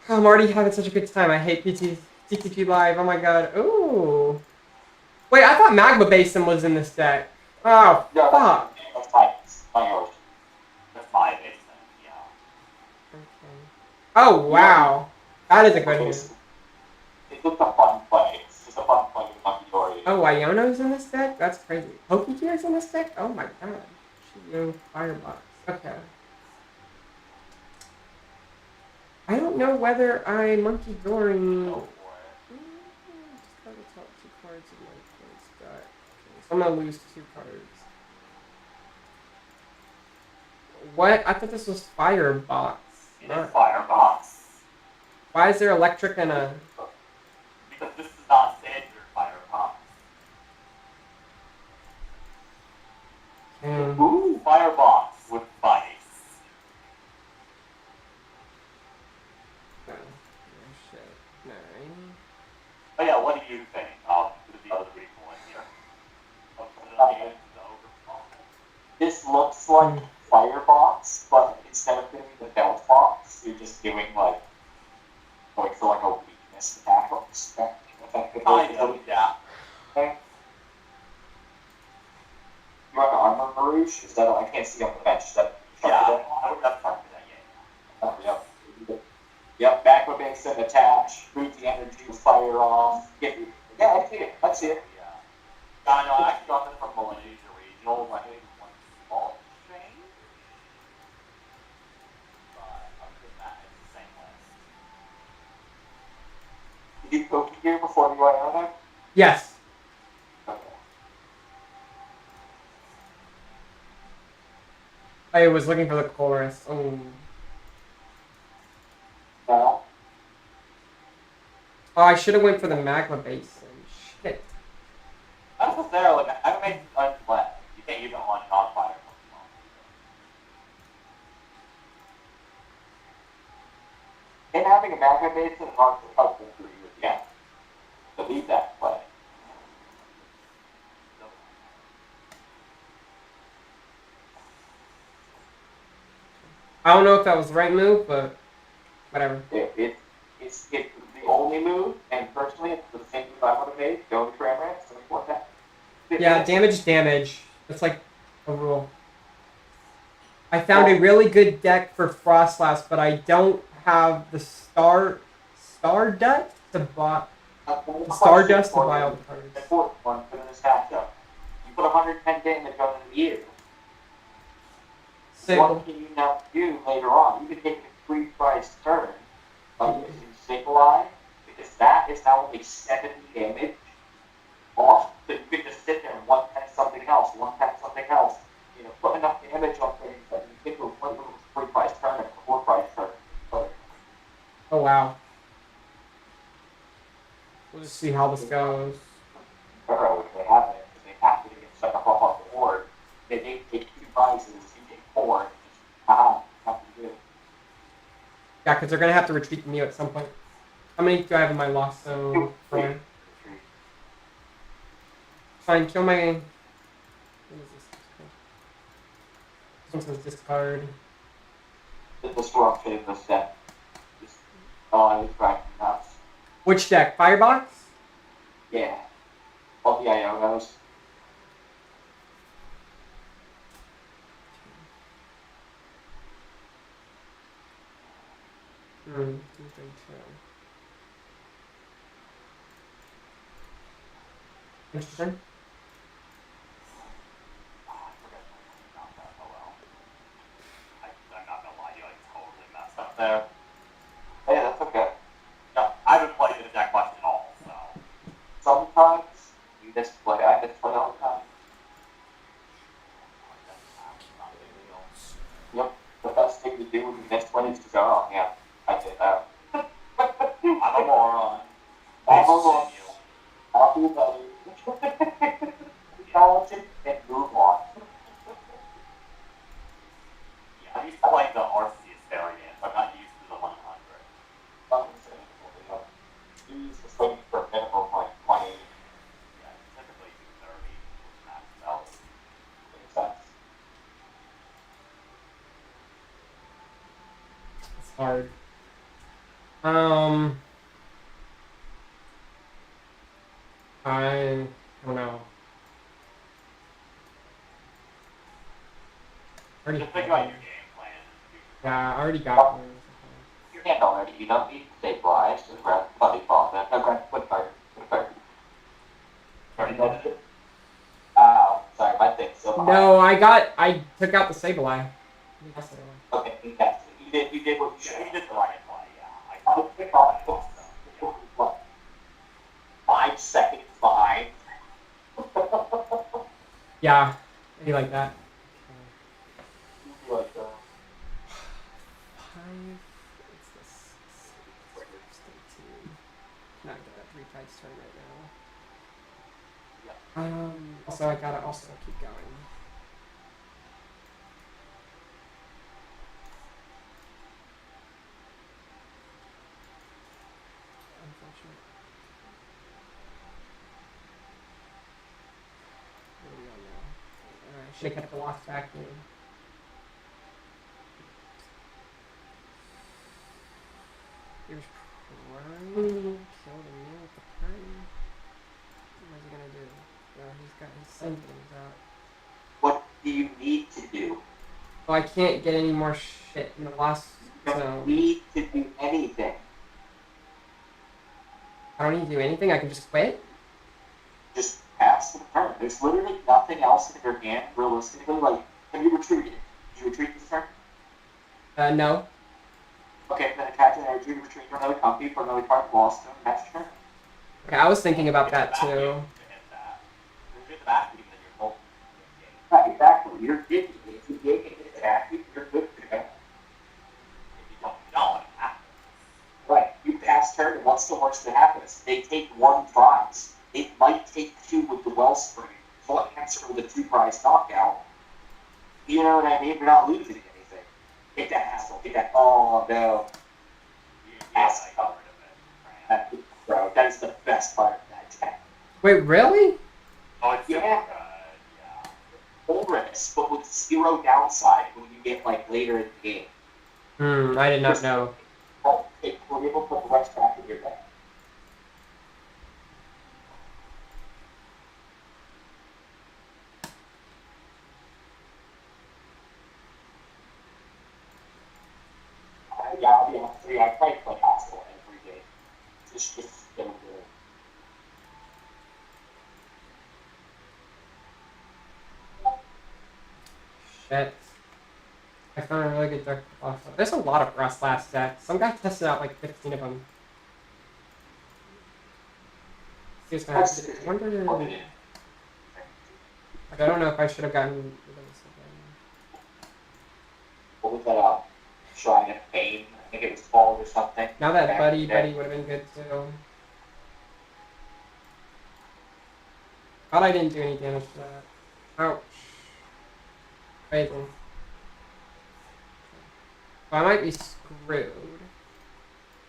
I'm already having such a good time. I hate TCG Live. Oh my god. Ooh. Wait, I thought Magma Basin was in this deck. Oh, No, fuck. that's fine. It's my yours. That's my basement, yeah. Okay. Oh, wow. That is a good hand. It's just a fun play. It's just a fun play with Monkey Dory. Oh, Wyono's in this deck? That's crazy. Pokegear's in this deck? Oh my god. Shio Firebox. Okay. I don't know whether I Monkey Dory. Go for it. Just got the top 2 cards in my opponent's deck. Okay, so I'm gonna lose 2 cards. What? I thought this was Firebox. It is Firebox. Why is there electric and a... Because this is not standard Firebox. Ooh. Firebox with Vice. Oh, shit. 9. Oh yeah, what do you think of the other people in here? Of the games, the overall? This looks like Firebox, but instead of doing the belt box, you're just doing like for like a weakness attack effectively. Kind of, yeah. Okay. You want the armor Barouche? Is that I can't see on the bench. Is that Yeah, I would have started that game. Oh, yep. Yep, back with Basin, attach, boot the energy, fire off. Yeah, I see it. I see it. Yeah. I know, I actually got this from Malaysia Regional. I think one small change. But other than that, it's the same list. Did you poke here before you went on there? Yes. Okay. I was looking for the chorus. Oh. No. Oh, I should have went for the Magma Basin. Shit. That's what's there, like, I made one left. You can't even launch non-fire Pokemon. And having a Magma Basin is not helpful for you again. So leave that play. I don't know if that was the right move, but whatever. It's the only move, and personally, it's the same move I would have made. Go to Brainrot, so what that? Yeah, damage. That's like a rule. I found a really good deck for Frostlass, but I don't have the Stardust to buy. Stardust to buy all the cards. The fourth one for this matchup. You put 110 damage on the year. What can you now do later on? You can take a free price turn by using Stabilize, because that is now only 70 damage off. So you can just sit there and one-tap something else, you know, put enough damage on things that you get to a point where it's a free price turn and a 4 price turn. So, Oh wow. We'll just see how this goes. Arrow, if they have it, because they have to get stuck up off the board. They take 2 prices, you take 4, and just, nothing to do. Yeah, because they're gonna have to retreat me at some point. How many do I have in my loss zone? Fine. Fine, kill my... What is this? This one says discard. The destruction of this deck. Just, I was cracking nuts. Which deck? Firebox? Yeah. All the Ionos. Interesting. I'm not gonna lie to you, I totally messed up there. Yeah, that's okay. No, I haven't played the deck much at all, so. Sometimes you misplay. I misplay all the time. Yep. The best thing to do when you misplay is to go, oh, yeah, I did that. I'm a moron. I'm a moron. You. I'll do better. hard. I don't know. Already Just think about your game plan. Yeah, I already got one. Your hand already. You don't need to stabilize. Just grab buddy ball. Then grab foot card. Foot card. Already noticed it? Sorry, my thing's so high. No, I took out the Sableye. Okay, yes. You did what you should. You did the right play, yeah. I would pick off what? 5 seconds behind. Yeah, maybe like that. Like, It's this. Not gonna 3 times turn right now. Also, I gotta also keep going. Unfortunate. Where are we on now? I should have kept the lost back in. Here's Prime. Killed him with the Prime. What's he gonna do? Well, he's got his symptoms out. what do you need to do? Oh, I can't get any more shit in the last You don't zone. need to do anything. I don't need to do anything. I can just quit. Just pass the turn. There's literally nothing else in your hand, realistically. Like, have you retreated? Did you retreat this turn? No. Okay, then attach an energy, retreat for another copy for another card lost to match turn. Okay, I was thinking about that too. To hit that. If you hit the back, then you're both. Right, exactly. You're good. If you get it attack, you're good to go. If you don't, it happens. Right, you pass turn, and what's the worst that happens? They take 1 prize. It might take 2 with the Wellspring. So it answer with a 2 prize knockout. You know what I mean? You're not losing anything. Get that hassle. Get that. Oh no. Yes, I got rid of it. Bro, that is the best part of that attack. Wait, really? Oh, it's super Yeah. good, yeah. Full risk, but with 0 downside when you get like later in the game. I did not know. Oh, okay, we're able to put the rest back in your deck. Yeah, I'll be honest with you, I probably play Hostile every game. Just so good. Shit. I found a really good deck. There's a lot of Rust last set. Some guy tested out like 15 of them. I wonder. Like, I don't know if I should have gotten rid of this again. What was that, Shrine of Pain? I think it was called or something. Now that Back Buddy in the day. would have been good too. Thought I didn't do any damage to that. Ouch. Crazy. I might be screwed.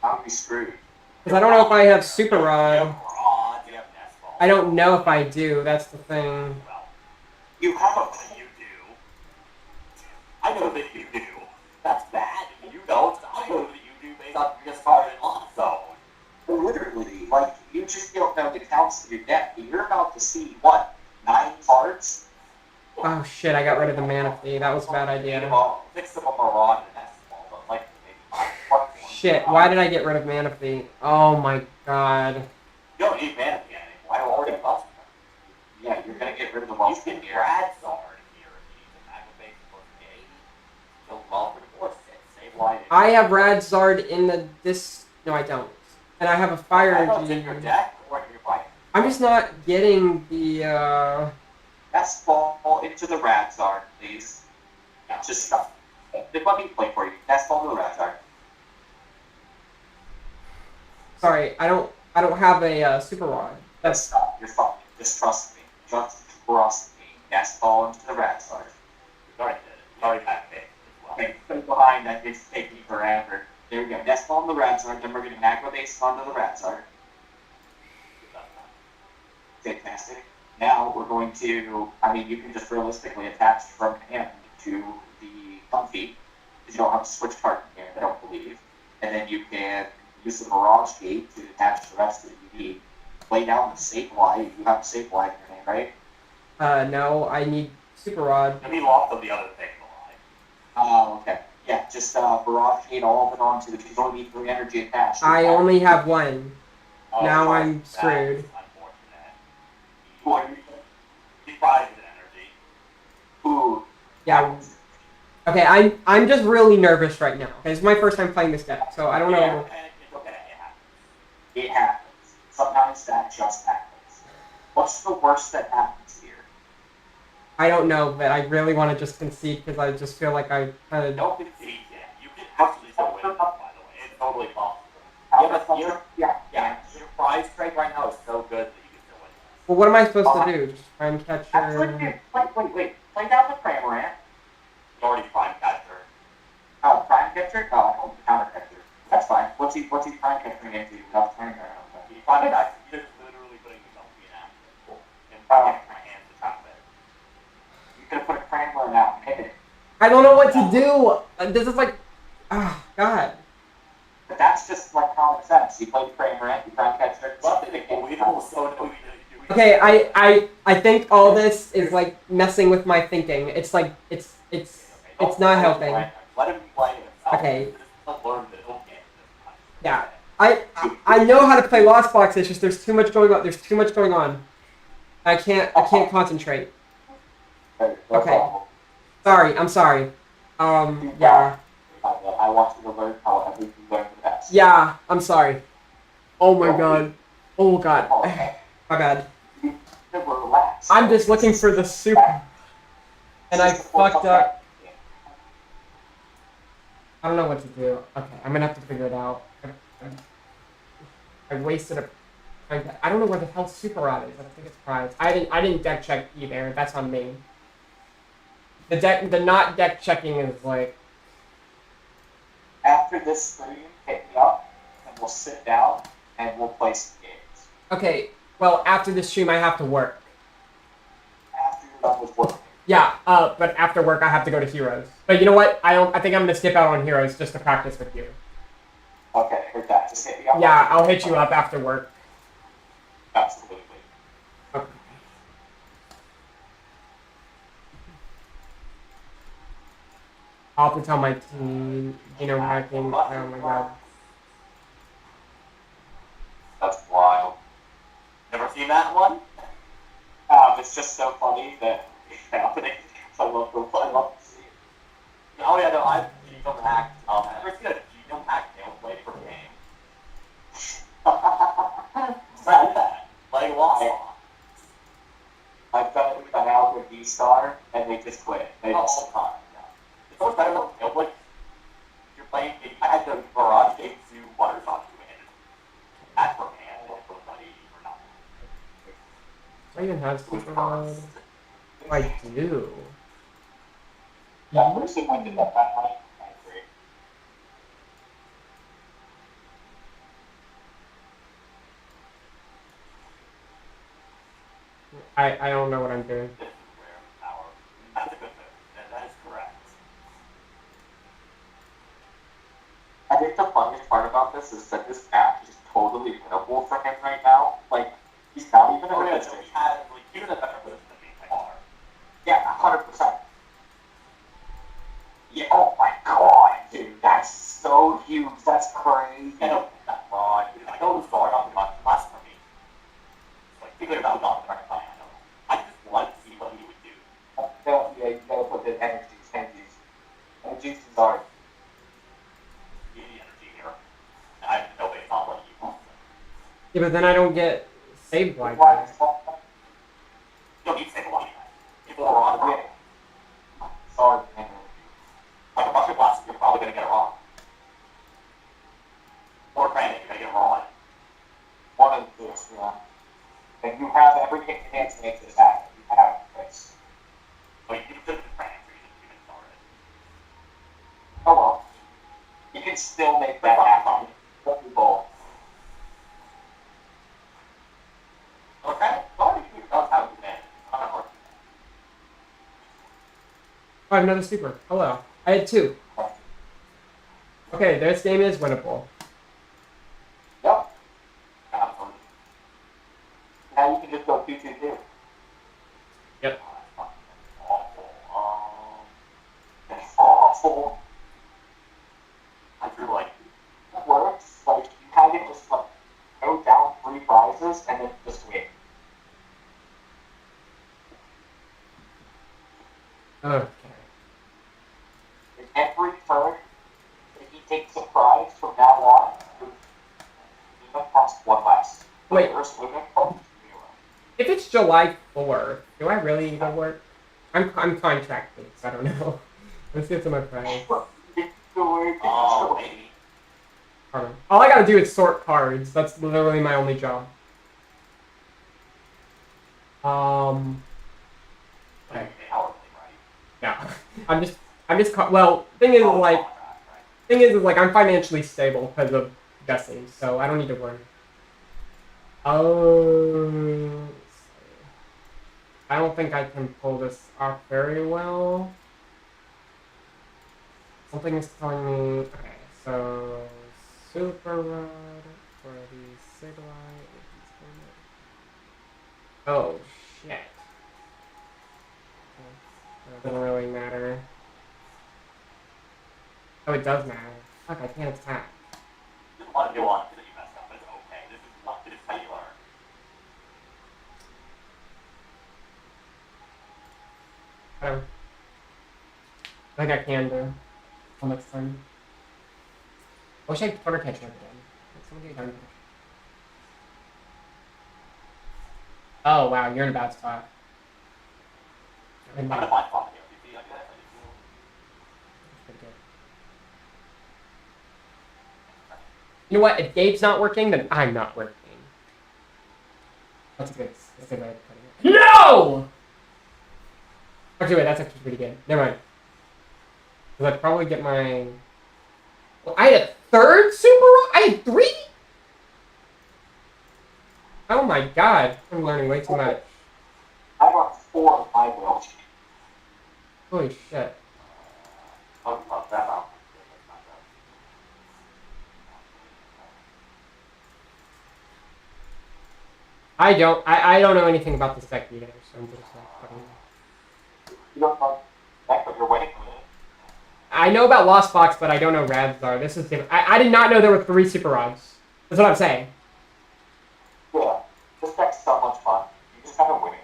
I'll be screwed. Because I don't know if I have Super You Rod. have rods, you have nest balls. I don't know if I do, that's the thing. Well, You have a you do. I know that you do. That's bad. You don't. I know that you do based on your discard and lost zone. literally, like, you just don't know the counts of your deck. You're about to see, what, 9 cards? Oh shit, I got rid of the Mana Fee. That was a bad idea. Well, 6 of them are rod and nest ball, but like maybe 5 Shit, why did I get rid of Mana Fee? Oh my god. You don't need mana again anymore. I already lost them. Yeah, you're gonna get rid of the You wealth can in here. grad sword here if you need to activate for the game. Kill well for the force hit. Save line. I have Radzard in the this. No, I don't. And I have a Fire I don't take your Energy. deck or your fight. I'm just not getting the. Let's fall into the Radzard, please. Yeah, just stop. Let me play for you. Let's fall into the Radzard. Sorry, I don't have a Super Rod. Let's That's stop. You're fine. Just trust me. Just trust me. Let's fall into the Radzard. You already did it. You already got picked as well. Okay, put it behind that. It's taking forever. There we go. Let's fall into the Radzard. Then we're gonna macro base onto the Radzard. Fantastic. Now we're going to, I mean, you can just realistically attach from hand to the Comfy. because you don't have to switch card in here, I don't believe. And then you can use the Mirage Gate to attach the rest that you need. Lay down the Sableye. You have Sableye in your name, right? No, I need Super Rod. And we lost of the other thing in the line. Oh, okay. Yeah, just Barrage Gate all of it onto the, because you only need 3 energy attached. I only have one. Oh, Now sorry, I'm screwed. That's unfortunate. What? He probably did energy. Ooh. Yeah. Okay, I'm just really nervous right now. It's my first time playing this deck, so I don't know. Yeah, it's okay. It happens. Sometimes that just happens. What's the worst that happens here? I don't know, but I really want to just concede because I just feel like I kind of. Don't concede yet. You can actually still win this, by the way. It's totally possible. Your prize trade right now is so good that you can still win this. Well, what am I supposed to do? Just prime catcher. Wait. Play down the Cramorant. You already prime catcher. Oh, prime catcher? Oh, counter catcher. That's fine. What's he prime catchering into without turning around? He prime catcher. He's just literally putting himself in action. And getting my hands to trap it. You could have put a Cramorant out and hit it. I don't know what to do. This is like, oh God. But that's just like common sense. You play Cramorant, you prime catcher. Okay, I think all this is like messing with my thinking. It's like it's not helping. Let him play himself. Okay. Learn the whole game. Yeah. I know how to play Lost Box. It's just there's too much going on. There's too much going on. I can't concentrate. Okay. Sorry. I'm sorry. Yeah. I want you to learn how everything learns the best. Yeah. I'm sorry. Oh my God. Oh God. My bad. Relax. I'm just looking for the super, and I fucked up. I don't know what to do. Okay, I'm gonna have to figure it out. I wasted a. I don't know where the hell Super Rod is. I don't think it's prized. I didn't deck check either. That's on me. The not deck checking is like. After this stream, hit me up, and we'll sit down and we'll play some games. Okay. Well, after this stream, I have to work. After you're done with work. Yeah. But after work, I have to go to Heroes. But you know what? I think I'm gonna skip out on Heroes just to practice with you. Okay, heard that. Just hit me up. Yeah, I'll hit you up after work. Absolutely. Okay. I'll have to tell my team, hacking. Oh my God. That's wild. Never seen that one? It's just so funny that it's happening. I love to see it. Oh yeah, no, I've genome hacked. I've never seen a genome hacked gameplay for a game. Said that. Like Lost. I've done it with an Alpha D-Star, and they just quit. They just It's always better than gameplay. You're playing. I had the Barrage Gate to Buttersoft two-handed. That's for hand, for buddy, for nothing. Do I even have Super Rod? I do. Yeah, we're seeing when did that night. I agree. I don't know what I'm doing. This is rare power. That's a good move. That is correct. I think the funniest part about this is that this app is totally winnable for him right now. Like, he's not even Oh a yeah, good so station. we had like even a better position than me by far. Yeah, 100%. Yeah, oh my god, dude, that's so huge. That's crazy. I don't think that's wrong. I know it's going on much less for me. It's like figuring out on the right time. I just want to see what he would do. Yeah, you gotta put the energies. Energies is art. Give the energy here. And I have no way about what he wants. Yeah, but then I don't get saved like Why that. is that? You don't need to say what people are on the wrong. Sorry, man. Like a bunch of glasses, you're probably going to get it wrong. Or granted, you're going to get it wrong. One of this, yeah. And you have everything in hand to make this happen. You have this. But you could have been granted for you to even start it. Oh well. You can still make that happen. People. Okay? Well, you don't have to manage. I'm not working. Oh, I have another super. Hello. I had two. Okay, this game is winnable. Yep. Absolutely. Now you can just go 2-2-2. Yep. Awful. It's awful. I feel like it works. Like you kind of just like go down 3 prizes and then just win. Okay. And every turn, if he takes a prize from now on, you don't cost 1 less. Wait. First movement costs 0. If it's July 4th, do I really even work? I'm contracted, so I don't know. Let's get to my price. Oh, maybe. Pardon. All I gotta do is sort cards. That's literally my only job. Okay. Yeah. Well, thing is like I'm financially stable because of guessing, so I don't need to worry. Oh, I don't think I can pull this off very well. Something is telling me. Okay, so Super Rod for the Siglite. Oh shit. That doesn't really matter. Oh, it does matter. Fuck, I can't attack. Just want to do on because you messed up, but it's okay. This is how you learn. I think I can do. Till next time. I wish I could Twitter catch up again. Somebody done. Oh wow, you're in a bad spot. I'm gonna find fun here. You see, like that. Pretty good. You know what? If Gabe's not working, then I'm not working. That's a good way of putting it. No! Actually, wait, that's actually pretty good. Never mind. Because I'd probably get my... Well, I had a third Super Roll? I had 3? Oh my god. I'm learning way too much. I got 4 of my will. Holy shit. Oh, fuck that out. I don't know anything about this deck either, so I'm just like putting... You don't know that, but you're waiting for it. I know about Lost Fox, but I don't know Radzar. This is different. I did not know there were 3 Super Rods. That's what I'm saying. Yeah, this deck's so much fun. You just gotta win it.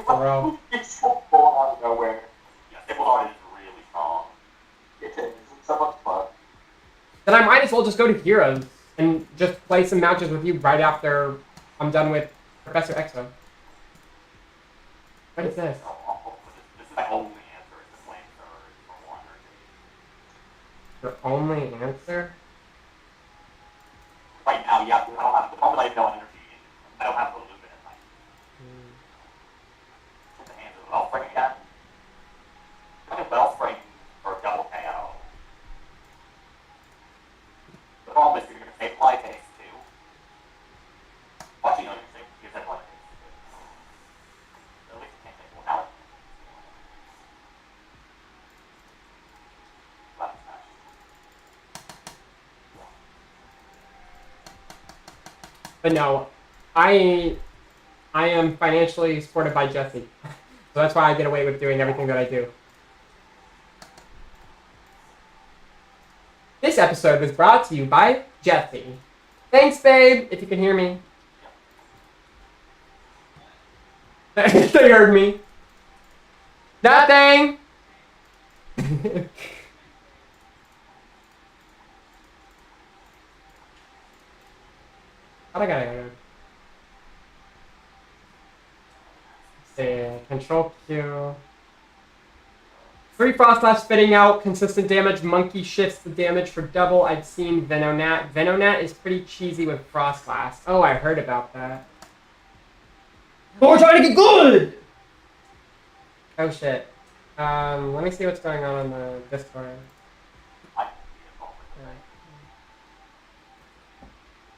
Bro. It's so full out of nowhere. Yeah, Simple Art is really strong. It is. It's so much fun. Then I might as well just go to Heroes and just play some matches with you right after I'm done with Professor Exo. What is this? This is my only answer. It's the flame third for 1 or 2. Your only answer? Right now, yeah, I don't have the moment I have no energy. I don't have the loop in my Hit the hands of the Wellspring again. I think Wellspring for double KO. The problem is you're going to take Fly Taste too. Watching other things, you said Fly Taste too. At least you can't take one out. Left smash. But no, I am financially supported by Jesse. So that's why I get away with doing everything that I do. This episode was brought to you by Jesse. Thanks, babe, if you can hear me. They heard me. Nothing! What I gotta say, Control Q. 3 Frost Blast spitting out consistent damage. Monkey shifts the damage for double. I've seen Venonat. Venonat is pretty cheesy with Frost Blast. Oh, I heard about that. But we're trying to get good! Oh shit. Let me see what's going on the Discord.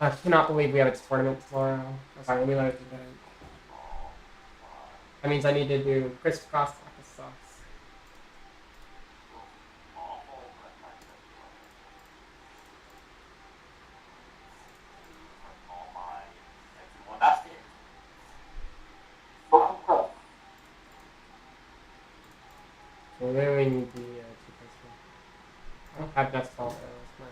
I cannot believe we have a tournament tomorrow. Oh, sorry, let me let it do that. That means I need to do crisscross taco sauce. We really need the toothpaste. I don't have dust ball though.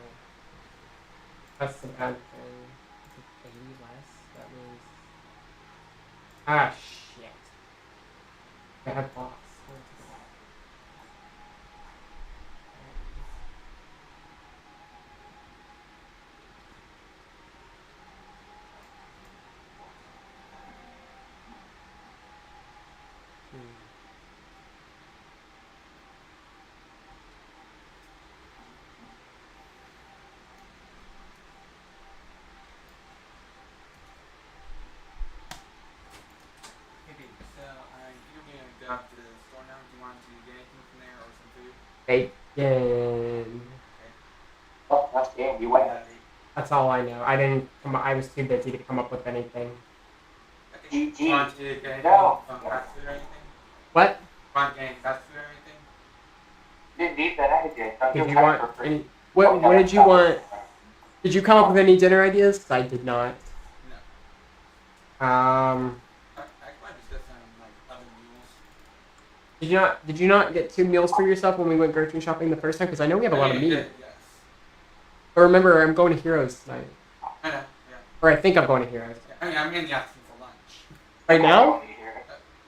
That's the bad thing. Is it 80 less? That means. Ah, shit. Bad boss. Down to the store now. Do you want to get anything from there or some food? Bacon. Oh, that's game. You went. That's all I know. I didn't come. I was too busy to come up with anything. Okay. Do you want to get anything No. from fast food or anything? What? Want to get any fast food or anything? Didn't need that anything. Did you want any? What did you want? Did you come up with any dinner ideas? 'Cause I did not. No. Um. I might just get some like other meals. Did you not get 2 meals for yourself when we went grocery shopping the first time? Because I know we have a lot of meat. Yes. But remember, I'm going to Heroes tonight. I know. Yeah. Or I think I'm going to Heroes. I mean, I'm in the afternoon for lunch. Right now?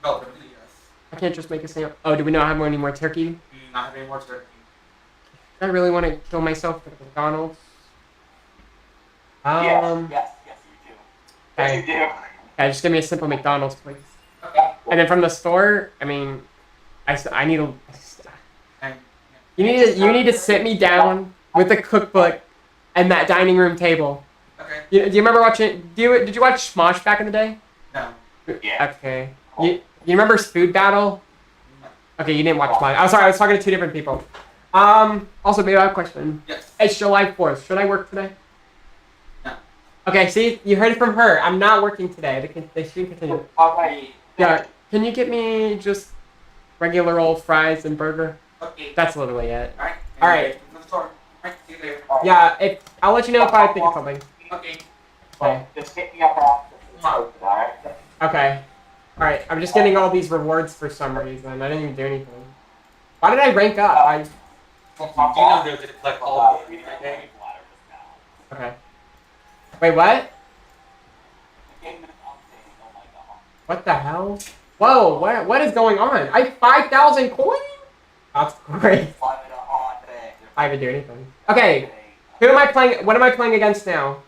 No, for me, yes. I can't just make a sandwich. Oh, do we not have any more turkey? We do not have any more turkey. I really want to kill myself with McDonald's. Yes, yes, you do. Yes, Okay. you do. Yeah, just give me a simple McDonald's, please. Okay. And then from the store, I mean, I need a. And, You need to sit me down with a cookbook and that dining room table. okay. Do you remember watching? Did you watch Smosh back in the day? No. Yeah. Okay. You remember Food Battle? No. Okay, you didn't watch Smosh. I'm sorry, I was talking to 2 different people. Also, maybe I have a question. Yes. It's July 4th. Should I work today? No. Okay, see, you heard it from her. I'm not working today. They should continue. Alright. Yeah, can you get me just regular old fries and burger? Okay. That's literally it. Alright. Alright. From the store. Alright. See you later. Yeah, I'll let you know if I think of something. Okay. Okay. Just hit me up after. Alright? Okay. Alright, I'm just getting all these rewards for some reason. I didn't even do anything. Why did I rank up? Well, do you know they're going to collect all of the right there? Okay. Wait, what? What the hell? Whoa, what is going on? I have 5,000 coins? That's great. I didn't do anything. Okay, who am I playing? What am I playing against now?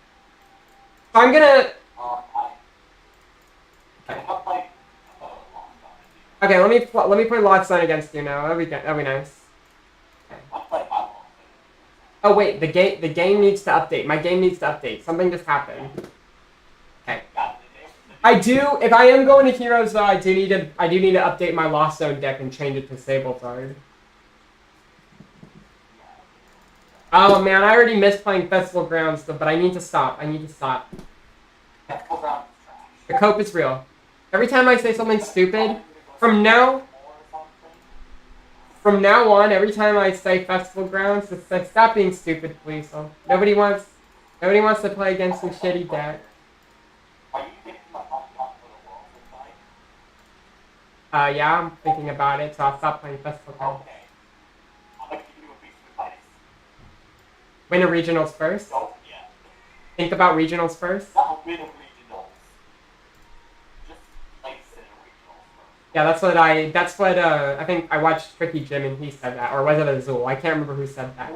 So I'm gonna. Okay, let me play Lockstone against you now. That'll be nice. Okay. Oh wait, the game needs to update. My game needs to update. Something just happened. Okay. I do. If I am going to Heroes, though, I do need to update my Lost Zone deck and change it to Sablezard. Oh man, I already missed playing Festival Grounds, but I need to stop. The cope is real. Every time I say something stupid, from now on, every time I say Festival Grounds, just say, stop being stupid, please. So nobody wants to play against some shitty deck. Yeah, I'm thinking about it, so I'll stop playing Festival Grounds. Win a regionals first. Think about regionals first. Yeah, that's what I think I watched Tricky Jim and he said that, or was it Azul? I can't remember who said that.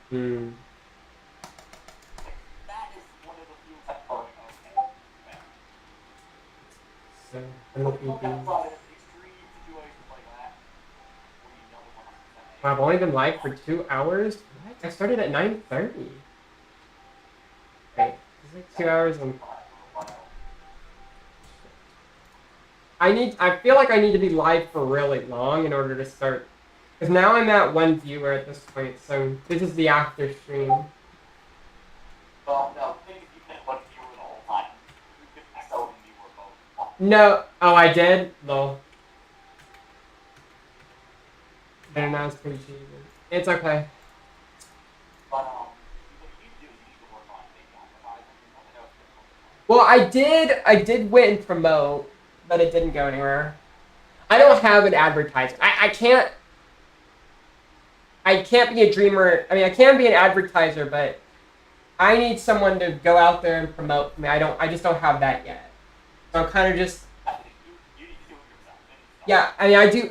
Hmm. So, wow, I've only been live for 2 hours? What? I started at 9:30. Wait, it's like 2 hours and... I feel like I need to be live for really long in order to start. Because now I'm at 1 viewer at this point, so this is the after stream. No. Oh, I did? Lol. And that was pretty cheesy. It's okay. Well, I did win promote, but it didn't go anywhere. I don't have an advertiser. I can't be a dreamer. I mean, I can be an advertiser, but I need someone to go out there and promote for me. I just don't have that yet. So I'm kind of just. You need to do it yourself. Yeah, I mean, I do.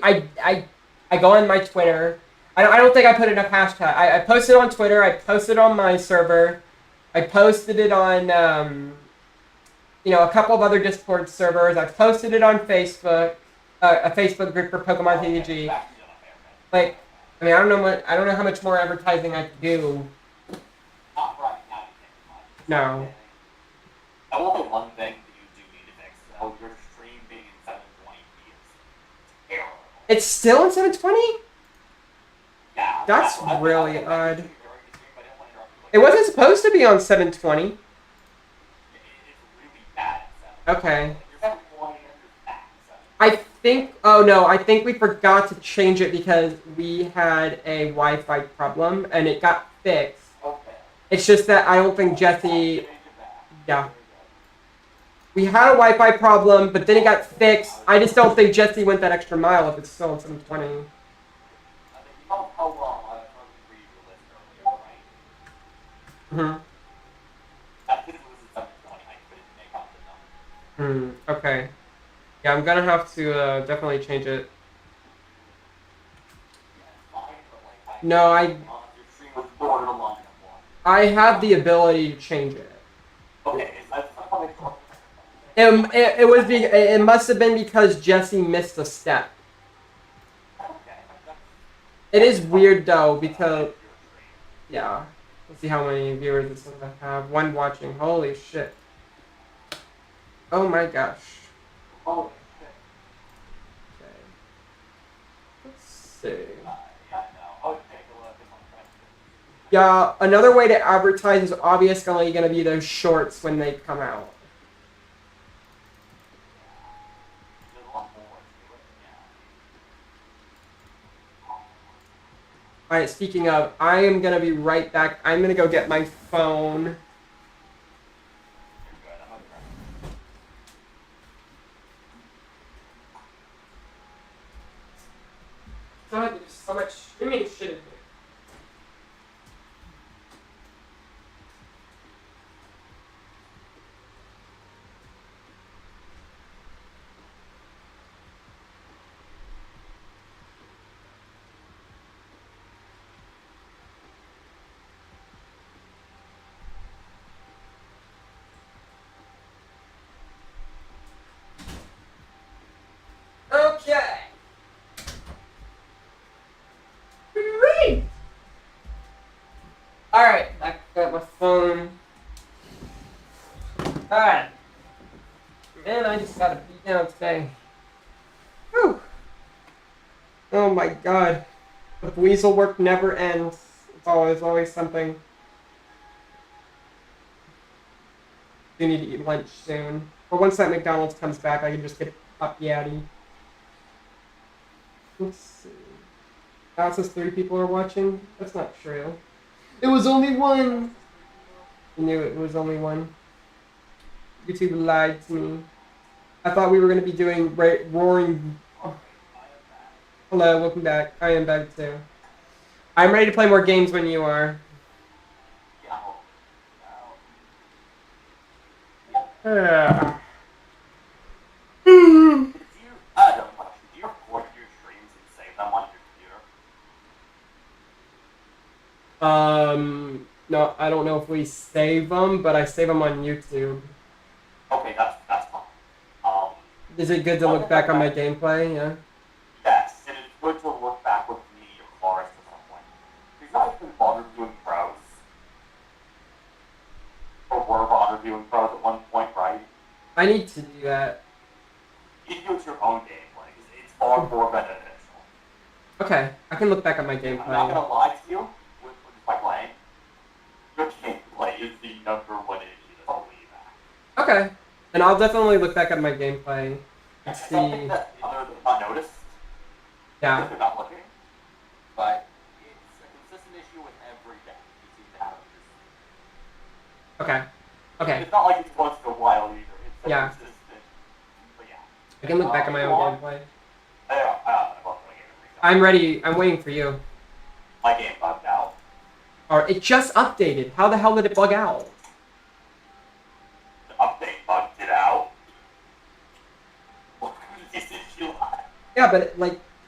I go on my Twitter. I don't think I put enough hashtag. I posted on Twitter. I posted on my server. I posted it on a couple of other Discord servers. I posted it on Facebook, a Facebook group for Pokemon TCG. Like, I mean, I don't know how much more advertising I could do. Not right now, you can't do much. No. I will say one thing that you do need to fix, though. Your stream being in 720p is terrible. It's still in 720? Yeah. That's I really think odd. it's a very good stream, but I didn't want to interrupt you. It wasn't supposed to be on 720. It's really bad at 720. Okay. Your 720 is bad I think we forgot to change it because we had a Wi-Fi problem and it got fixed. Okay. It's just that I don't think Jesse. Change it back. Yeah. We had a Wi-Fi problem, but then it got fixed. I just don't think Jesse went that extra mile if it's still on 720. I think you know how long I was read your list earlier, right? I think it was at 720. I couldn't make out the number. Okay. Yeah, I'm gonna have to definitely change it. Fine, but like, No, your stream was borderline of one. I have the ability to change it. Okay, that's probably It must have been because Jesse missed a step. okay. It is weird though because yeah. Let's see how many viewers this one I have. One watching. Holy shit. Oh my gosh. Oh, shit. Okay. Let's see. Yeah, I know. I'll take a look at my friends. Yeah, another way to advertise is obviously going to be those shorts when they come out. There's a lot more to it, yeah. Alright, speaking of, I am going to be right back. I'm going to go get my phone. You're good. I'm okay. God, there's so much streaming shit in here. Okay. Great. All right, I got my phone. All right. Man, I just got a beat down today. Whew. Oh my god. The Buizel work never ends. It's always something. Do need to eat lunch soon. Or once that McDonald's comes back, I can just get up yaddy. Let's see. Now it says 3 people are watching. That's not true. It was only 1! I knew it was only 1. YouTube lied to me. I thought we were going to be doing roaring. Hello, welcome back. I am back too. I'm ready to play more games when you are. Yeah. Do you, I don't know, do you record your streams and save them on your computer? No, I don't know if we save them, but I save them on YouTube. Okay, that's fine. Is it good to look back on my gameplay? Yeah. Yes, it is good to look back with me or Forrest at some point. Because I've been bother viewing pros. Or were bother viewing pros at one point, right? I need to do that. You can do it to your own gameplay, because it's far more beneficial. Okay, I can look back at my I'm not gameplay. gonna lie to you, with by playing. Your gameplay is the #1 issue that's holding you back. Okay, and I'll definitely look back at my gameplay and Something see. that others have not noticed, Yeah. if they're not looking, but it's a consistent issue with every deck you seem to have. Okay. Okay. It's not like it's once in a while either. It's like Yeah. consistent. But yeah. I can look back at my own gameplay. I love my game. I'm ready. I'm waiting for you. My game bugged out. Or it just updated. How the hell did it bug out? The update bugged it out. Yeah, but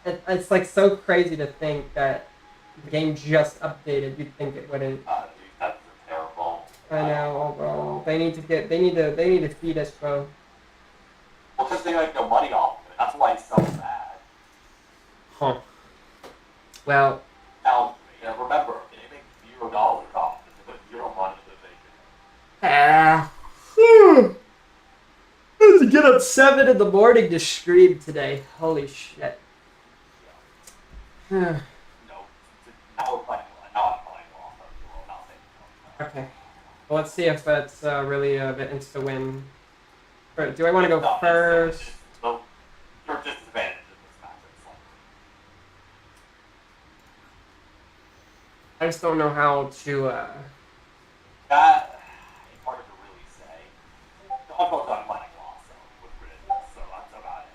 it's like so crazy to think that the game just updated. You'd think it wouldn't. Dude, that's terrible. I know, bro. They need to feed us, bro. Well, because they make no money off of it. That's why it's so bad. Huh. Well. Now, remember, they make $0 off it. They put zero money into the I had to get up 7 in the morning to stream today. Holy shit. No. Now we're playing. Now I'm playing well. Okay. Well, let's see if that's really an insta win. Do I want to go first? You're disadvantaged in this match. I just don't know how to. That it's hard to really say. The Unfold's on playing well, so with ridiculous, so that's about it.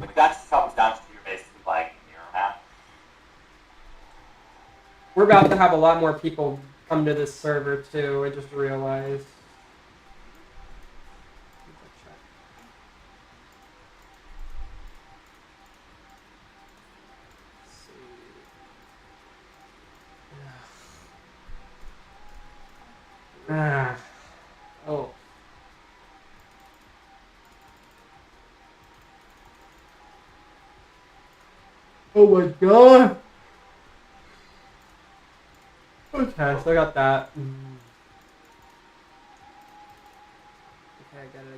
Like that just comes down to you're basically playing a mirror map. We're about to have a lot more people come to this server too. I just realized. Oh. Oh my god. Okay, so I got that. Okay, I get it.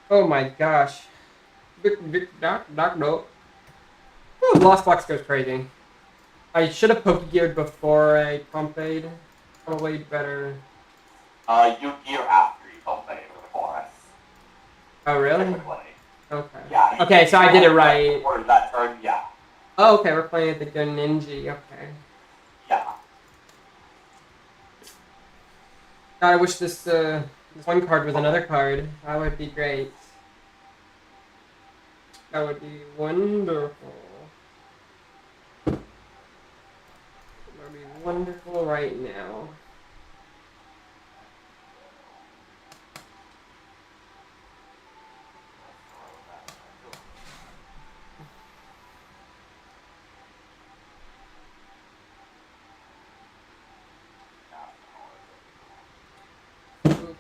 Oh my gosh. Doc, no. Oh, Lost Box goes crazy. I should have Pokegeared before I Pompade. Probably better. You gear after you don't play for the forest. Oh, really? Typically. Okay. Yeah. Okay, so I did it right. Or that turn, yeah. Oh, okay, we're playing at the Greninja. Okay. Yeah. God, I wish this one card was another card. That would be great. That would be wonderful. That would be wonderful right now.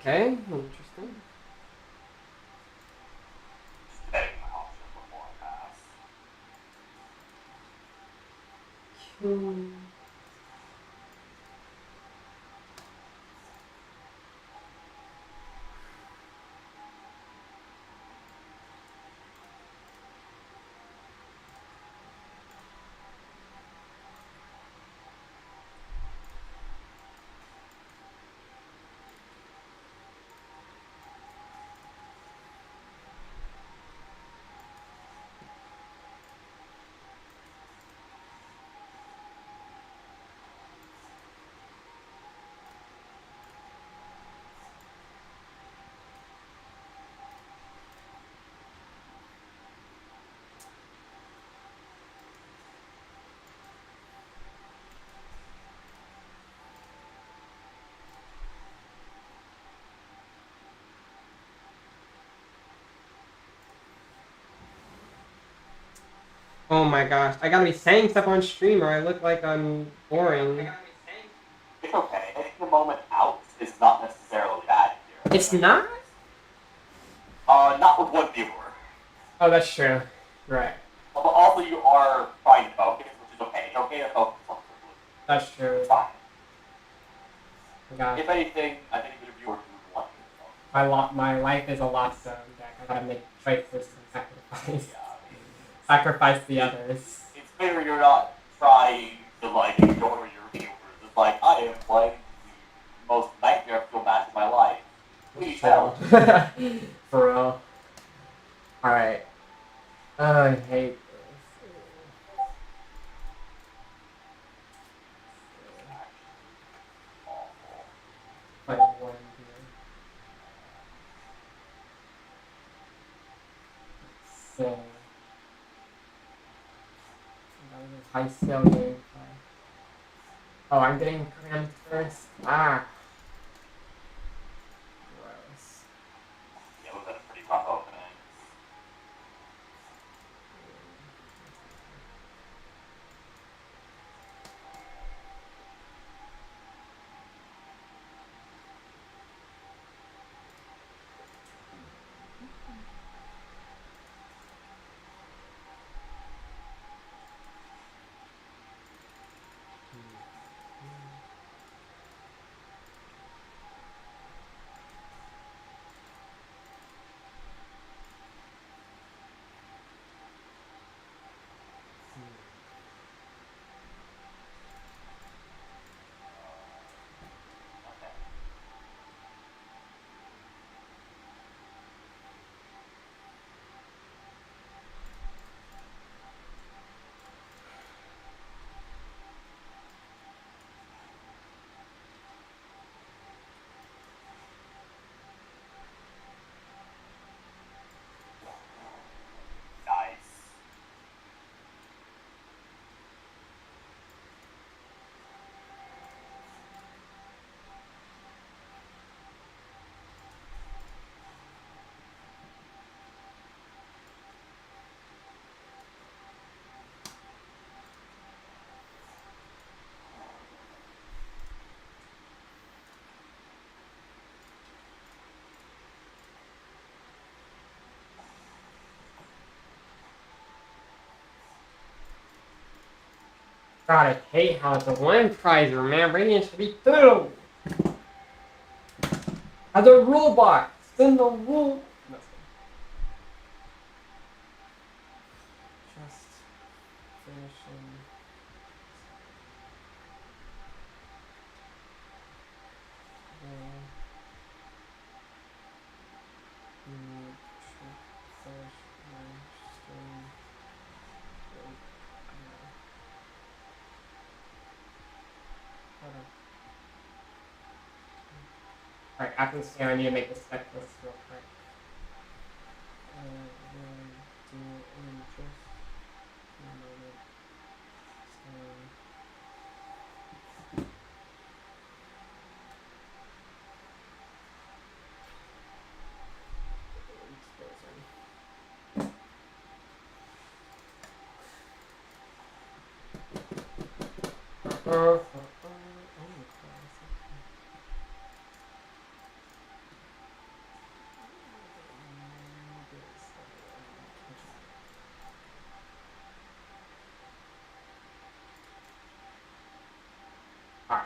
Okay, interesting. Just betting my options before I pass. Oh my gosh, I gotta be saying stuff on stream or I look like I'm boring. It's okay. Taking the moment out is not necessarily bad here. It's not? Not with one viewer. Oh, that's true. Right. But also, you are trying to focus, which is okay. It's okay to focus on That's true. It's fine. God. If anything, I think the viewers would like it. My life is a lost zone, Jack. I gotta make choices and sacrifice. Yeah, I mean, Sacrifice the others. it's clear you're not trying to like ignore your viewers. It's like I am playing the most nightmare-filled match of my life. Please help. For real. Alright. I hate this. Like one here. So that was a high skill game. Oh, I'm getting crammed first. Ah. Gross. Yeah, it was a pretty rough opening. Nice. God, I hate how it's a one prizer, man. Radiant should be two. As a rule box, in the rule. No. Just finishing. Alright, after this game, I need to make this spec list real quick. Do in just a moment. Alright.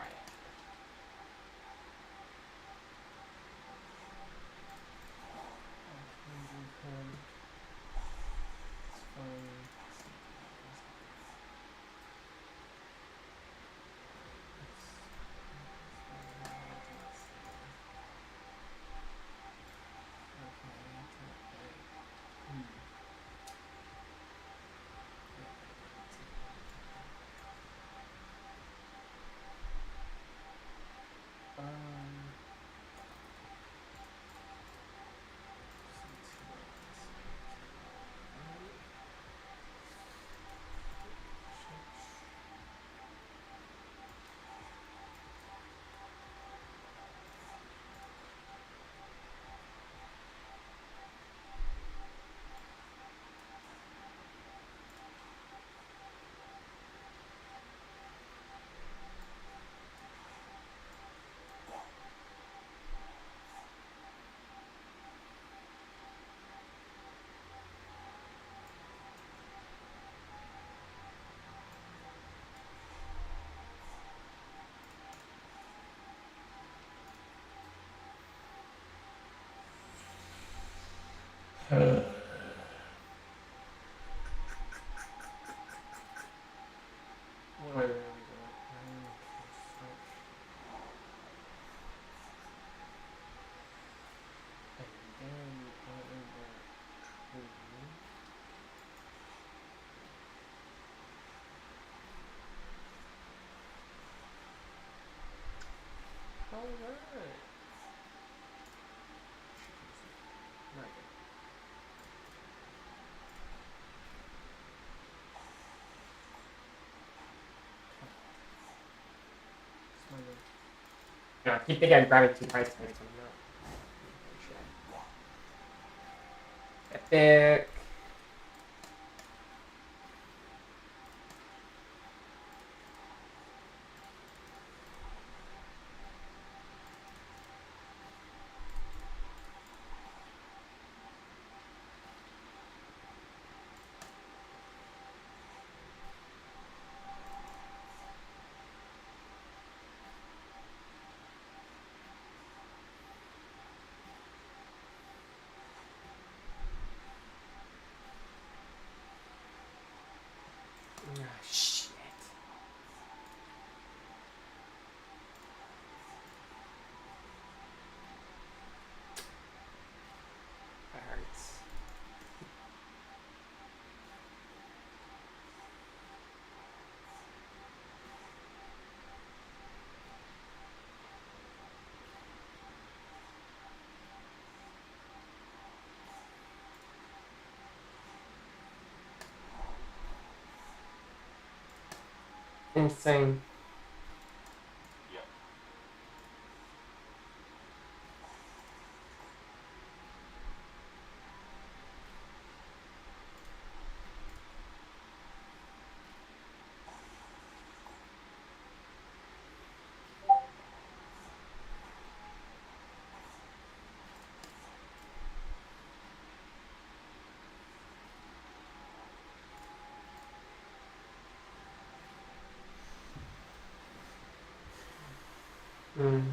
No, I keep thinking I'm grabbing 2 cards every time I'm not. Epic. Ah, shit. That hurts. Insane. Yep. Mm.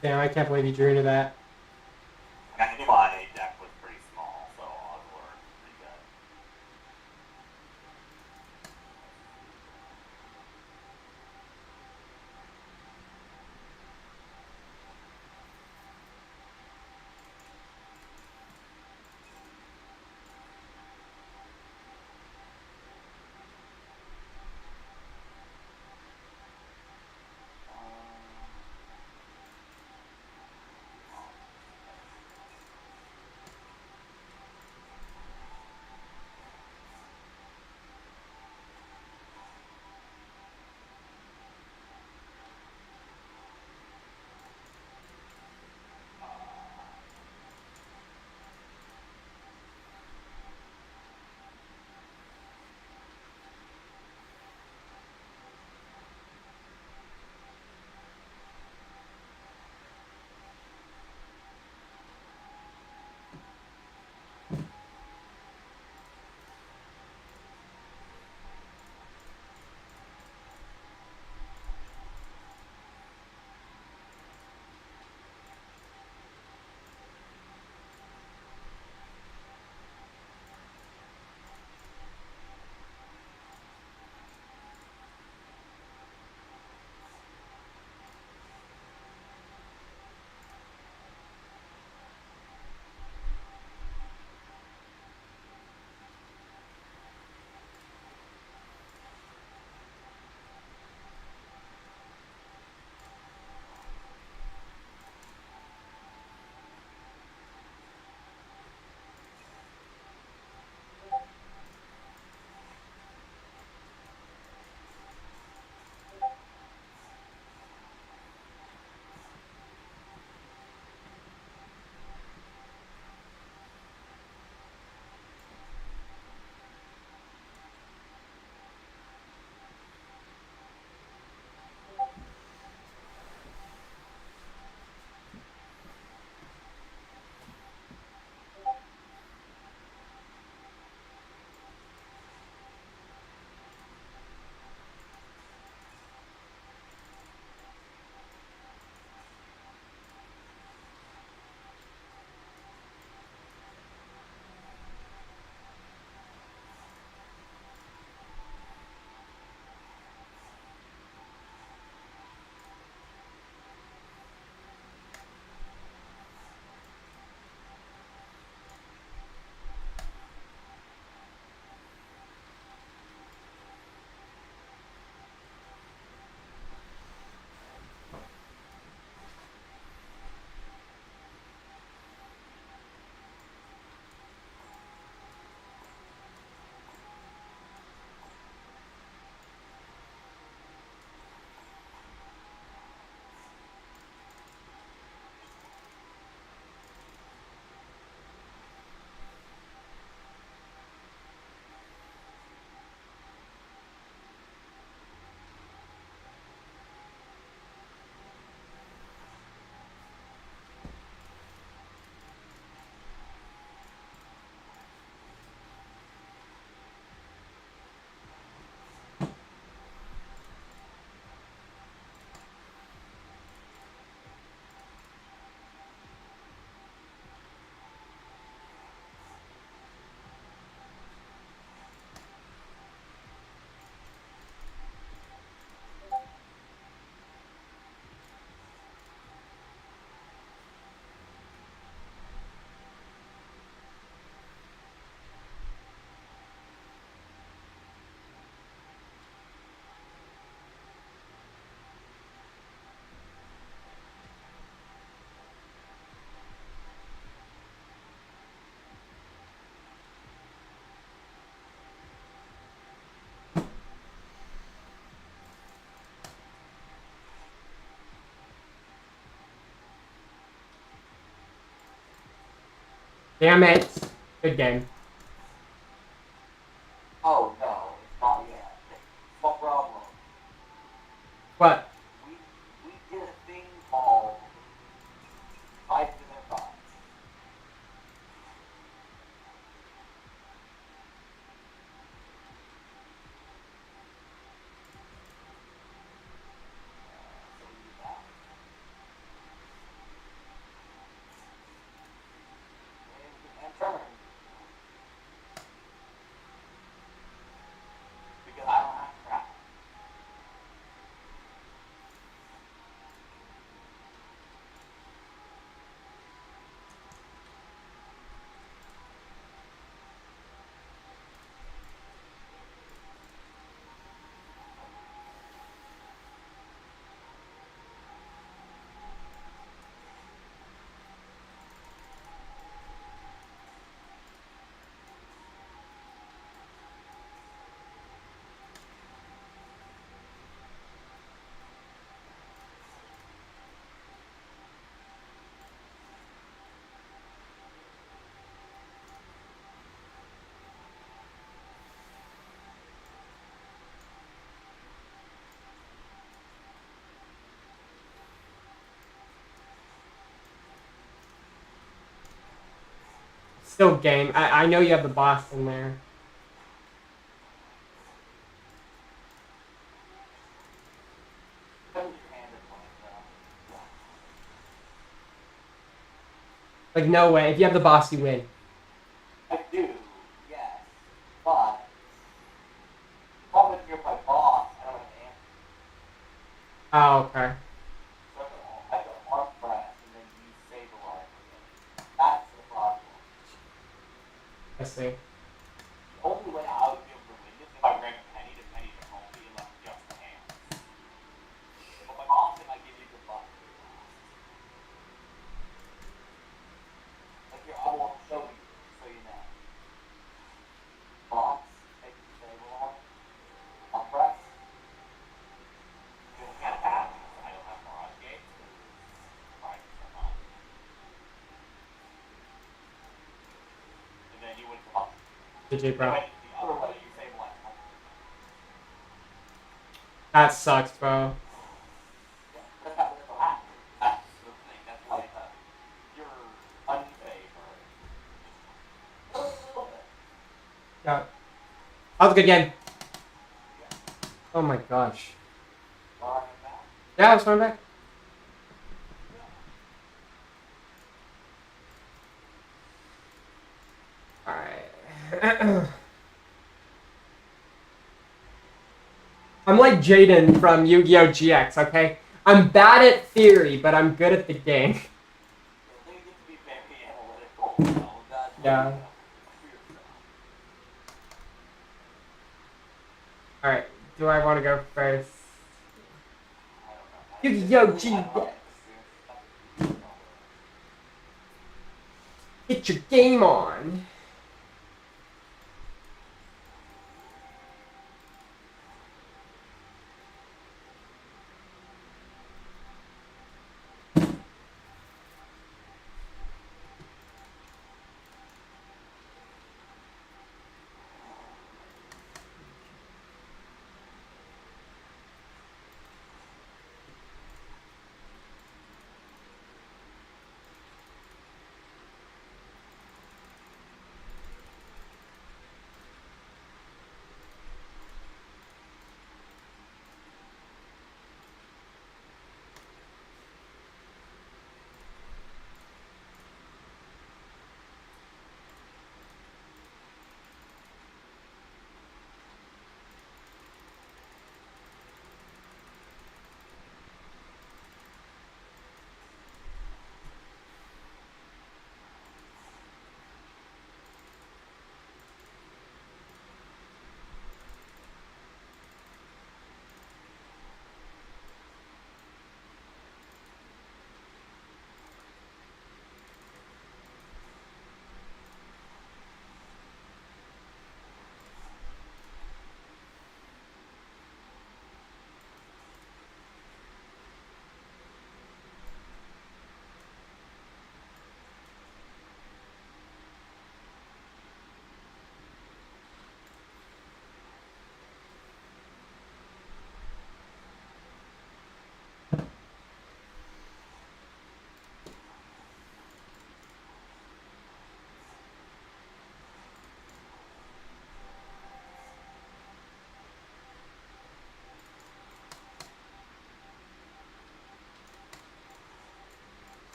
Damn, I can't believe you drew into that. I knew my deck was pretty small, so odds were pretty good. Damn it. Good game. Oh no, it's not yet. What problem? What? We did a thing called 5-minute thoughts. So we do that. And we can end turn. Because I don't have crap. Still game. I know you have the boss in there. Depends what your hand is like, though. Like, no way. If you have the boss, you win. I do, yes. But, problem if you're my boss, I don't have an answer. Oh, okay. So I can arm press and then use stabilize again. That's the problem. I see. The only way I would be able to win this if I ran Penny to only and left just the hands. But my boss might give you a good buff. Like here, I will show you, so you know. Box, take the stable arm press. You can't attack because I don't have Mirage Gate. Right, so not. And then you win the buff. GG, bro. The other way, you save one. That sucks, bro. That's not what happens. That's the thing. That's why you're unfavored. A little bit. Yeah. That was a good game. Oh my gosh. Alright, back. Yeah, I was coming back. Alright. I'm like Jaden from Yu-Gi-Oh! GX, okay? I'm bad at theory, but I'm good at the game. They get to be very analytical. So that's Yeah. Alright, do I want to go first? Yu-Gi-Oh! GX! Get your game on!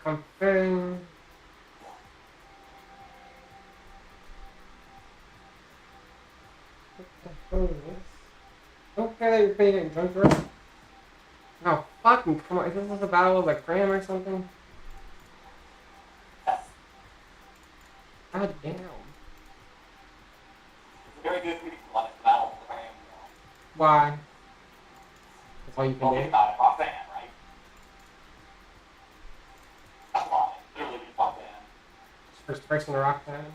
something. What the hell is this? Okay, you're paying attention to it. No, fucking come on. Is this a battle of the cram or something? Yes. God damn. It's a very good reading one. It's battle of the Ram. Why? That's all you can Well, do? think about it. Roxanne, right? That's why. Literally just Roxanne. First person to rock that.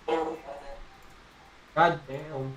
Literally, that's it. God damn.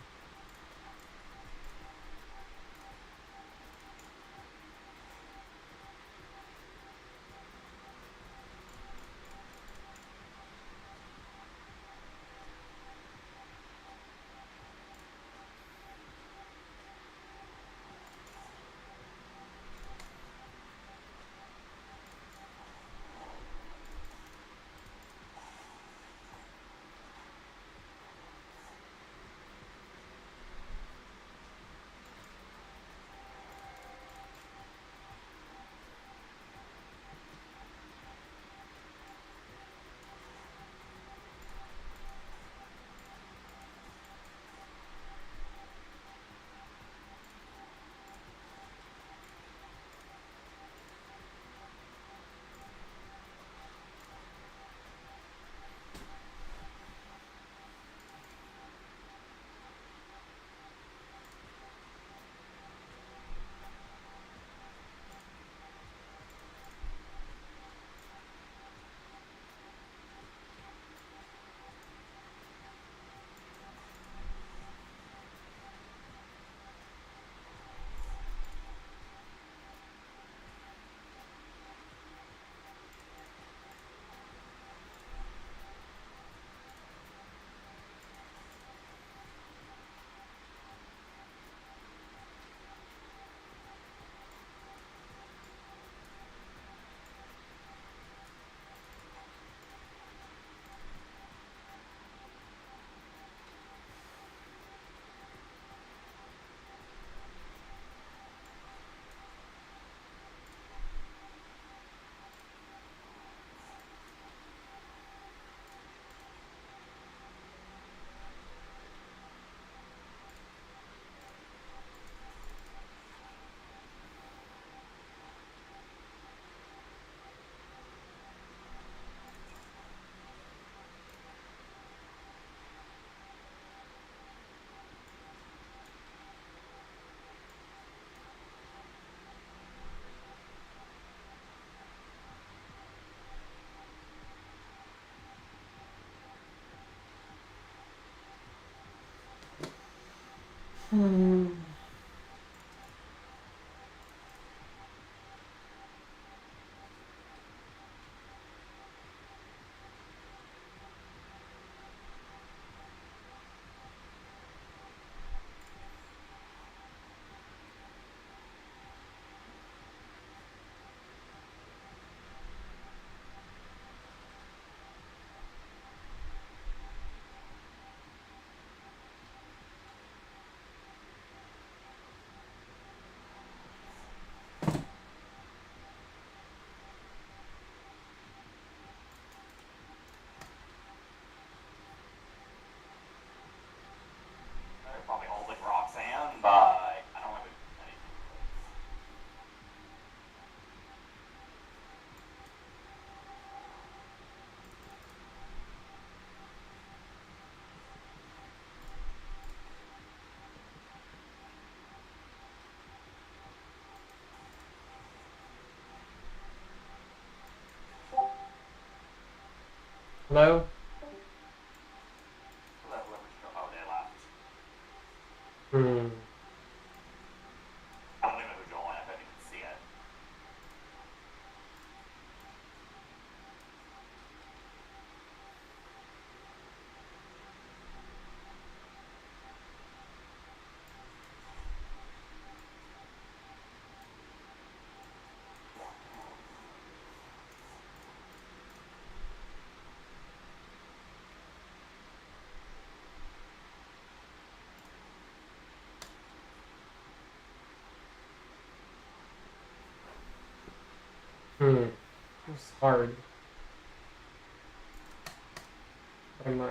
They're probably holding Roxanne, but I don't really anything. Hello? Oh, they left. Hmm. I don't even know who joined. I couldn't even see it. It's hard. But I'm not.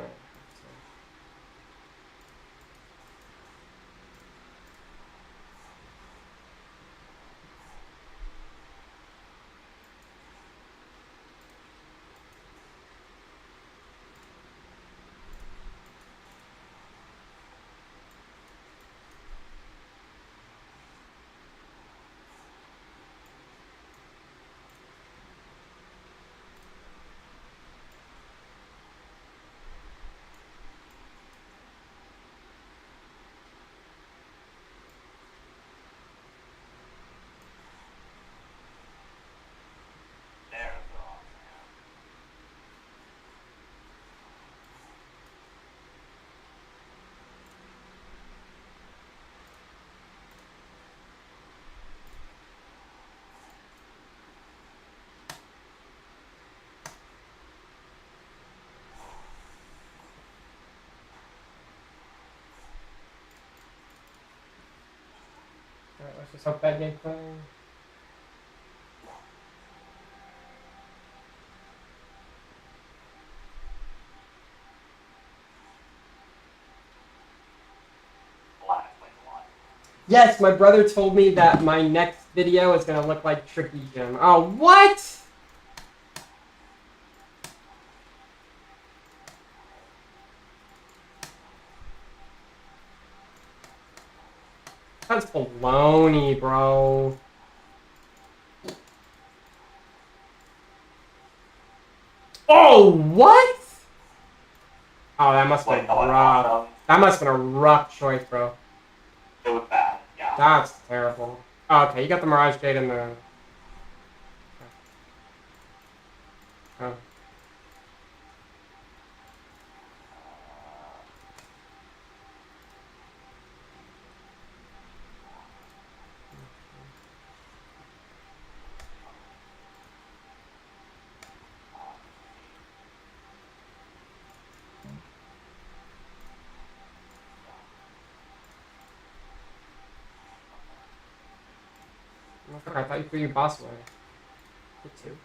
There's the wrong man. Alright, let's just hope that game play. Well, that explains a lot. Yes, my brother told me that my next video is gonna look like Tricky Gym. Oh, what? That's baloney, bro. Oh, what? Oh, that must have Like, been no one rough. else, That must have been a rough choice, bro. it was bad. Yeah. That's terrible. Oh, okay, you got the Mirage Jade and the... Oh. I thought you threw your boss away. Get two.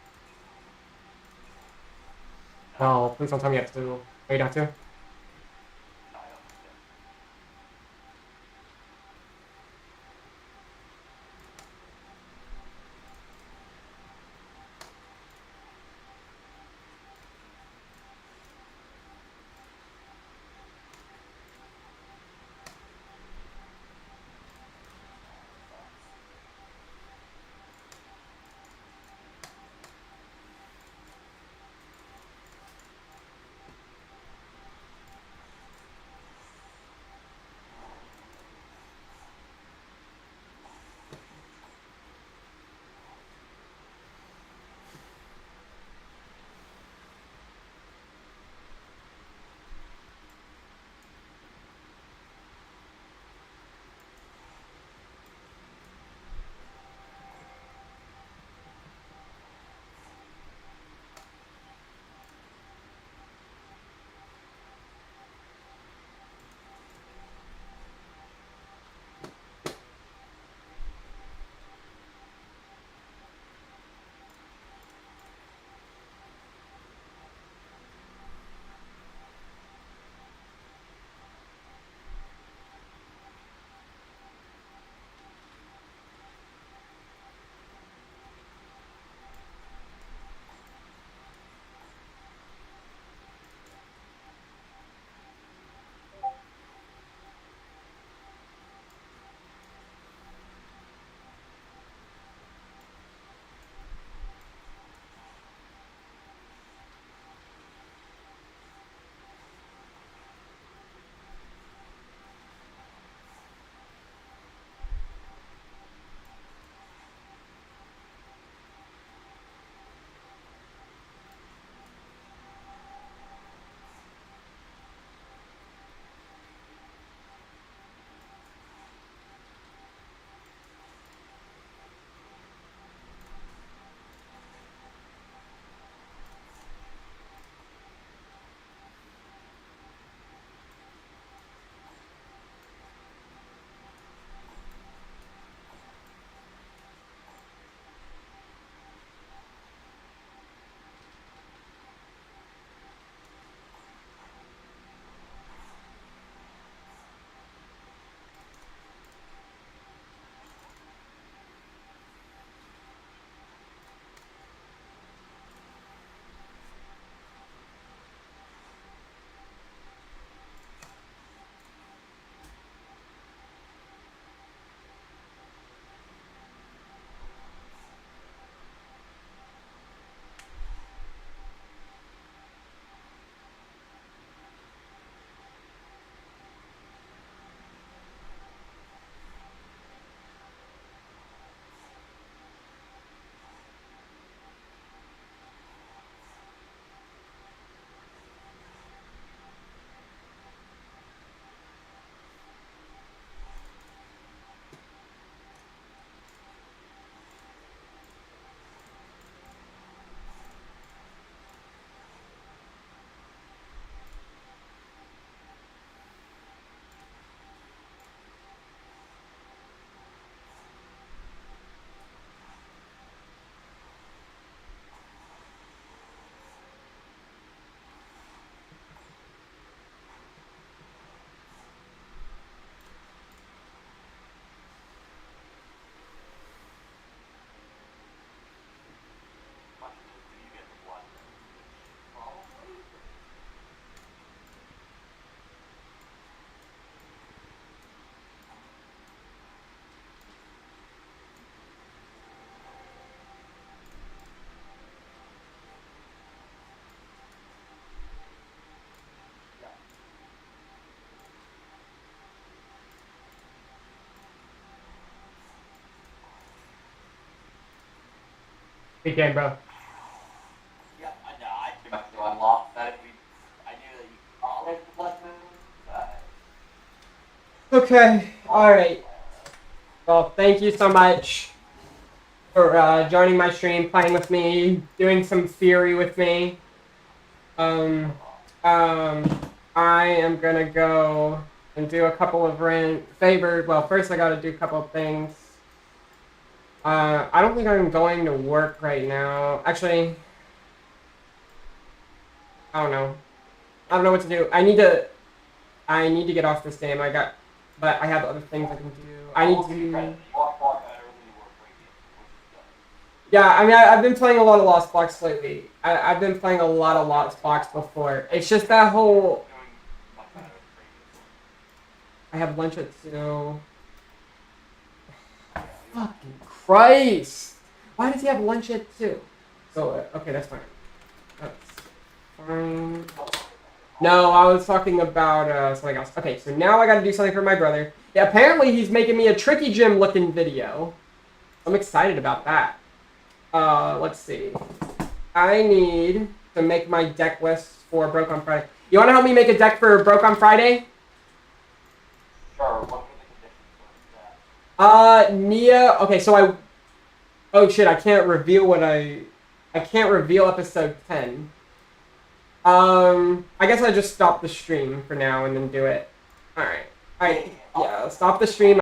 No, please don't tell me you have two. Oh, you got two? No, I don't think so. Good game, bro. Yeah, I know. I pretty much knew I lost that. I knew that you called it the Blood Moon, but... Okay, alright. Well, thank you so much for joining my stream, playing with me, doing some theory with me. I am gonna go and do a couple of favors. Well, first I gotta do a couple of things. I don't think I'm going to work right now. Actually, I don't know. I don't know what to do. I need to get off this game. But I have other things I can do. I need to. Yeah, I mean, I've been playing a lot of Lost Blocks lately. I've been playing a lot of Lost Blocks before. It's just that whole. I have lunch at 2. Fucking Christ! Why does he have lunch at 2? So, okay, that's fine. That's fine. No, I was talking about something else. Okay, so now I gotta do something for my brother. Yeah, apparently he's making me a Pokegym looking video. I'm excited about that. Let's see. I need to make my deck list for Broke on Friday. You wanna help me make a deck for Broke on Friday? Sure, what are the conditions for that? Nia. Okay, so oh shit! I can't reveal I can't reveal episode 10. I guess I just stop the stream for now and then do it. All right. Yeah, stop the stream.